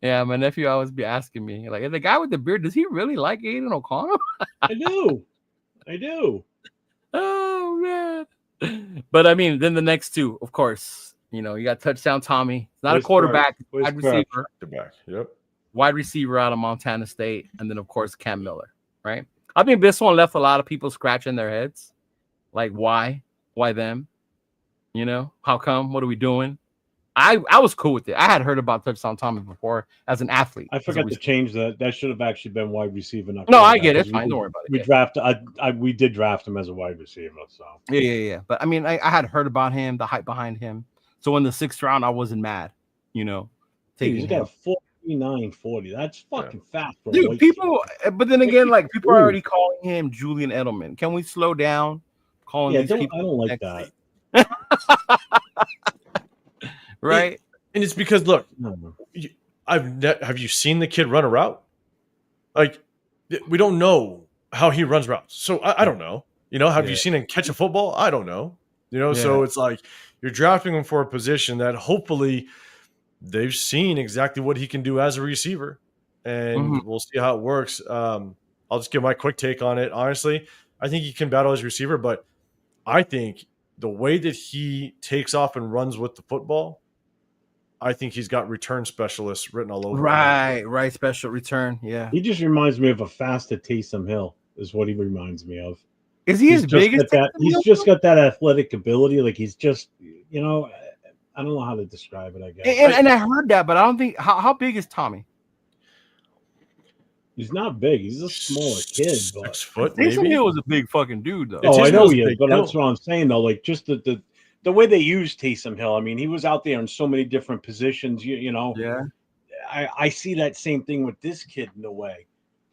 Yeah, my nephew always be asking me, like, the guy with the beard, does he really like Aiden O'Connell? I do. Oh man. But I mean, then the next two, of course, you got touchdown Tommy. It's not a quarterback, wide receiver. Yep. Wide receiver out of Montana State, and then of course Cam Miller, right? I think this one left a lot of people scratching their heads. Like, why? Why them? How come? What are we doing? I was cool with it. I had heard about touchdown Tommy before as an athlete. I forgot to change that. That should have actually been wide receiver. No, I get it. Fine, don't worry about it. We did draft him as a wide receiver. So yeah. But I mean, I had heard about him, the hype behind him. So in the 6th round, I wasn't mad. He's got 49-40. That's fucking fast, bro. Dude, people. But then again, like people are already calling him Julian Edelman. Can we slow down? Calling these people. I don't like that. Right, and it's because look, have you seen the kid run a route? Like, we don't know how he runs routes, so I don't know. Have you seen him catch a football? I don't know. So it's like you're drafting him for a position that hopefully they've seen exactly what he can do as a receiver, and we'll see how it works. I'll just give my quick take on it. Honestly, I think he can battle as a receiver, but I think the way that he takes off and runs with the football, I think he's got return specialists written all over. Right. Special return. Yeah. He just reminds me of a faster Taysom Hill, is what he reminds me of. Is he as big as that? He's just got that athletic ability. Like he's just, I don't know how to describe it, I guess. And I heard that, but I don't think how big is Tommy? He's not big. He's a smaller kid. 6 foot. Taysom Hill was a big fucking dude, though. Oh, I know he is, but that's what I'm saying, though. Like just the way they use Taysom Hill. I mean, he was out there in so many different positions. Yeah. I see that same thing with this kid in a way.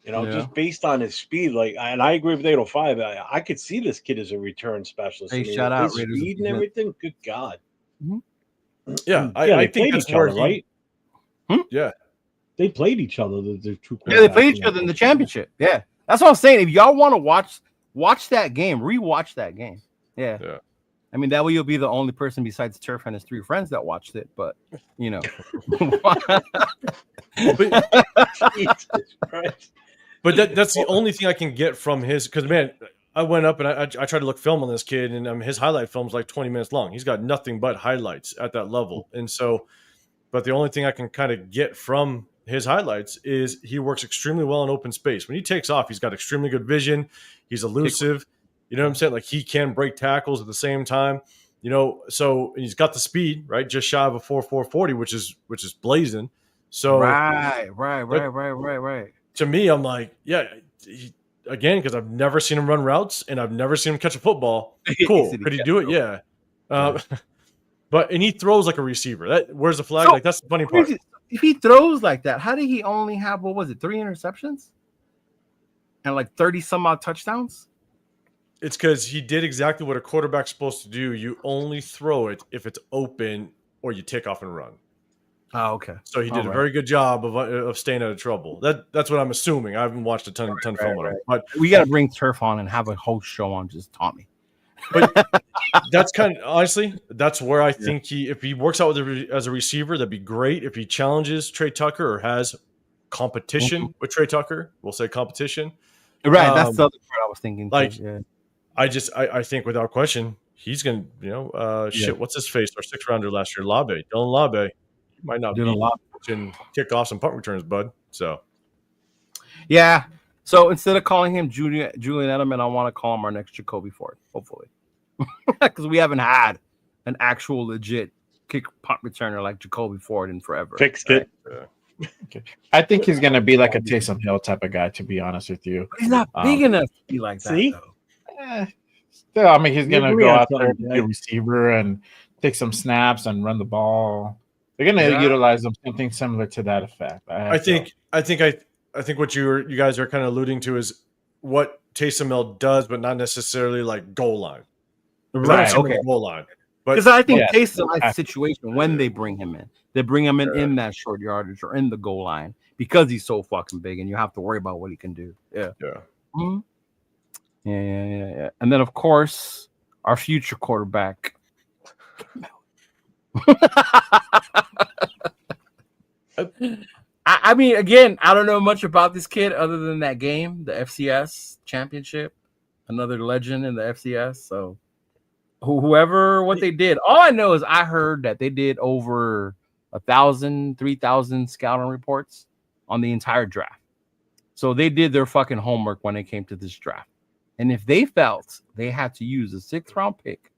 Just based on his speed. Like, and I agree with 805. I could see this kid as a return specialist. Hey, shout out his speed and everything. Good God. Yeah, I think that's where right. Yeah. They played each other. The two. Yeah, they played each other in the championship. Yeah, that's what I'm saying. If y'all want to watch that game, rewatch that game. Yeah. I mean, that way you'll be the only person besides Turf and his 3 friends that watched it. But But that's the only thing I can get from his. Because man, I went up and I tried to look film on this kid, and his highlight film's like 20 minutes long. He's got nothing but highlights at that level, and so. But the only thing I can kind of get from his highlights is he works extremely well in open space. When he takes off, he's got extremely good vision. He's elusive. You know what I'm saying? Like he can break tackles at the same time. So he's got the speed, right? Just shy of a 4.40, which is blazing. So right. To me, I'm like, yeah. Again, because I've never seen him run routes and I've never seen him catch a football. Cool. Could he do it? Yeah. And he throws like a receiver. Where's the flag? Like that's the funny part. If he throws like that, how did he only have 3 interceptions and like 30 some odd touchdowns? It's because he did exactly what a quarterback's supposed to do. You only throw it if it's open or you take off and run. Oh, okay. So he did a very good job of staying out of trouble. That's what I'm assuming. I haven't watched a ton of film on him, but we got to bring Turf on and have a whole show on just Tommy. But That's kind of honestly, that's where I think if he works out as a receiver, that'd be great. If he challenges Trey Tucker or has competition with Trey Tucker, we'll say competition. Right, that's the other part I was thinking. Like, too. Yeah. I think without question, he's gonna, what's his face? Our 6th rounder last year, Dylan Labe, he might not be catching kickoffs and punt returns, bud. So, yeah. So instead of calling him Julian Edelman, I want to call him our next Jacoby Ford, hopefully, because we haven't had an actual legit kick punt returner like Jacoby Ford in forever. Fixed it. Okay. I think he's gonna be like a Taysom Hill type of guy, to be honest with you. He's not big enough to be like that. See? Though. Still, I mean, he's gonna go out there, be a receiver, and take some snaps and run the ball. They're gonna utilize him something similar to that effect. I think what you guys are kind of alluding to is what Taysom Hill does, but not necessarily like goal line. Right. Okay. Goal line. Because I think Taysom's situation when they bring him in, they bring him in that short yardage or in the goal line because he's so fucking big, and you have to worry about what he can do. Yeah. Yeah. Mm-hmm. Yeah. And then, of course, our future quarterback. I mean, again, I don't know much about this kid other than that game, the FCS championship, another legend in the FCS. So what they did, all I know is I heard that they did over 1,000, 3,000 scouting reports on the entire draft. So they did their fucking homework when it came to this draft. And if they felt they had to use a 6th round pick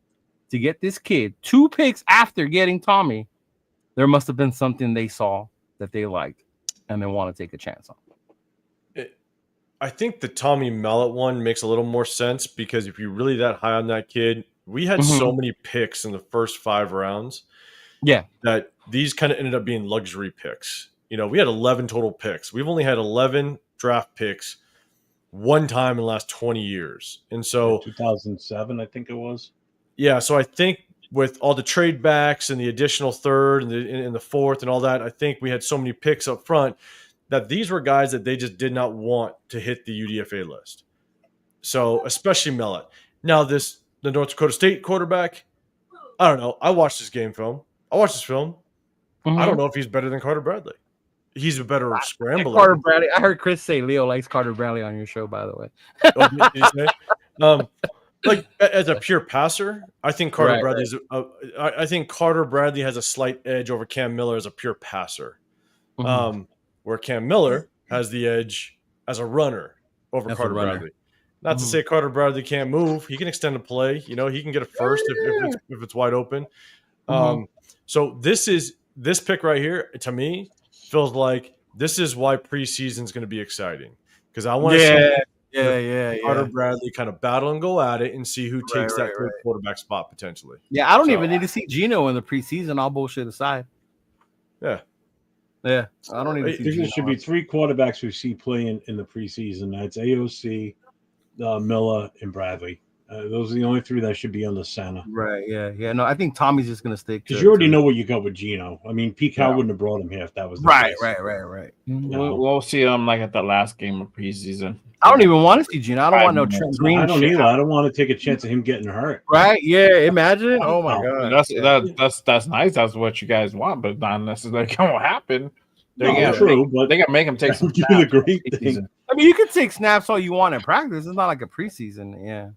to get this kid 2 picks after getting Tommy, there must have been something they saw that they liked and they want to take a chance on. I think the Tommy Mellott one makes a little more sense because if you're really that high on that kid, we had so many picks in the first 5 rounds. Yeah. That these kind of ended up being luxury picks. We had 11 total picks. We've only had 11 draft picks one time in the last 20 years. And so 2007, I think it was. Yeah. So I think with all the trade backs and the additional 3rd and the 4th and all that, I think we had so many picks up front that these were guys that they just did not want to hit the UDFA list. So especially Mellott. Now the North Dakota State quarterback, I don't know. I watched this film. I don't know if he's better than Carter Bradley. He's a better scrambler. Carter Bradley. I heard Chris say Leo likes Carter Bradley on your show, by the way. Did you say? Like as a pure passer, I think Carter Bradley's. I think Carter Bradley has a slight edge over Cam Miller as a pure passer, where Cam Miller has the edge as a runner over Carter Bradley. Not to say Carter Bradley can't move; he can extend a play. He can get a first if it's wide open. So this pick right here to me feels like this is why preseason is going to be exciting because I want to see Carter Bradley kind of battle and go at it and see who takes that quarterback spot potentially. Yeah, I don't even need to see Geno in the preseason. All bullshit aside. Yeah. I don't need to see. There should be 3 quarterbacks we see playing in the preseason. That's AOC, Miller, and Bradley. Those are the only 3 that should be on the center. Right. Yeah. No, I think Tommy's just going to stick. Because you already know what you got with Geno. I mean, Pete Carroll wouldn't have brought him here if that was the case. Right. We'll see him like at the last game of preseason. I don't even want to see Geno. I don't want no Trent Green. I don't either. I don't want to take a chance of him getting hurt. Right? Yeah. Imagine. Oh my god. That's nice. That's what you guys want, but not necessarily going to happen. But they're gonna make him take some snaps. The great thing. I mean, you can take snaps all you want in practice. It's not like a preseason. Yeah.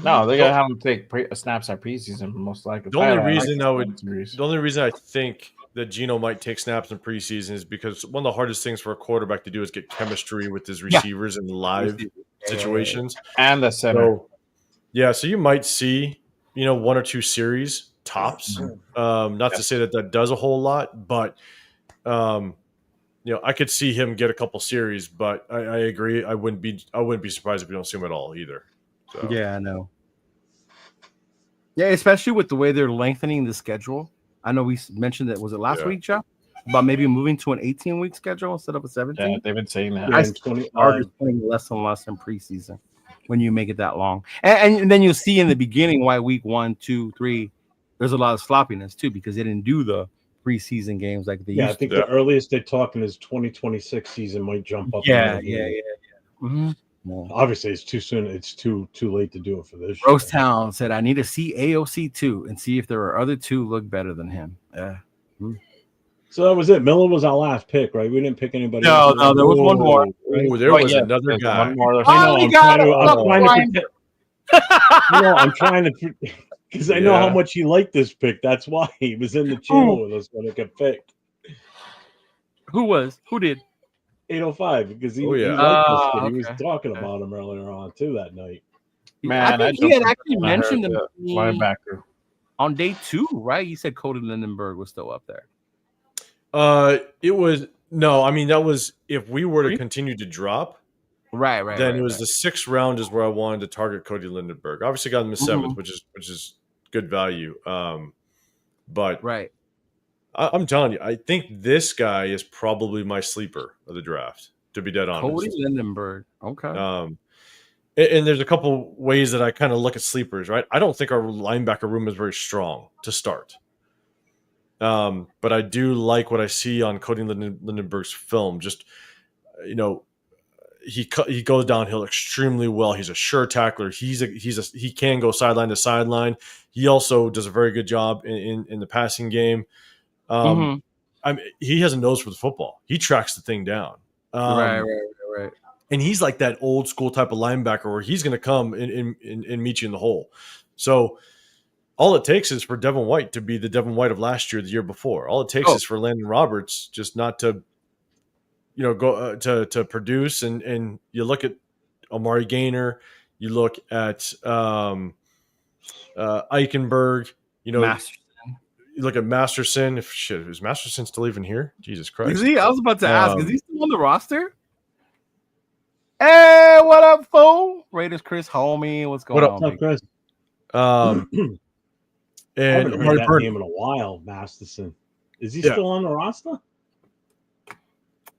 No, they're gonna have him take snaps at preseason most likely. The only reason I think that Geno might take snaps in preseason is because one of the hardest things for a quarterback to do is get chemistry with his receivers in live situations and the center. So you might see 1 or 2 series tops. Not to say that does a whole lot, but I could see him get a couple series. But I agree. I wouldn't be surprised if we don't see him at all either. So. Yeah, I know. Yeah, especially with the way they're lengthening the schedule. I know we mentioned that. Was it last week, Jeff? About maybe moving to an 18-week schedule instead of a 17? Yeah, they've been saying that. I started playing less and less in preseason when you make it that long. And then you'll see in the beginning why week 1, 2, 3, there's a lot of sloppiness too because they didn't do the preseason games like they used to. I think the earliest they're talking is 2026 season might jump up. Yeah. Mm-hmm. Obviously, it's too soon. It's too late to do it for this show. Rose Town said, "I need to see AOC too and see if there are other two look better than him." Yeah. So that was it. Miller was our last pick, right? We didn't pick anybody. No, there was one more. Oh, there was another guy. One more. I'm trying to because I know how much he liked this pick. That's why he was in the channel with us when it got picked. Who did? 805 because he liked this kid. He was talking about him earlier on too that night. Man, I think he had actually mentioned him linebacker on day 2, right? You said Cody Lindenberg was still up there. It was no. I mean, that was if we were to continue to drop. Right. Then it was the 6th round is where I wanted to target Cody Lindenberg. Obviously, got him the 7th, which is good value. But right, I'm telling you, I think this guy is probably my sleeper of the draft. To be dead honest, Cody Lindenberg. Okay. And there's a couple ways that I kind of look at sleepers. Right, I don't think our linebacker room is very strong to start. But I do like what I see on Cody Lindenberg's film. Just he goes downhill extremely well. He's a sure tackler. He can go sideline to sideline. He also does a very good job in the passing game. I mean, he has a nose for the football. He tracks the thing down. Right. And he's like that old school type of linebacker where he's going to come and meet you in the hole. So all it takes is for Devin White to be the Devin White of last year, the year before. All it takes is for Landon Roberts just not to, go to produce. And you look at Amari Gaynor, you look at Eichenberg, Masterson. You look at Masterson. Is Masterson still even here? Jesus Christ! Is he? I was about to ask. Is he still on the roster? Hey, what up, fool? Raiders Chris Homie, what's going on? What's up, Chris? And I haven't heard that name in a while, Masterson. Is he still on the roster?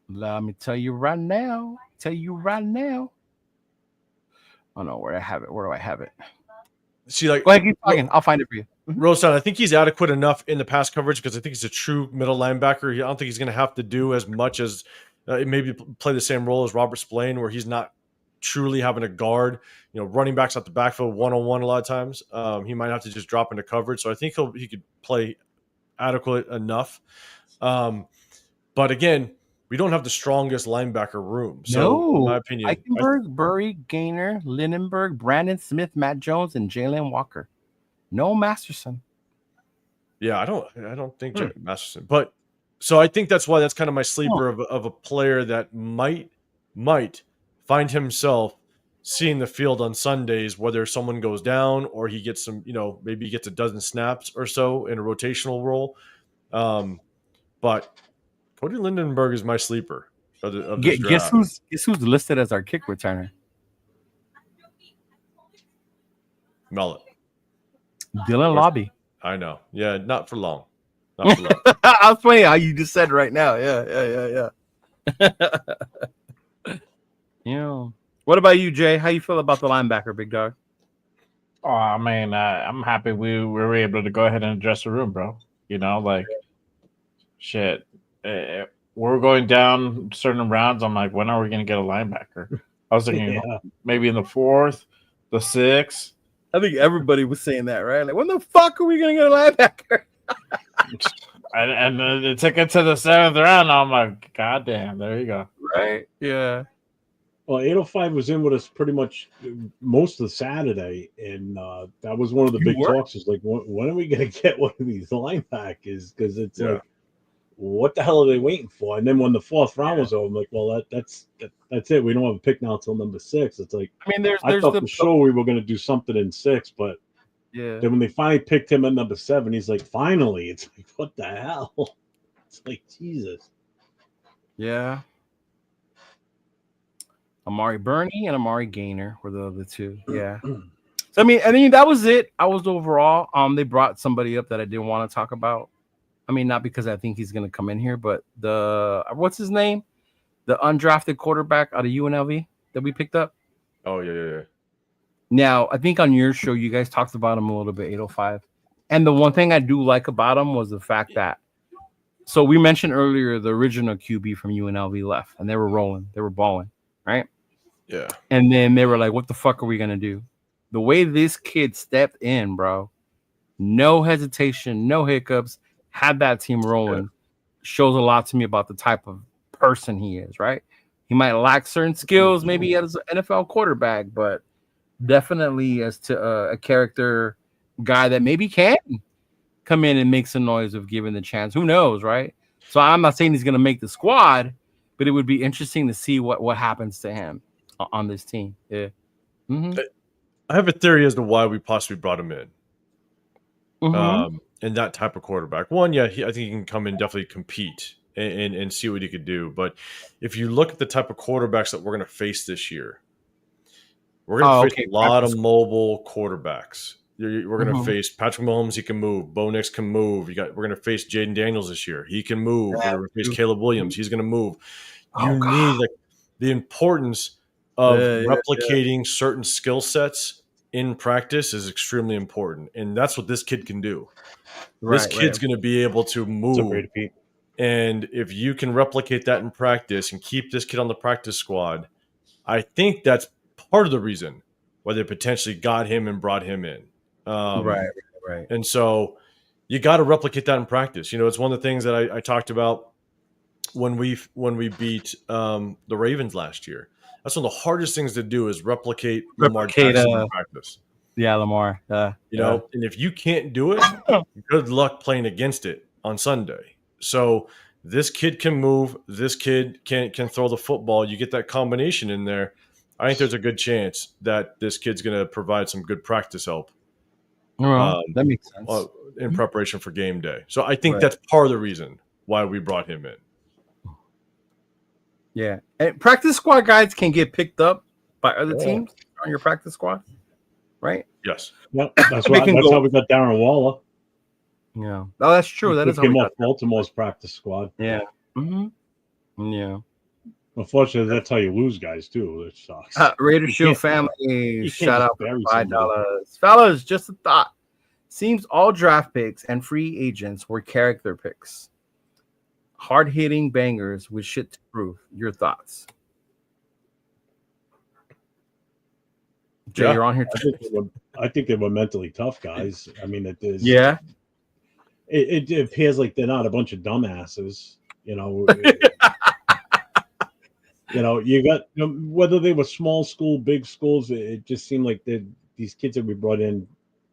Let me tell you right now. Oh no, where I have it. Where do I have it? See, like, go ahead, keep talking. I'll find it for you. Roseanne, I think he's adequate enough in the pass coverage because I think he's a true middle linebacker. I don't think he's going to have to do as much as maybe play the same role as Robert Spillane, where he's not truly having a guard. Running backs out the backfield 1-on-1 a lot of times. He might have to just drop into coverage. So I think he could play adequate enough. But again, we don't have the strongest linebacker room. So in my opinion, Eichenberg, Burry, Gaynor, Lindenberg, Brandon Smith, Matt Jones, and Jalen Walker. No Masterson. Yeah, I don't think Masterson. But so I think that's why that's kind of my sleeper of a player that might find himself seeing the field on Sundays, whether someone goes down or he gets some, maybe he gets a dozen snaps or so in a rotational role. But Cody Lindenberg is my sleeper of this draft. Guess who's listed as our kick returner? Mullet. Dylan Lobby. I know. Yeah, not for long. I was funny how you just said right now. Yeah. What about you, Jay? How you feel about the linebacker, big dog? Oh, I mean, I'm happy we were able to go ahead and address the room, bro. Shit. We're going down certain rounds. I'm like, when are we going to get a linebacker? I was thinking maybe in the 4th, the 6th. I think everybody was saying that, right? Like, when the fuck are we going to get a linebacker? and it took it to the 7th round. I'm like, God damn, there you go. Right? Yeah. Well, 805 was in with us pretty much most of Saturday, and that was one of the big talks. Is like, when are we going to get one of these linebackers? Because it's like, what the hell are they waiting for? And then when the 4th round was over, I'm like, well, that's it. We don't have a pick now until number 6. It's like, I mean, I thought for sure we were going to do something in 6, but then when they finally picked him at number 7, he's like, finally. It's like, what the hell? It's like, Jesus. Yeah. Amari Burney and Amari Gaynor were the other two. Yeah. So I mean, that was it. I was overall. They brought somebody up that I didn't want to talk about. I mean, not because I think he's going to come in here, but what's his name? The undrafted quarterback out of UNLV that we picked up. Oh, yeah. Now, I think on your show, you guys talked about him a little bit, 805. And the one thing I do like about him was the fact that, so we mentioned earlier the original QB from UNLV left, and they were rolling. They were balling, right? Yeah. And then they were like, what the fuck are we going to do? The way this kid stepped in, bro, no hesitation, no hiccups, had that team rolling, shows a lot to me about the type of person he is, right? He might lack certain skills, maybe as an NFL quarterback, but definitely as to a character guy that maybe can come in and make some noise if given the chance. Who knows, right? So I'm not saying he's going to make the squad, but it would be interesting to see what happens to him on this team. Yeah. Mm-hmm. I have a theory as to why we possibly brought him in. Mm-hmm. And that type of quarterback. One, I think he can come and definitely compete and see what he could do. But if you look at the type of quarterbacks that we're going to face this year, we're going to face a lot of mobile quarterbacks. We're going to face Patrick Mahomes. He can move. Bo Nix can move. We're going to face Jaden Daniels this year. He can move. We're going to face Caleb Williams. He's going to move. You need the importance of replicating certain skill sets in practice is extremely important, and that's what this kid can do. This kid's going to be able to move, and if you can replicate that in practice and keep this kid on the practice squad, I think that's part of the reason why they potentially got him and brought him in. Right. And so you got to replicate that in practice. It's one of the things that I talked about when we beat the Ravens last year. That's one of the hardest things to do is replicate Lamar Jackson in practice. Yeah, Lamar. And if you can't do it, good luck playing against it on Sunday. So this kid can move. This kid can throw the football. You get that combination in there. I think there's a good chance that this kid's going to provide some good practice help. That makes sense. In preparation for game day. So I think that's part of the reason why we brought him in. Yeah. And practice squad guys can get picked up by other teams on your practice squad, right? Yes. Yep. That's how we got Darren Waller. Yeah. Oh, that's true. That is how we got Baltimore's practice squad. Yeah. Mm-hmm. Yeah. Unfortunately, that's how you lose guys too. It sucks. Raider Shield family, shout out for $5. Fellas, just a thought. Seems all draft picks and free agents were character picks. Hard-hitting bangers with shit to prove. Your thoughts? Jay, you're on here. I think they were mentally tough guys. I mean, it is. Yeah. It appears like they're not a bunch of dumbasses. You got whether they were small school, big schools. It just seemed like these kids that we brought in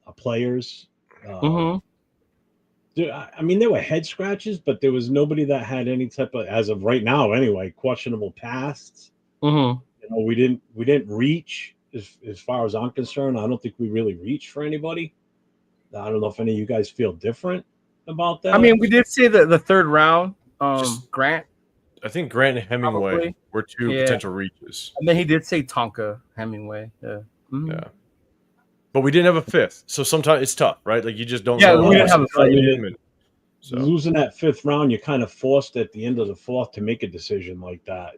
are players. I mean, there were head scratches, but there was nobody that had any type of, as of right now, anyway, questionable pasts. We didn't reach as far as I'm concerned. I don't think we really reached for anybody. I don't know if any of you guys feel different about that. I mean, we did say that the third round, Grant. I think Grant and Hemingway were two potential reaches. And then he did say Tonka Hemingway. Yeah. Yeah. But we didn't have a fifth. So sometimes it's tough, right? Like you just don't know. Yeah, we didn't have a fifth. So losing that fifth round, you're kind of forced at the end of the fourth to make a decision like that,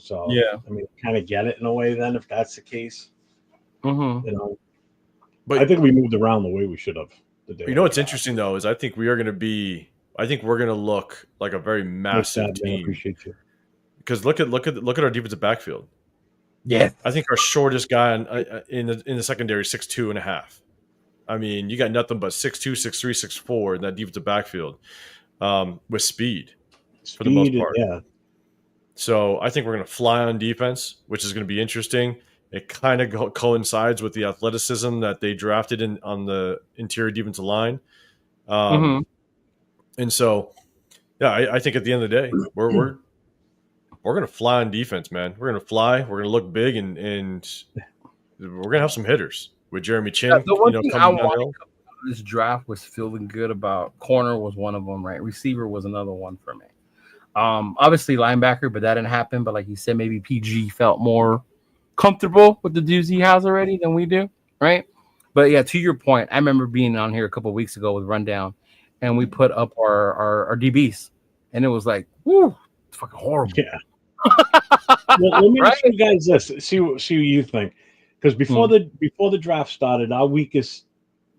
So I mean, kind of get it in a way then if that's the case. But I think we moved around the way we should have. What's interesting though is I think we're going to look like a very massive team. I appreciate you. Because look at our defensive backfield. Yeah, I think our shortest guy in the secondary 6'2.5". I mean, you got nothing but 6'2", 6'3", 6'4" in that defensive backfield with speed for the most part. Yeah. So I think we're going to fly on defense, which is going to be interesting. It kind of coincides with the athleticism that they drafted on the interior defensive line. And so, I think at the end of the day, we're going to fly on defense, man. We're going to fly. We're going to look big, and we're going to have some hitters with Jeremy Chin. The one thing I wanted this draft was feeling good about. Corner was one of them, right? Receiver was another one for me. Obviously linebacker, but that didn't happen. But like you said, maybe PG felt more comfortable with the dudes he has already than we do, right? But yeah, to your point, I remember being on here a couple of weeks ago with Rundown, and we put up our DBs, and it was like, whoo, it's fucking horrible. Yeah. Well, let me ask you guys this. See what you think. Because before the draft started, our weakest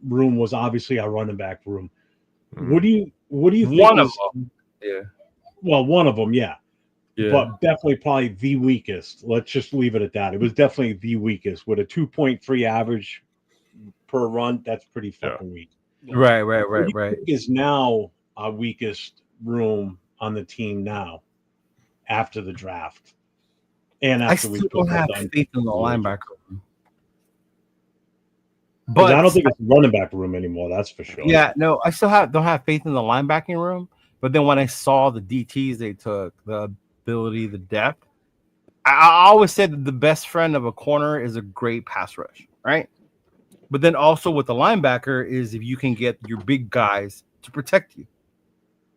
room was obviously our running back room. What do you think? One of them. Yeah. Well, one of them, yeah. but definitely probably the weakest. Let's just leave it at that. It was definitely the weakest with a 2.3 average per run. That's pretty fucking weak. Right. Who do you think is now our weakest room on the team now after the draft? And after I still don't have faith in the linebacker room. But I don't think it's running back room anymore. That's for sure. Yeah, no, I still don't have faith in the linebacking room. But then when I saw the DTs they took, the ability, the depth, I always said that the best friend of a corner is a great pass rush, right? But then also with the linebacker is if you can get your big guys to protect you.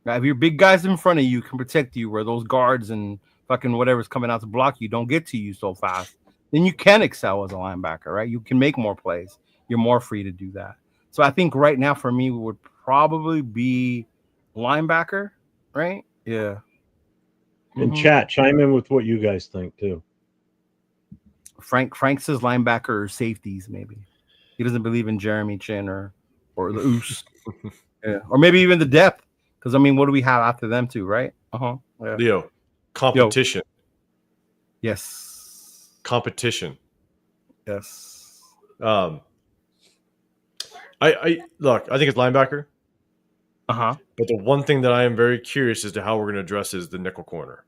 Now, if your big guys in front of you can protect you, where those guards and fucking whatever's coming out to block you don't get to you so fast, then you can excel as a linebacker, right? You can make more plays. You're more free to do that. So I think right now for me would probably be linebacker, right? Yeah. In chat, chime in with what you guys think too. Frank says linebacker or safeties, maybe. He doesn't believe in Jeremy Chin or the Oos. Yeah. Or maybe even the depth. Because I mean, what do we have after them too, right? Yeah. Leo, competition. Yes. Competition. Yes. I look, I think it's linebacker. But the one thing that I am very curious as to how we're going to address is the nickel corner.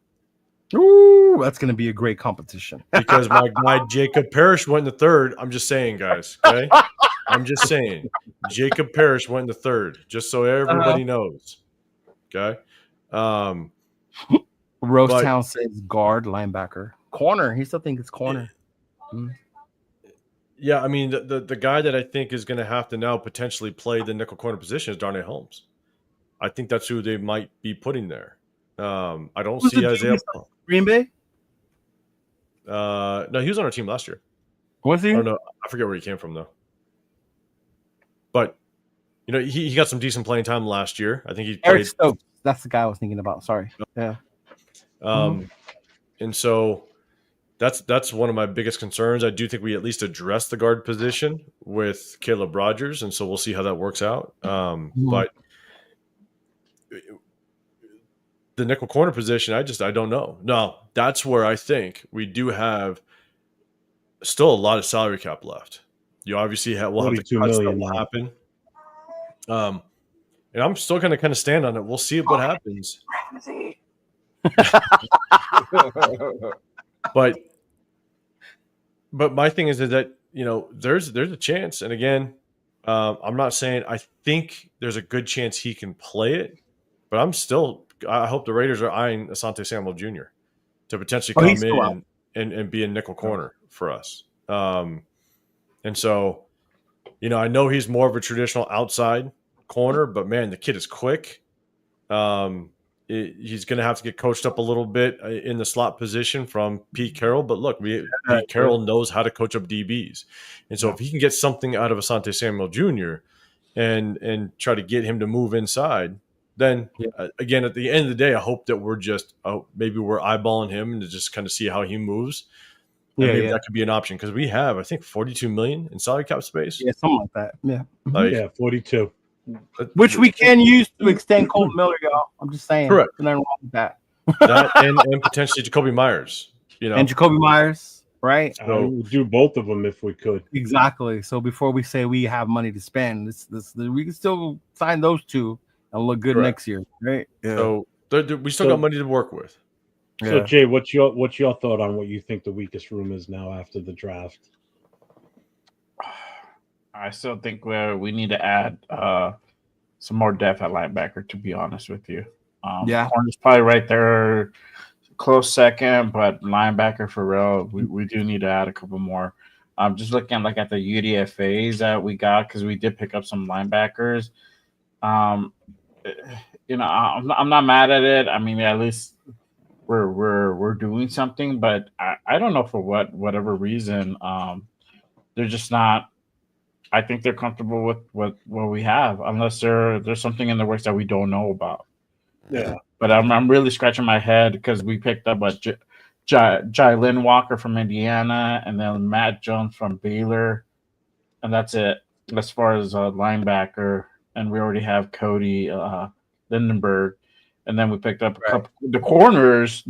Ooh, that's going to be a great competition. Because my guy Jacob Parrish went in the third. I'm just saying, guys. Okay, I'm just saying. Jacob Parrish went in the third, just so everybody knows. Okay. Rosetown says guard, linebacker, corner. He still thinks it's corner. Yeah, I mean the guy that I think is going to have to now potentially play the nickel corner position is Darnay Holmes. I think that's who they might be putting there. I don't see Isaiah Green Bay. No, he was on our team last year. Was he? Oh no, I forget where he came from though. But you know, he got some decent playing time last year. I think he played. Eric Stokes. That's the guy I was thinking about. Sorry. Yeah. And so that's one of my biggest concerns. I do think we at least address the guard position with Caleb Rogers, and so we'll see how that works out. But the nickel corner position, I don't know. No, that's where I think we do have still a lot of salary cap left. You obviously we'll have the cuts that will happen. And I'm still going to kind of stand on it. We'll see what happens. But my thing is that, you know, there's a chance. And again, I'm not saying I think there's a good chance he can play it, but I hope the Raiders are eyeing Asante Samuel Jr. to potentially come in and be a nickel corner for us. And so, you know, I know he's more of a traditional outside corner, but man, the kid is quick. He's going to have to get coached up a little bit in the slot position from Pete Carroll. But look, Pete Carroll knows how to coach up DBs. And so if he can get something out of Asante Samuel Jr. and try to get him to move inside, then again, at the end of the day, I hope that we're just maybe we're eyeballing him and to just kind of see how he moves. And maybe that could be an option because we have, I think, $42 million in salary cap space. Yeah, something like that. Yeah. Yeah, 42. Which we can use to extend Colton Miller, y'all. I'm just saying. Correct. Nothing wrong with that. and potentially Jacoby Myers. You know, and Jacoby Myers, right? I would do both of them if we could. Exactly. So before we say we have money to spend, we can still sign those two and look good next year, right? Yeah. So we still got money to work with. So Jay, what's your thought on what you think the weakest room is now after the draft? I still think we need to add some more depth at linebacker, to be honest with you. Corner's probably right there, close second, but linebacker for real, we do need to add a couple more. Just looking at the UDFAs that we got, because we did pick up some linebackers. You know, I'm not mad at it. I mean, at least we're doing something, but I don't know for whatever reason. They're just not. I think they're comfortable with what we have, unless there's something in the works that we don't know about. Yeah, but I'm really scratching my head because we picked up Jalen Walker from Indiana, and then Matt Jones from Baylor, and that's it as far as a linebacker. And we already have Cody Lindenberg, and then we picked up a couple. The corners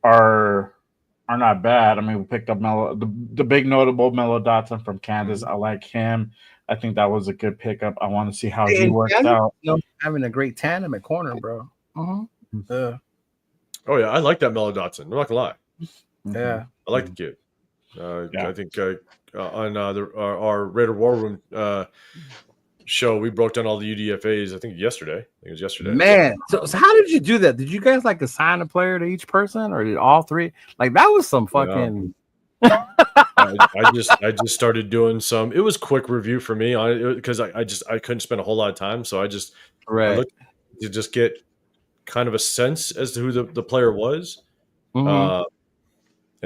are not bad. I mean, we picked up the big notable Melo Dotson from Kansas. I like him. I think that was a good pickup. I want to see how he works out. Having a great tandem at corner, bro. Oh yeah, I like that Melo Dotson. I'm not gonna lie. Yeah, I like the kid. I think on our Raider War Room show, we broke down all the UDFAs. I think yesterday. I think it was yesterday. Man, so how did you do that? Did you guys like assign a player to each person, or did all three? Like that was some fucking. I just started doing some. It was quick review for me because I couldn't spend a whole lot of time, so I looked to just get kind of a sense as to who the player was, and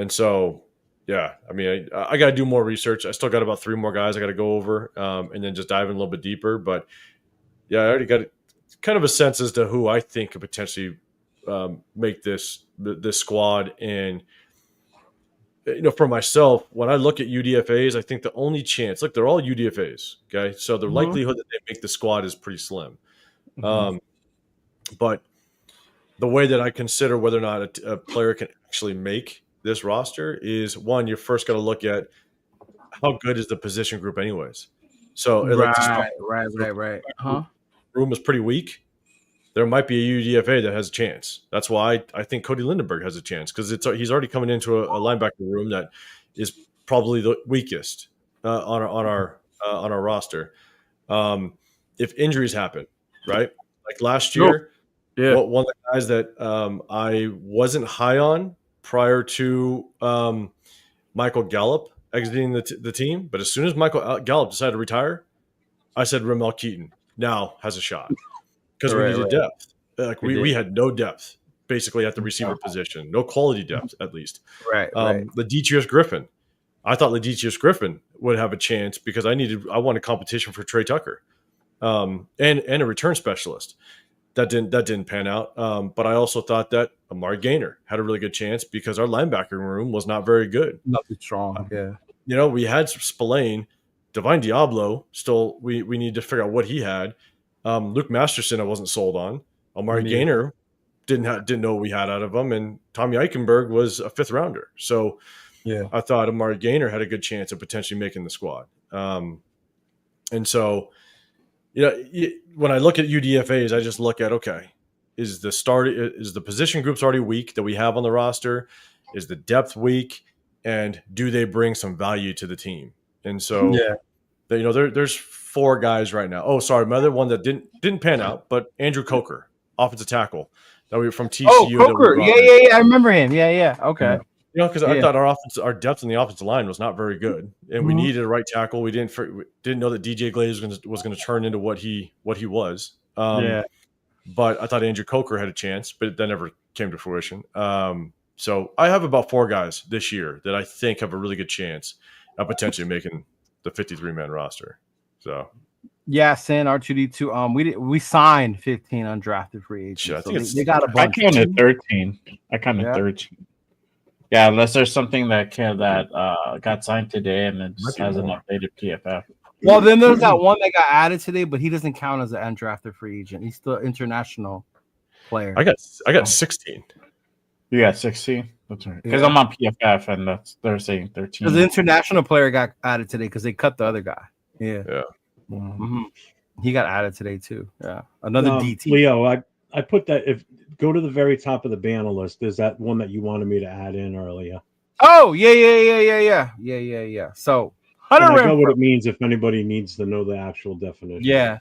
so. Yeah, I mean, I got to do more research. I still got about 3 more guys I got to go over and then just dive in a little bit deeper. But, yeah, I already got kind of a sense as to who I think could potentially make this squad. And, for myself, when I look at UDFAs, I think the only chance – look, they're all UDFAs, okay? So the likelihood that they make the squad is pretty slim. But the way that I consider whether or not a player can actually make – this roster is one, you first got to look at how good is the position group anyways. So right. Room is pretty weak. There might be a UDFA that has a chance. That's why I think Cody Lindenberg has a chance because he's already coming into a linebacker room that is probably the weakest on our roster. If injuries happen, right? Like last year, one of the guys that I wasn't high on prior to Michael Gallup exiting the team. But as soon as Michael Gallup decided to retire, I said Ramel Keaton now has a shot because we needed depth. Like we had no depth basically at the receiver position, no quality depth at least. Ladicius Griffin. I thought Ladicius Griffin would have a chance because I wanted competition for Trey Tucker and a return specialist. That didn't pan out. But I also thought that Amari Gaynor had a really good chance because our linebacking room was not very good. Nothing strong. We had Spillane, Divine Diablo. Still, we need to figure out what he had. Luke Masterson, I wasn't sold on. Amari Gaynor didn't know what we had out of him, and Tommy Eichenberg was a 5th rounder. So I thought Amari Gaynor had a good chance of potentially making the squad. And so. When I look at UDFAs, I just look at, okay, is the position groups already weak that we have on the roster? Is the depth weak? And do they bring some value to the team? And so, there's 4 guys right now. Oh, sorry, my other one that didn't pan out, but Andrew Coker, offensive tackle that we were from TCU. Oh, Coker, I remember him. Okay. Because I thought our depth in the offensive line was not very good, and we needed a right tackle. We didn't know that DJ Glaze was going to turn into what he was. But I thought Andrew Coker had a chance, but that never came to fruition. So I have about 4 guys this year that I think have a really good chance of potentially making the 53-man roster. So. Yeah, Sin R2D2. We signed 15 undrafted free agents. I think they got a bunch. I counted 13. 13. Yeah, unless there's something that got signed today and it just hasn't updated PFF. Well, then there's that one that got added today, but he doesn't count as an undrafted free agent. He's still an international player. I got 16. You got 16? That's right. Because I'm on PFF and they're saying 13. Because the international player got added today because they cut the other guy. Yeah. Mm-hmm. He got added today too. Yeah. Another DT. Leo, I put that go to the very top of the banner list. There's that one that you wanted me to add in earlier. Oh, yeah. So, I know what it means if anybody needs to know the actual definition. Yeah.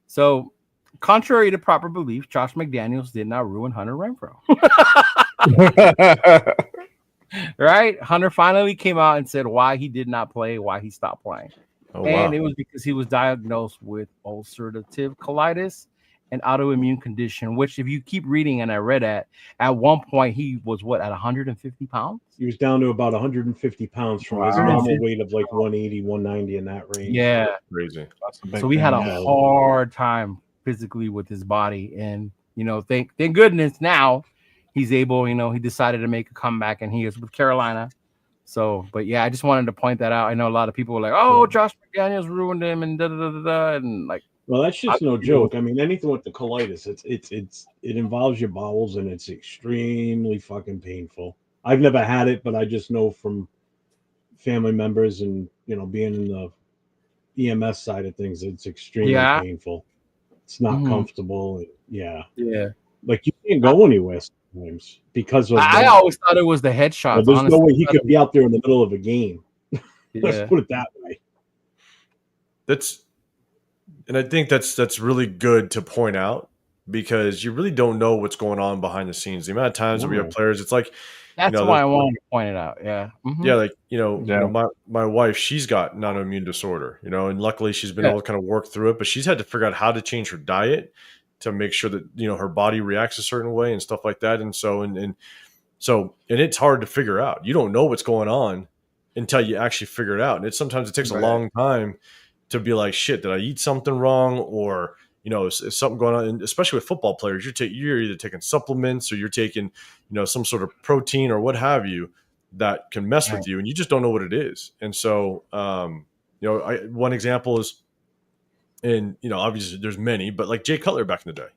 So, contrary to proper belief, Josh McDaniels did not ruin Hunter Renfrow. Right? Hunter finally came out and said why he did not play, why he stopped playing. It was because he was diagnosed with ulcerative colitis, an autoimmune condition, which if you keep reading, and I read at one point he was at 150 pounds? He was down to about 150 pounds from his normal weight of like 180, 190 in that range. Yeah. Crazy. So we had a hard time physically with his body. And, thank goodness now he's able, he decided to make a comeback and he is with Carolina. So, but I just wanted to point that out. I know a lot of people were like, oh, Josh McDaniels ruined him and da-da-da-da-da. And like, Well, that's just no joke. I mean, anything with the colitis, it involves your bowels, and it's extremely fucking painful. I've never had it, but I just know from family members and being in the EMS side of things, it's extremely painful. It's not comfortable. Yeah. Like you can't go anywhere sometimes because of. I always thought it was the headshots. There's no way he could be out there in the middle of a game. Let's put it that way. And I think that's really good to point out because you really don't know what's going on behind the scenes. The amount of times that we have players, it's like that's why I wanted to point it out. Yeah, yeah, like my wife, she's got an autoimmune disorder, and luckily she's been able to kind of work through it, but she's had to figure out how to change her diet to make sure that her body reacts a certain way and stuff like that, and so it's hard to figure out. You don't know what's going on until you actually figure it out, and sometimes it takes a long time to be like, shit, did I eat something wrong? Or, is something going on? And especially with football players, you're either taking supplements or you're taking, some sort of protein or what have you that can mess with you. And you just don't know what it is. And so, one example is, and, obviously there's many, but like Jay Cutler back in the day.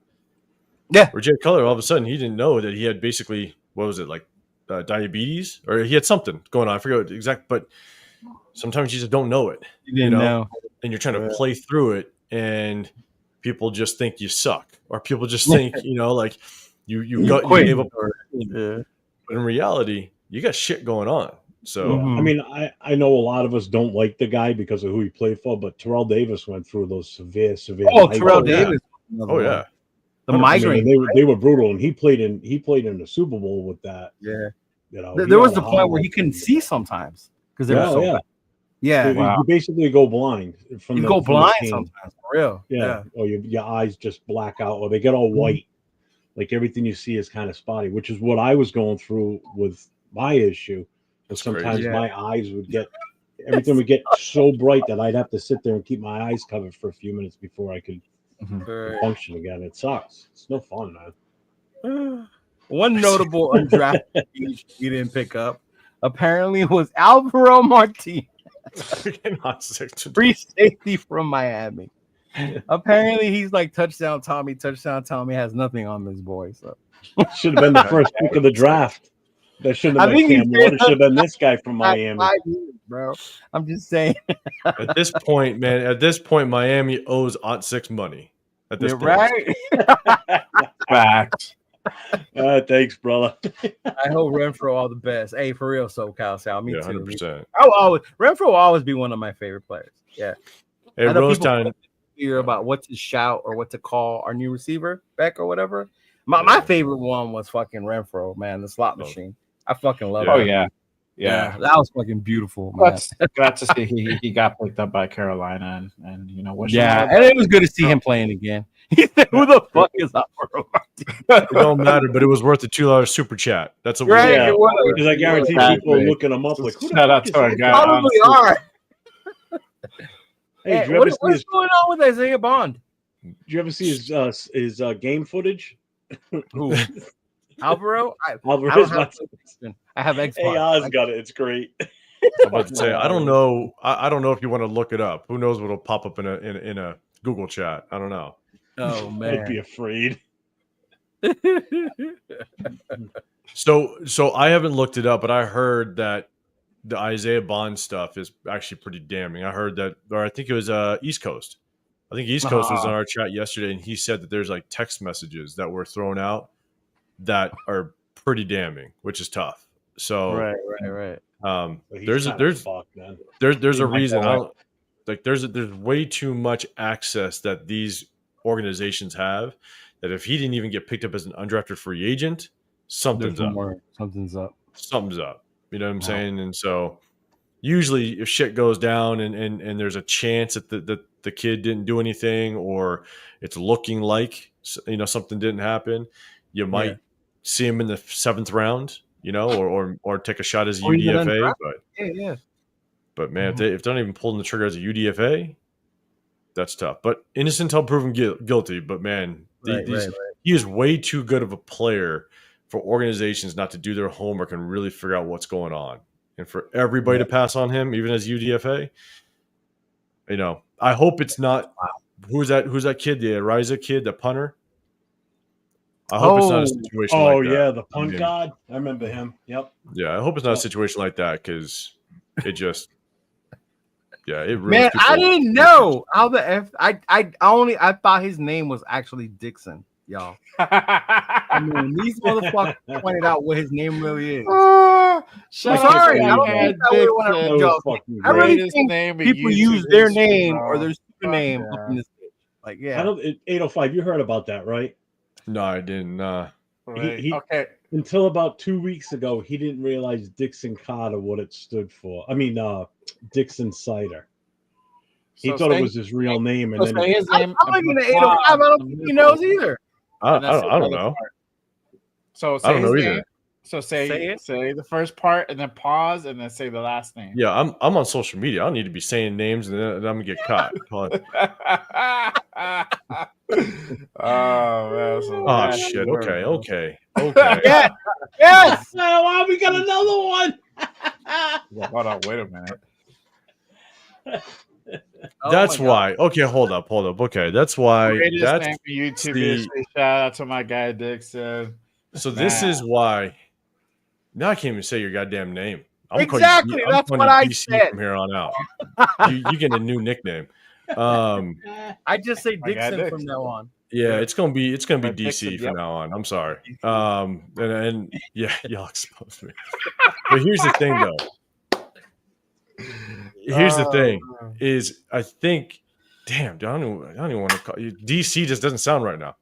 Yeah. Where Jay Cutler, all of a sudden, he didn't know that he had basically, what was it, like diabetes? Or he had something going on. I forget exact, but sometimes you just don't know it. You didn't know. And you're trying to play through it, and people just think you suck, or people just think, like you gave up. But in reality, you got shit going on. So, I mean, I know a lot of us don't like the guy because of who he played for, but Terrell Davis went through those severe. Oh, Terrell Davis. Oh yeah, the migraine. I mean, they were brutal, and he played in the Super Bowl with that. Yeah, there was the point where he couldn't see sometimes because they were so bad. Yeah, you basically go blind. You go blind sometimes, for real. Yeah. Or your eyes just black out, or they get all white. Like everything you see is kind of spotty, which is what I was going through with my issue. But sometimes my eyes would get, everything would get so bright that I'd have to sit there and keep my eyes covered for a few minutes before I could function again. It sucks. It's no fun, man. One notable undrafted you didn't pick up apparently was Alvaro Martinez. Free safety from Miami. Apparently, he's like touchdown Tommy. Touchdown Tommy has nothing on this boy. So should have been the first pick of the draft. That shouldn't have been Cam Ward. It should have been this guy from Miami, bro. I'm just saying. At this point, Miami owes Aunt Six money. At this point, right? Facts. Thanks, brother. I hope Renfro all the best. Hey, for real, SoCal Sal. Me too. 100%. Renfro will always be one of my favorite players. Yeah. Hey, Rosetown. Hear about what to shout or what to call our new receiver back or whatever. My favorite one was fucking Renfro, man. The slot machine. I fucking love it. Oh yeah. That was fucking beautiful, man. Glad to see he got picked up by Carolina and and it was good to see him playing again. He said, "Who the fuck is Alvaro Martinez?" It don't matter, but it was worth the $2 super chat. That's what because I guarantee people are looking him up like, shout out to our guy. Probably are. Hey, what's going on with Isaiah Bond? Did you ever see his game footage? Who? Alvaro? I have Xbox. Hey, Oz got it. It's great. I'm about to say, I don't know. I don't know if you want to look it up. Who knows what'll pop up in a Google chat? I don't know. Oh man, I'd be afraid. So I haven't looked it up, but I heard that the Isaiah Bond stuff is actually pretty damning. I heard that, or I think it was East Coast. I think East Coast was on our chat yesterday, and he said that there's like text messages that were thrown out that are pretty damning, which is tough. So right. There's a reason. There's way too much access that these organizations have that if he didn't even get picked up as an undrafted free agent, something's up. You know what I'm saying? And so usually if shit goes down and there's a chance that the kid didn't do anything, or it's looking like something didn't happen, you might see him in the 7th round, or take a shot as a UDFA. But man, if they're not even pulling the trigger as a UDFA, that's tough. But innocent until proven guilty. But man, he is way too good of a player for organizations not to do their homework and really figure out what's going on. And for everybody to pass on him, even as UDFA, I hope it's not Who's that kid? The Ariza kid, the punter. I hope it's not a situation like that. Oh yeah, the punt god. I remember him. Yep. Yeah, I hope it's not a situation like that because it just. Yeah, it really. Man, I didn't know how the F. I thought his name was actually Dixon, y'all. I mean, these motherfuckers pointed out what his name really is. Sorry, I don't think I really want to. I really think people use their name or their super name up in this bitch. Like, yeah. 805. You heard about that, right? No, I didn't. Right. Okay. Until about 2 weeks ago, he didn't realize Dixon Carter what it stood for. I mean, Dixon Cider. He thought it was his real name, and then his name. I'm looking at 805. I don't think he knows either. I don't know. So I don't know either. So say the first part and then pause and then say the last name. Yeah, I'm on social media. I don't need to be saying names and then I'm gonna get caught. Oh shit. Okay. Yes. Oh, we got another one. Hold on. Wait a minute. That's why. Okay, hold up. Okay, that's why. That's name for YouTube. Shout out to my guy Dixon. So this is why. Now I can't even say your goddamn name. Exactly. That's what I said from here on out. You get a new nickname. I just say Dixon from now on. Yeah, it's gonna be DC from now on. I'm sorry. And yeah, y'all exposed me. But here's the thing, though. Here's the thing: is I think, damn, I don't even want to call you DC. Just doesn't sound right now.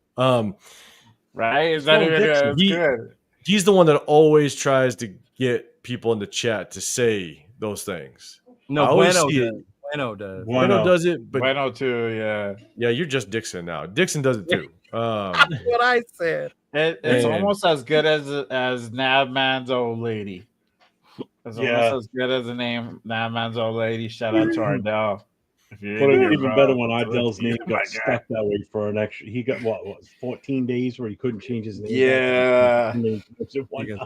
Right? Is that even good? He's the one that always tries to get people in the chat to say those things. No, Bueno does. Bueno does it, but Bueno too. Yeah. Yeah, you're just Dixon now. Dixon does it too. That's what I said. It's almost as good as Navman's old lady. It's almost as good as the name Navman's old lady. Shout out to Ardell. But it's even better when Ardell's name got stuck that way for an extra. He got what 14 days where he couldn't change his name. Yeah.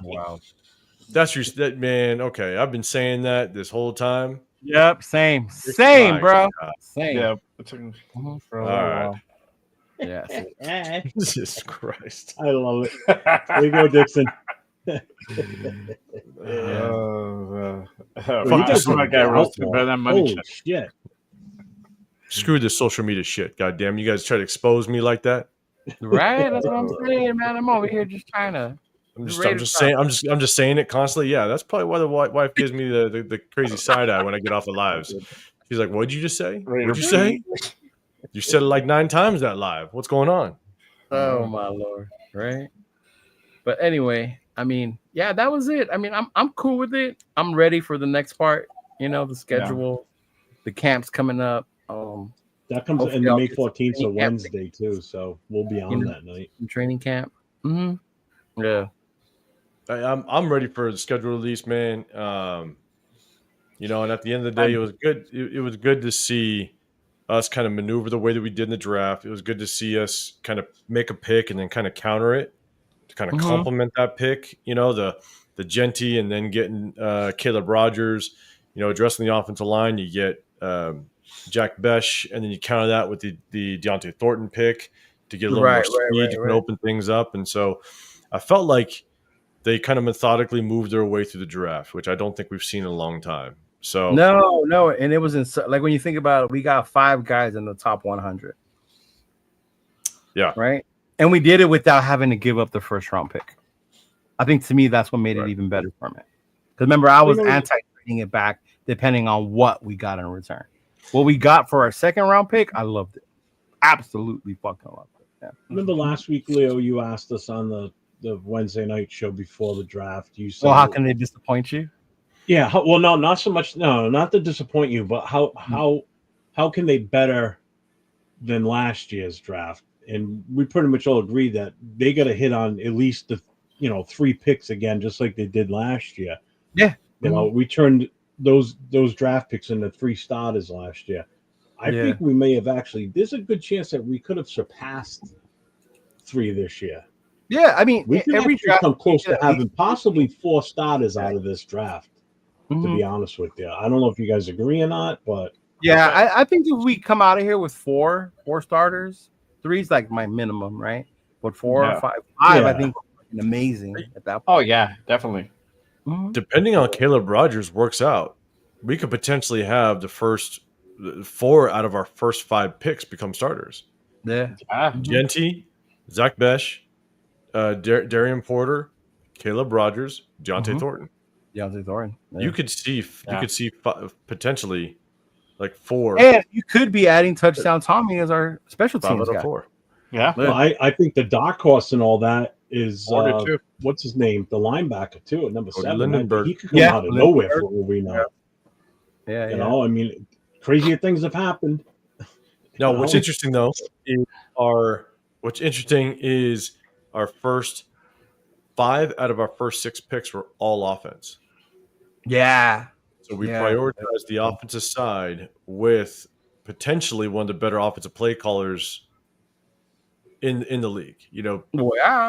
Wow. That's man. Okay, I've been saying that this whole time. Yep, same, bro. Same. Yeah, it took him for a while. Yeah. Jesus Christ. I love it. There you go, Dixon. Holy shit. Screw this social media shit. Goddamn, you guys try to expose me like that. Right? That's what I'm saying, man. I'm over here just trying to. I'm just saying it constantly. Yeah, that's probably why the wife gives me the crazy side eye when I get off the lives. She's like, "What'd you just say? What'd you say? You said it like 9 times that live. What's going on?" Oh my lord! Right. But anyway, I mean, yeah, that was it. I mean, I'm cool with it. I'm ready for the next part. You know, the schedule, the camp's coming up. That comes in May 14th, so Wednesday too. So we'll be on that night. Training camp. Mm-hmm. Yeah. I'm ready for the schedule release, man. You know, and at the end of the day, it was good. It was good to see us kind of maneuver the way that we did in the draft. It was good to see us kind of make a pick and then kind of counter it to kind of complement that pick. You know, the Genty and then getting Caleb Rogers. You know, addressing the offensive line, you get Jack Besh, and then you counter that with the Deontay Thornton pick to get a little more speed to open things up. And so I felt like they kind of methodically moved their way through the draft, which I don't think we've seen in a long time. So no, and it was like when you think about it, we got 5 guys in the top 100. Yeah, right. And we did it without having to give up the first round pick. I think to me that's what made it even better for me. Because remember, I was anti-trading it back depending on what we got in return. What we got for our second round pick, I loved it. Absolutely fucking loved it. Yeah. Remember last week, Leo, you asked us on the Wednesday night show before the draft. You said, well, how can they disappoint you? Yeah, well, no, not so much. No, not to disappoint you, but how can they better than last year's draft? And we pretty much all agreed that they got to hit on at least the 3 picks again, just like they did last year. Yeah, you know, we turned those draft picks into 3 starters last year. I think we may have actually. There's a good chance that we could have surpassed 3 this year. Yeah, I mean, we can actually come close to having possibly 4 starters out of this draft. To be honest with you, I don't know if you guys agree or not, but Yeah, I think if we come out of here with four starters, 3's like my minimum, right? But 4 or 5, I think amazing at that point. Oh yeah, definitely. Depending on Caleb Rogers works out, we could potentially have the first 4 out of our first 5 picks become starters. Yeah. Genty, Zach Besh, Darian Porter, Caleb Rogers, Deontay Thornton. Deontay Thornton. Yeah. You could see potentially like 4. And you could be adding touchdown Tommy as our special teams guy. 4. Yeah. Well, I think the dark horse and all that is what's his name, the linebacker too, at number 7. Lindenberg. He could come out of nowhere for all we know. Yeah, you know, I mean, crazier things have happened. No, what's interesting though is our first 5 out of our first 6 picks were all offense. Yeah. So we prioritized the offensive side with potentially one of the better offensive play callers in the league. You know,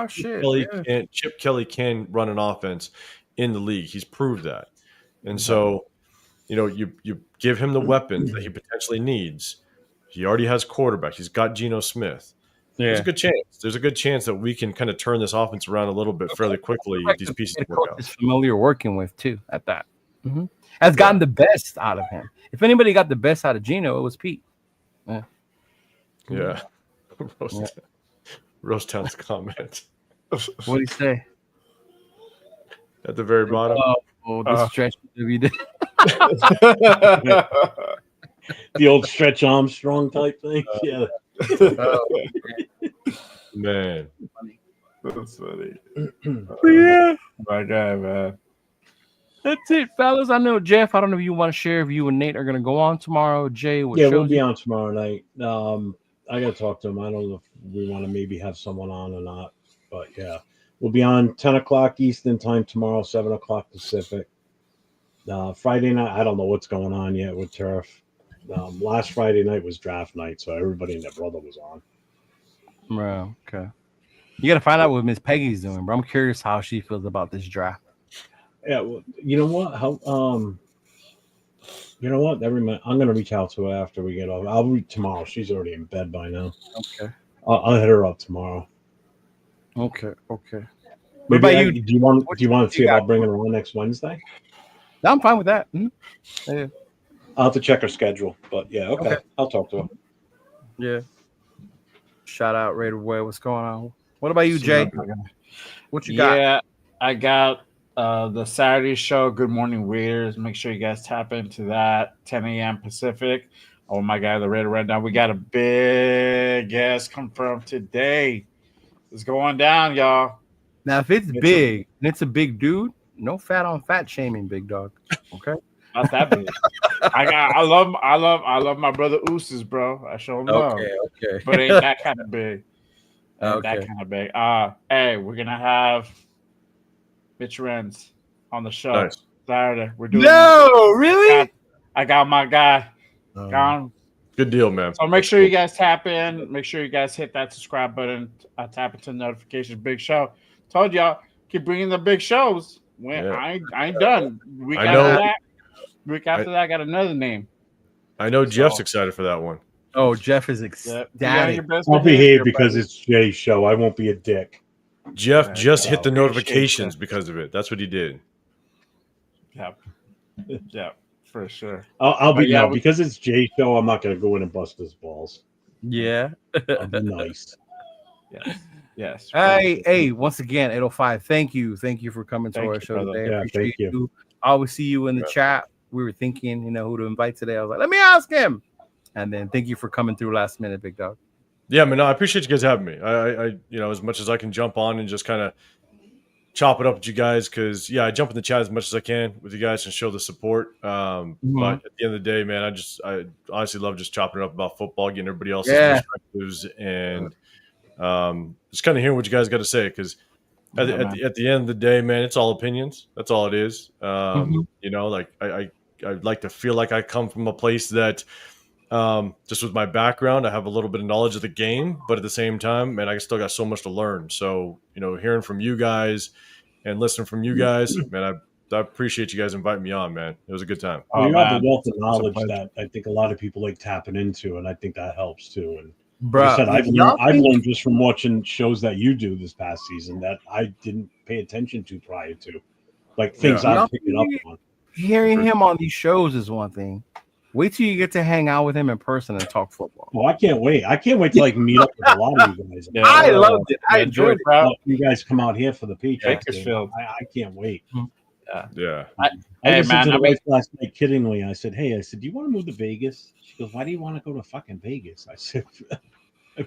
Chip Kelly can run an offense in the league. He's proved that. And so, you know, you give him the weapons that he potentially needs. He already has quarterback. He's got Geno Smith. Yeah. There's a good chance. There's a good chance that we can kind of turn this offense around a little bit fairly quickly if these pieces work out. Is familiar working with too at that. Has gotten the best out of him. If anybody got the best out of Geno, it was Pete. Yeah. Rosetown's comment. What did he say? At the very bottom. This stretch we did. The old Stretch Armstrong type thing. Yeah. Man. That's funny. Yeah. My guy, man. That's it, fellas. I know, Jeff, I don't know if you want to share if you and Nate are going to go on tomorrow. Jay, we'll be on tomorrow night. I got to talk to him. I don't know if we want to maybe have someone on or not. But, yeah. We'll be on 10 o'clock Eastern time tomorrow, 7 o'clock Pacific. Friday night, I don't know what's going on yet with Turf. Last Friday night was draft night, so everybody and their brother was on. Right, okay. You got to find out what Miss Peggy's doing, bro. I'm curious how she feels about this draft. Yeah, well, you know what? You know what? Never mind. I'm gonna reach out to her after we get off. I'll read tomorrow. She's already in bed by now. Okay. I'll hit her up tomorrow. Okay. What about you? Do you want to see about bringing her on next Wednesday? No, I'm fine with that. Yeah. I'll have to check her schedule, but yeah, okay. I'll talk to her. Yeah. Shout out Raider Boy. What's going on? What about you, Jay? What you got? Yeah, I got the Saturday show, Good Morning Raiders. Make sure you guys tap into that, 10 a.m. Pacific. Oh my God, the Raider Rundown. We got a big guest confirmed today. It's going down, y'all. Now, if it's big and it's a big dude, no fat on fat shaming, big dog. Okay, not that big. I love my brother Ooses, bro. I show him love. Okay. But ain't that kind of big. That kind of big. Hey, we're gonna have Mitch Renz on the show Saturday. We're doing really? I got my guy. Good deal, man. So make sure you guys tap in. Make sure you guys hit that subscribe button. Tap into notifications. Big show. Told y'all, keep bringing the big shows. I ain't done. Week after that, I got another name. I know Jeff's excited for that one. Oh, Jeff is ecstatic. I'll behave because it's Jay's show. I won't be a dick. Jeff just hit the notifications because of it. That's what he did. Yeah, for sure. I'll be because it's Jay's show. I'm not going to go in and bust his balls. Yeah, I'll be nice. Yes. Hey, once again, 805. Thank you for coming to our show today. Yeah, thank you. I always see you in the chat. We were thinking, who to invite today. I was like, let me ask him. And then thank you for coming through last minute, big dog. Yeah, man, I appreciate you guys having me. I as much as I can jump on and just kind of chop it up with you guys, because I jump in the chat as much as I can with you guys and show the support. But at the end of the day, man, I honestly love just chopping it up about football, getting everybody else's perspectives, and just kind of hearing what you guys got to say, because at the end of the day, man, it's all opinions. That's all it is. Like I'd like to feel like I come from a place that just with my background, I have a little bit of knowledge of the game, but at the same time, man, I still got so much to learn. So, hearing from you guys and listening from you guys, man, I appreciate you guys inviting me on, man. It was a good time. Well, you have the wealth of knowledge that I think a lot of people like tapping into, and I think that helps too. And like I said, I've learned just from watching shows that you do this past season that I didn't pay attention to prior to, like things I'm picking up on. Hearing him on these shows is one thing. Wait till you get to hang out with him in person and talk football. Well, I can't wait. I can't wait to like meet up with a lot of you guys. Yeah, I loved it. I enjoyed it. You guys come out here for the Patriots. Bakersfield. I can't wait. Yeah. I listened to the wife last night kiddingly. I said, "Hey, do you want to move to Vegas?" She goes, "Why do you want to go to fucking Vegas?" I said,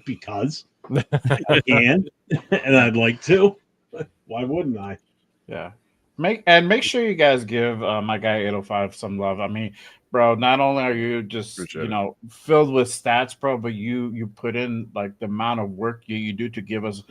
"Because I can, and I'd like to. Why wouldn't I?" Yeah. Make sure you guys give my guy 805 some love. I mean, bro, not only are you just filled with stats, bro, but you put in like the amount of work you do to give us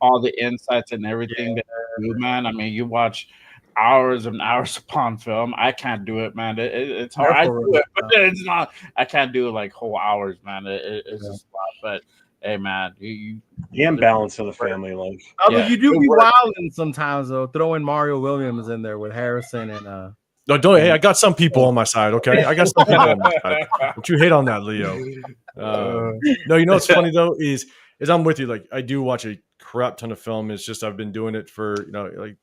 all the insights and everything that you do, man. I mean, you watch hours and hours upon film. I can't do it, man. It's hard. I do it, but it's not. I can't do like whole hours, man. It's just a lot. But hey, man, you balance of the family life. Although you do be wilding sometimes, though, throwing Mario Williams in there with Harrison and No, don't. Hey, I got some people on my side. Okay, I got some people on my side. But you hate on that, Leo. No, you know what's funny though is I'm with you. Like I do watch a crap ton of film. It's just I've been doing it for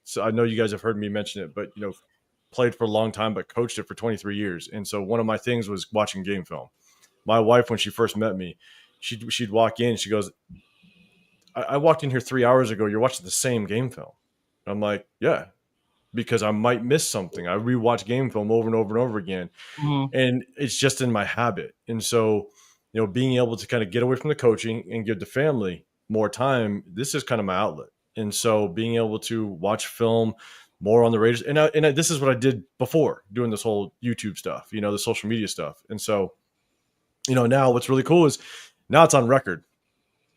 so I know you guys have heard me mention it, but played for a long time, but coached it for 23 years. And so one of my things was watching game film. My wife, when she first met me, she'd walk in. She goes, I walked in here 3 hours ago. You're watching the same game film. I'm like, yeah. Because I might miss something. I rewatch game film over and over and over again. And it's just in my habit. And so, being able to kind of get away from the coaching and give the family more time, this is kind of my outlet. And so being able to watch film more on the Raiders, and this is what I did before doing this whole YouTube stuff, the social media stuff. And so, now what's really cool is now it's on record.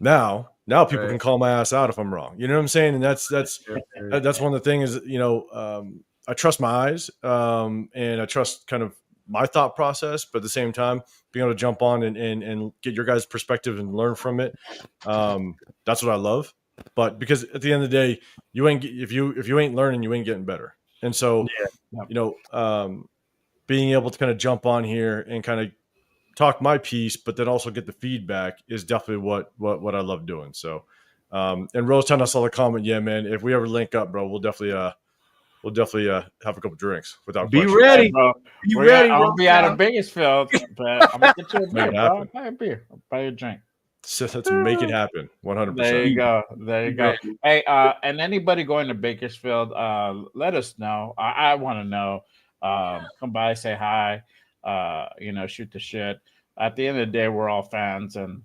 Now people can call my ass out if I'm wrong. You know what I'm saying? And that's one of the things, I trust my eyes and I trust kind of my thought process, but at the same time, being able to jump on and get your guys' perspective and learn from it. That's what I love. But because at the end of the day, if you ain't learning, you ain't getting better. And so, being able to kind of jump on here and kind of talk my piece, but then also get the feedback is definitely what I love doing. So, and Rose telling us all the comment. Yeah, man, if we ever link up, bro, we'll definitely have a couple drinks without be question. ready. Bro. Be ready. I'll be out of Bakersfield, but I'm gonna get you a beer, bro. Buy a beer. I'll buy you a drink. So let's make it happen. 100%. There you go. Hey, and anybody going to Bakersfield, let us know. I want to know. Come by, say hi. Shoot the shit. At the end of the day, we're all fans, and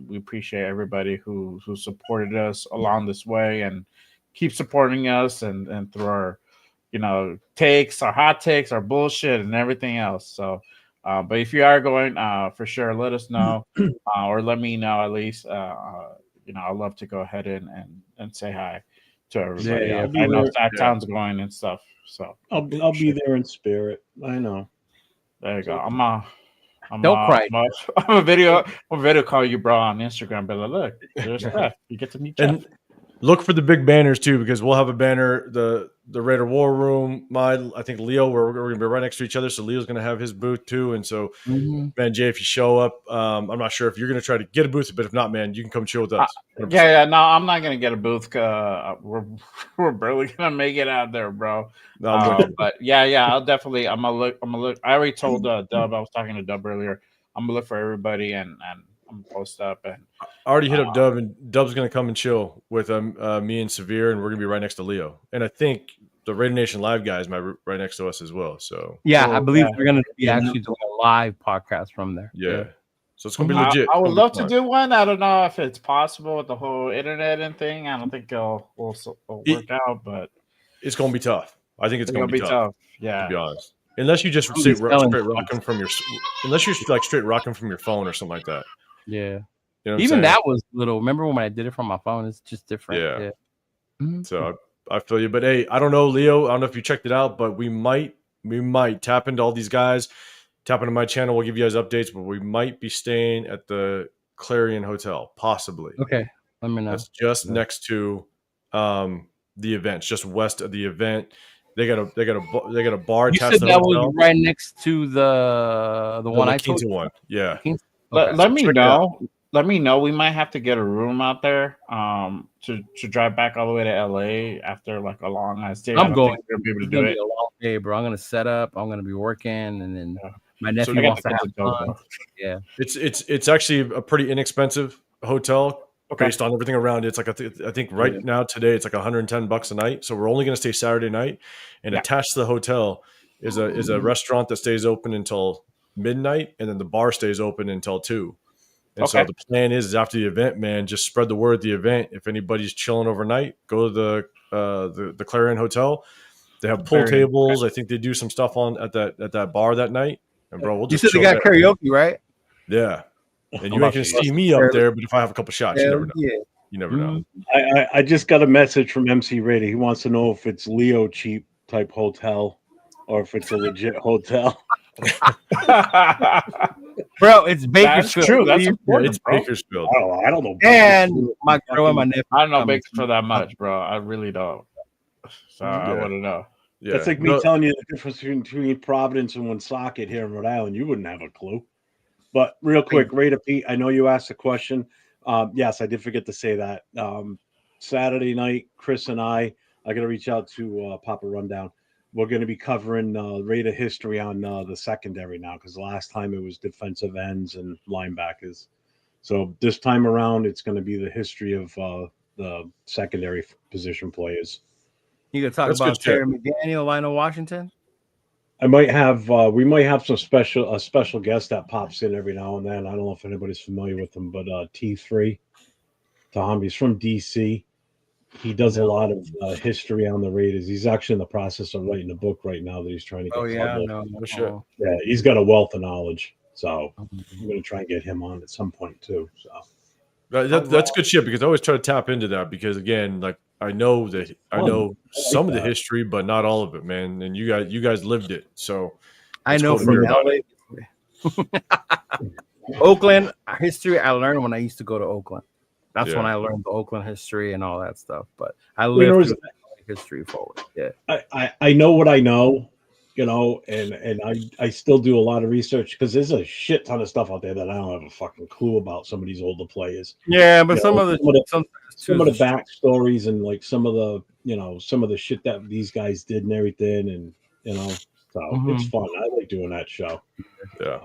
we appreciate everybody who supported us along this way and keep supporting us and through our takes, our hot takes, our bullshit, and everything else. So, but if you are going, for sure, let us know or let me know at least. I'd love to go ahead and say hi to everybody. Yeah, I know Sacktown's going and stuff. So I'll be there in spirit. I know. There you go. Don't cry. I'm a video call you, bro, on Instagram. But look, there's Jeff. You get to meet Jeff. And look for the big banners too, because we'll have a banner. The Raider War Room. I think Leo. We're going to be right next to each other, so Leo's going to have his booth too. And so, man, Jay, if you show up, I'm not sure if you're going to try to get a booth, but if not, man, you can come chill with us. Yeah. No, I'm not going to get a booth. We're barely going to make it out there, bro. No, but yeah, I'll definitely. I'm gonna look. I already told Dub. I was talking to Dub earlier. I'm gonna look for everybody and I'm gonna post up. And I already hit up Dub, and Dub's gonna come and chill with me and Severe, and we're gonna be right next to Leo. And I think the Raider Nation Live guys might be right next to us as well. So I believe we're gonna be actually doing a live podcast from there. Yeah. So it's gonna be legit. I would love to do one. I don't know if it's possible with the whole internet and thing. I don't think it'll work out, but it's gonna be tough. I think it's gonna be tough. Yeah, to be honest. Unless you just straight rocking from your, unless you're like straight rocking from your phone or something like that. Yeah. You know even that was little. Remember when I did it from my phone? It's just different. Yeah. So I feel you, but hey, I don't know, Leo. I don't know if you checked it out, but we might tap into all these guys. Tap into my channel. We'll give you guys updates, but we might be staying at the Clarion Hotel, possibly. Okay, let me know. That's just next to the event, just west of the event. They got a bar You attached said to the that hotel. was right next to the one I told you. One. Yeah. Okay. Let me know. Let me know. We might have to get a room out there to drive back all the way to LA after like a long ass day. I'm going. We'll be able to It's do gonna it. be a long day, bro. I'm gonna set up. I'm gonna be working, and then my nephew wants to have fun. Yeah, it's actually a pretty inexpensive hotel based on everything around it. It's like I think right now today it's like $110 a night. So we're only going to stay Saturday night, and attached to the hotel is a restaurant that stays open until midnight, and then the bar stays open until 2. And so the plan is after the event, man, just spread the word at the event. If anybody's chilling overnight, go to the Clarion Hotel. They have pool tables. I think they do some stuff at that bar that night. And bro, we'll just you said they got karaoke, right? Yeah. And you ain't gonna see me up there, but if I have a couple shots, you never know. Yeah. You never know. I just got a message from MC Raider. He wants to know if it's Leo cheap type hotel or if it's a legit hotel. Bro, it's Bakersfield. That's true. That's important, it's bro. Bakersfield. I don't know. And my girl and my nephew. I don't know Bakersfield that much, bro. I really don't. So I wouldn't know. Yeah. It's like me telling you the difference between Providence and Woonsocket here in Rhode Island. You wouldn't have a clue. But real quick, Raider Pete, I know you asked a question. Yes, I did forget to say that. Saturday night, Chris and I got to reach out to Papa Rundown. We're going to be covering Raider history on the secondary now, because last time it was defensive ends and linebackers. So this time around, it's going to be the history of the secondary position players. You gonna talk about Terry McDaniel, Lionel Washington? I might have we might have a special guest that pops in every now and then. I don't know if anybody's familiar with him, but T3 Tom, he's from DC. He does a lot of history on the Raiders. He's actually in the process of writing a book right now that he's trying to get published. Yeah, he's got a wealth of knowledge. So I'm going to try and get him on at some point too. So that's good shit, because I always try to tap into that, because again, like I know some of the history, but not all of it, man. And you guys lived it, so I know from LA. Oakland history I learned when I used to go to Oakland. That's when I learned the Oakland history and all that stuff. But I lived history forward. Yeah, I know what I know, and I still do a lot of research, because there's a shit ton of stuff out there that I don't have a fucking clue about some of these older players. Yeah, but some of the backstories and like some of the shit that these guys did and everything, and so it's fun. I like doing that show. Yeah,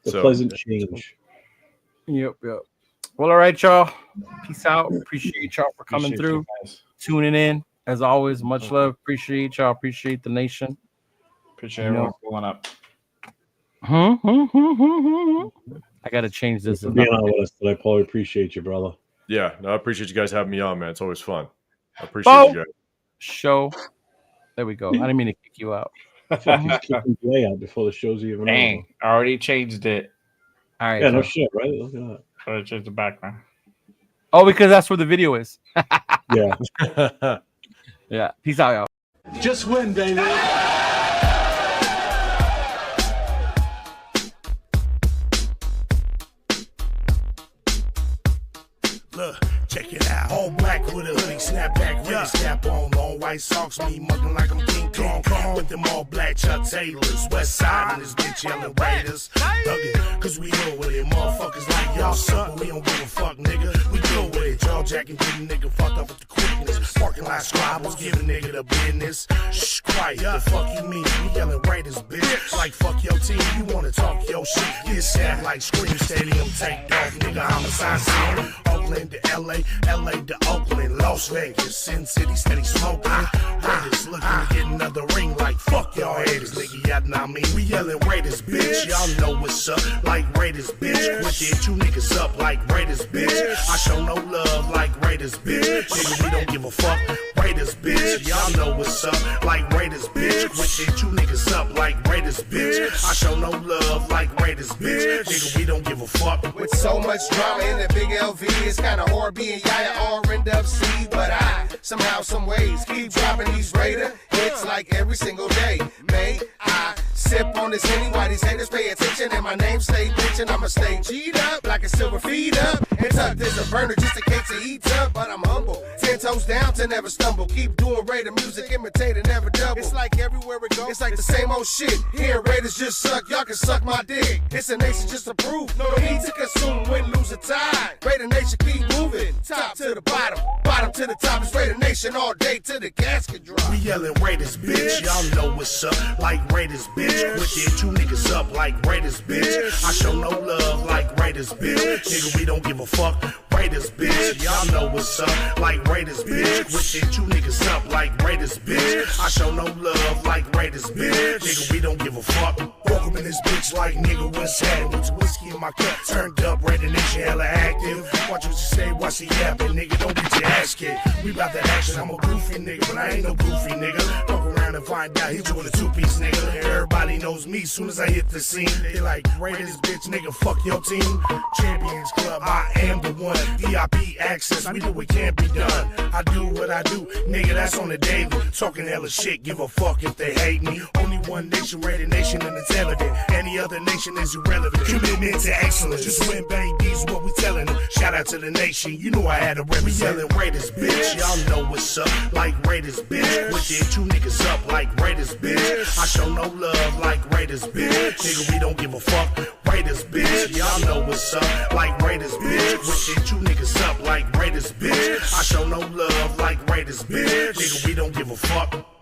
it's a pleasant change. Yep. Well, all right, y'all. Peace out. Appreciate y'all for coming through, tuning in. As always, much love. Appreciate y'all. Appreciate the nation. Appreciate everyone pulling up. I got to change this. Being on with us, but I probably appreciate you, brother. Yeah, no, I appreciate you guys having me on, man. It's always fun. I appreciate you guys. Show. There we go. I didn't mean to kick you out. Kicking Jay out before the show's even over. I already changed it. All right. Yeah, no shit, right? Look at that. I changed the background. Oh, because that's where the video is. Yeah. Yeah. Peace out, y'all. Just win, baby. Look, check it out. All black with a hoodie, snapback, really snap on. Long white socks, me mugging like I'm King Kong. With them all black Chuck Taylors. West side and this bitch yelling Raiders. Thuggin', cause we know with it. Motherfuckers like y'all suck, but we don't give a fuck, nigga. We deal with it. Jaw jacking, getting nigga fucked up with the quickness. Parking lot squabbles, giving nigga the business. Shh, quiet, the fuck you mean? We yelling Raiders, bitch. Like fuck your team, you wanna talk your shit. Get stabbed like Scream Stadium, take off, nigga. Homicide scene. Oakland to LA, LA to Oakland, Las Vegas, Sin City, steady smoking. Raiders looking to get another ring, like fuck y'all haters, nigga. Y'all know I mean, we yelling Raiders, bitch. Y'all know what's up, like Raiders, bitch. With it, two niggas up, like Raiders, bitch. I show no love, like Raiders, bitch. Nigga, we don't give a fuck, Raiders, bitch. Y'all know what's up, like Raiders, bitch. With it, two niggas up, like Raiders, bitch. I show no love, like Raiders, bitch. Nigga, we don't give a fuck. With so much drama in the big LV, it's kinda hard being Yaya or end up C, but I somehow, some ways keep dropping these Raider hits like every single day. May I sip on this Henny while these haters pay attention and my name stay bitchin'. I'ma stay G'd up like a silver feed up. And tucked is a burner just in case I eat up, but I'm humble. 10 toes down to never stumble. Keep doing Raider music, imitate and never double. It's like everywhere we go, it's like the same old shit. Here, Raiders just suck, y'all can suck my dick. It's a nation just to prove, no need to consume, win, lose, or tie. Raider Nation keep moving, top to the bottom, bottom to the top. It's Raider Nation all day till the casket drop. We yelling Raiders, bitch. Y'all know what's up, like Raiders, bitch. Wicked 2 niggas up like Raiders, bitch. I show no love like Raiders, bitch. Nigga, we don't give a fuck. Raiders, bitch. Y'all know what's up, like Raiders, bitch. Wicked 2 niggas up like Raiders, bitch. I show no love like Raiders, bitch. Nigga, we don't give a fuck. Welcome in this bitch like nigga, what's happening? With whiskey in my cup, turned up, Raider Nation hella active. Watch what you say, watch the yapping, nigga, don't get your ass kicked. We bout that action, I'm a goofy nigga, but I ain't no goofy nigga. Fuck around and find out, he doing a 2-piece nigga. Everybody knows me, soon as I hit the scene. They like, Raiders, bitch, nigga, fuck your team. Champions Club, I am the one. VIP access, we do what can't be done. I do what I do, nigga, that's on the daily. Talking hella shit, give a fuck if they hate me. Only one nation, Raider Nation, and it's evident. Any other nation is irrelevant. Commitment to excellence, just win, babies, what we telling them. Shout out to the nation, you know I had a rep. We yelling Raiders, bitch. Y'all know what's up, like Raiders, bitch. Wicked 2 niggas up like Raiders, bitch. I show no love like Raiders, bitch. Nigga, we don't give a fuck. Raiders, bitch. Y'all know what's up, like Raiders, bitch. Wicked 2 niggas up like Raiders, bitch. I show no love like Raiders, bitch. Nigga, we don't give a fuck.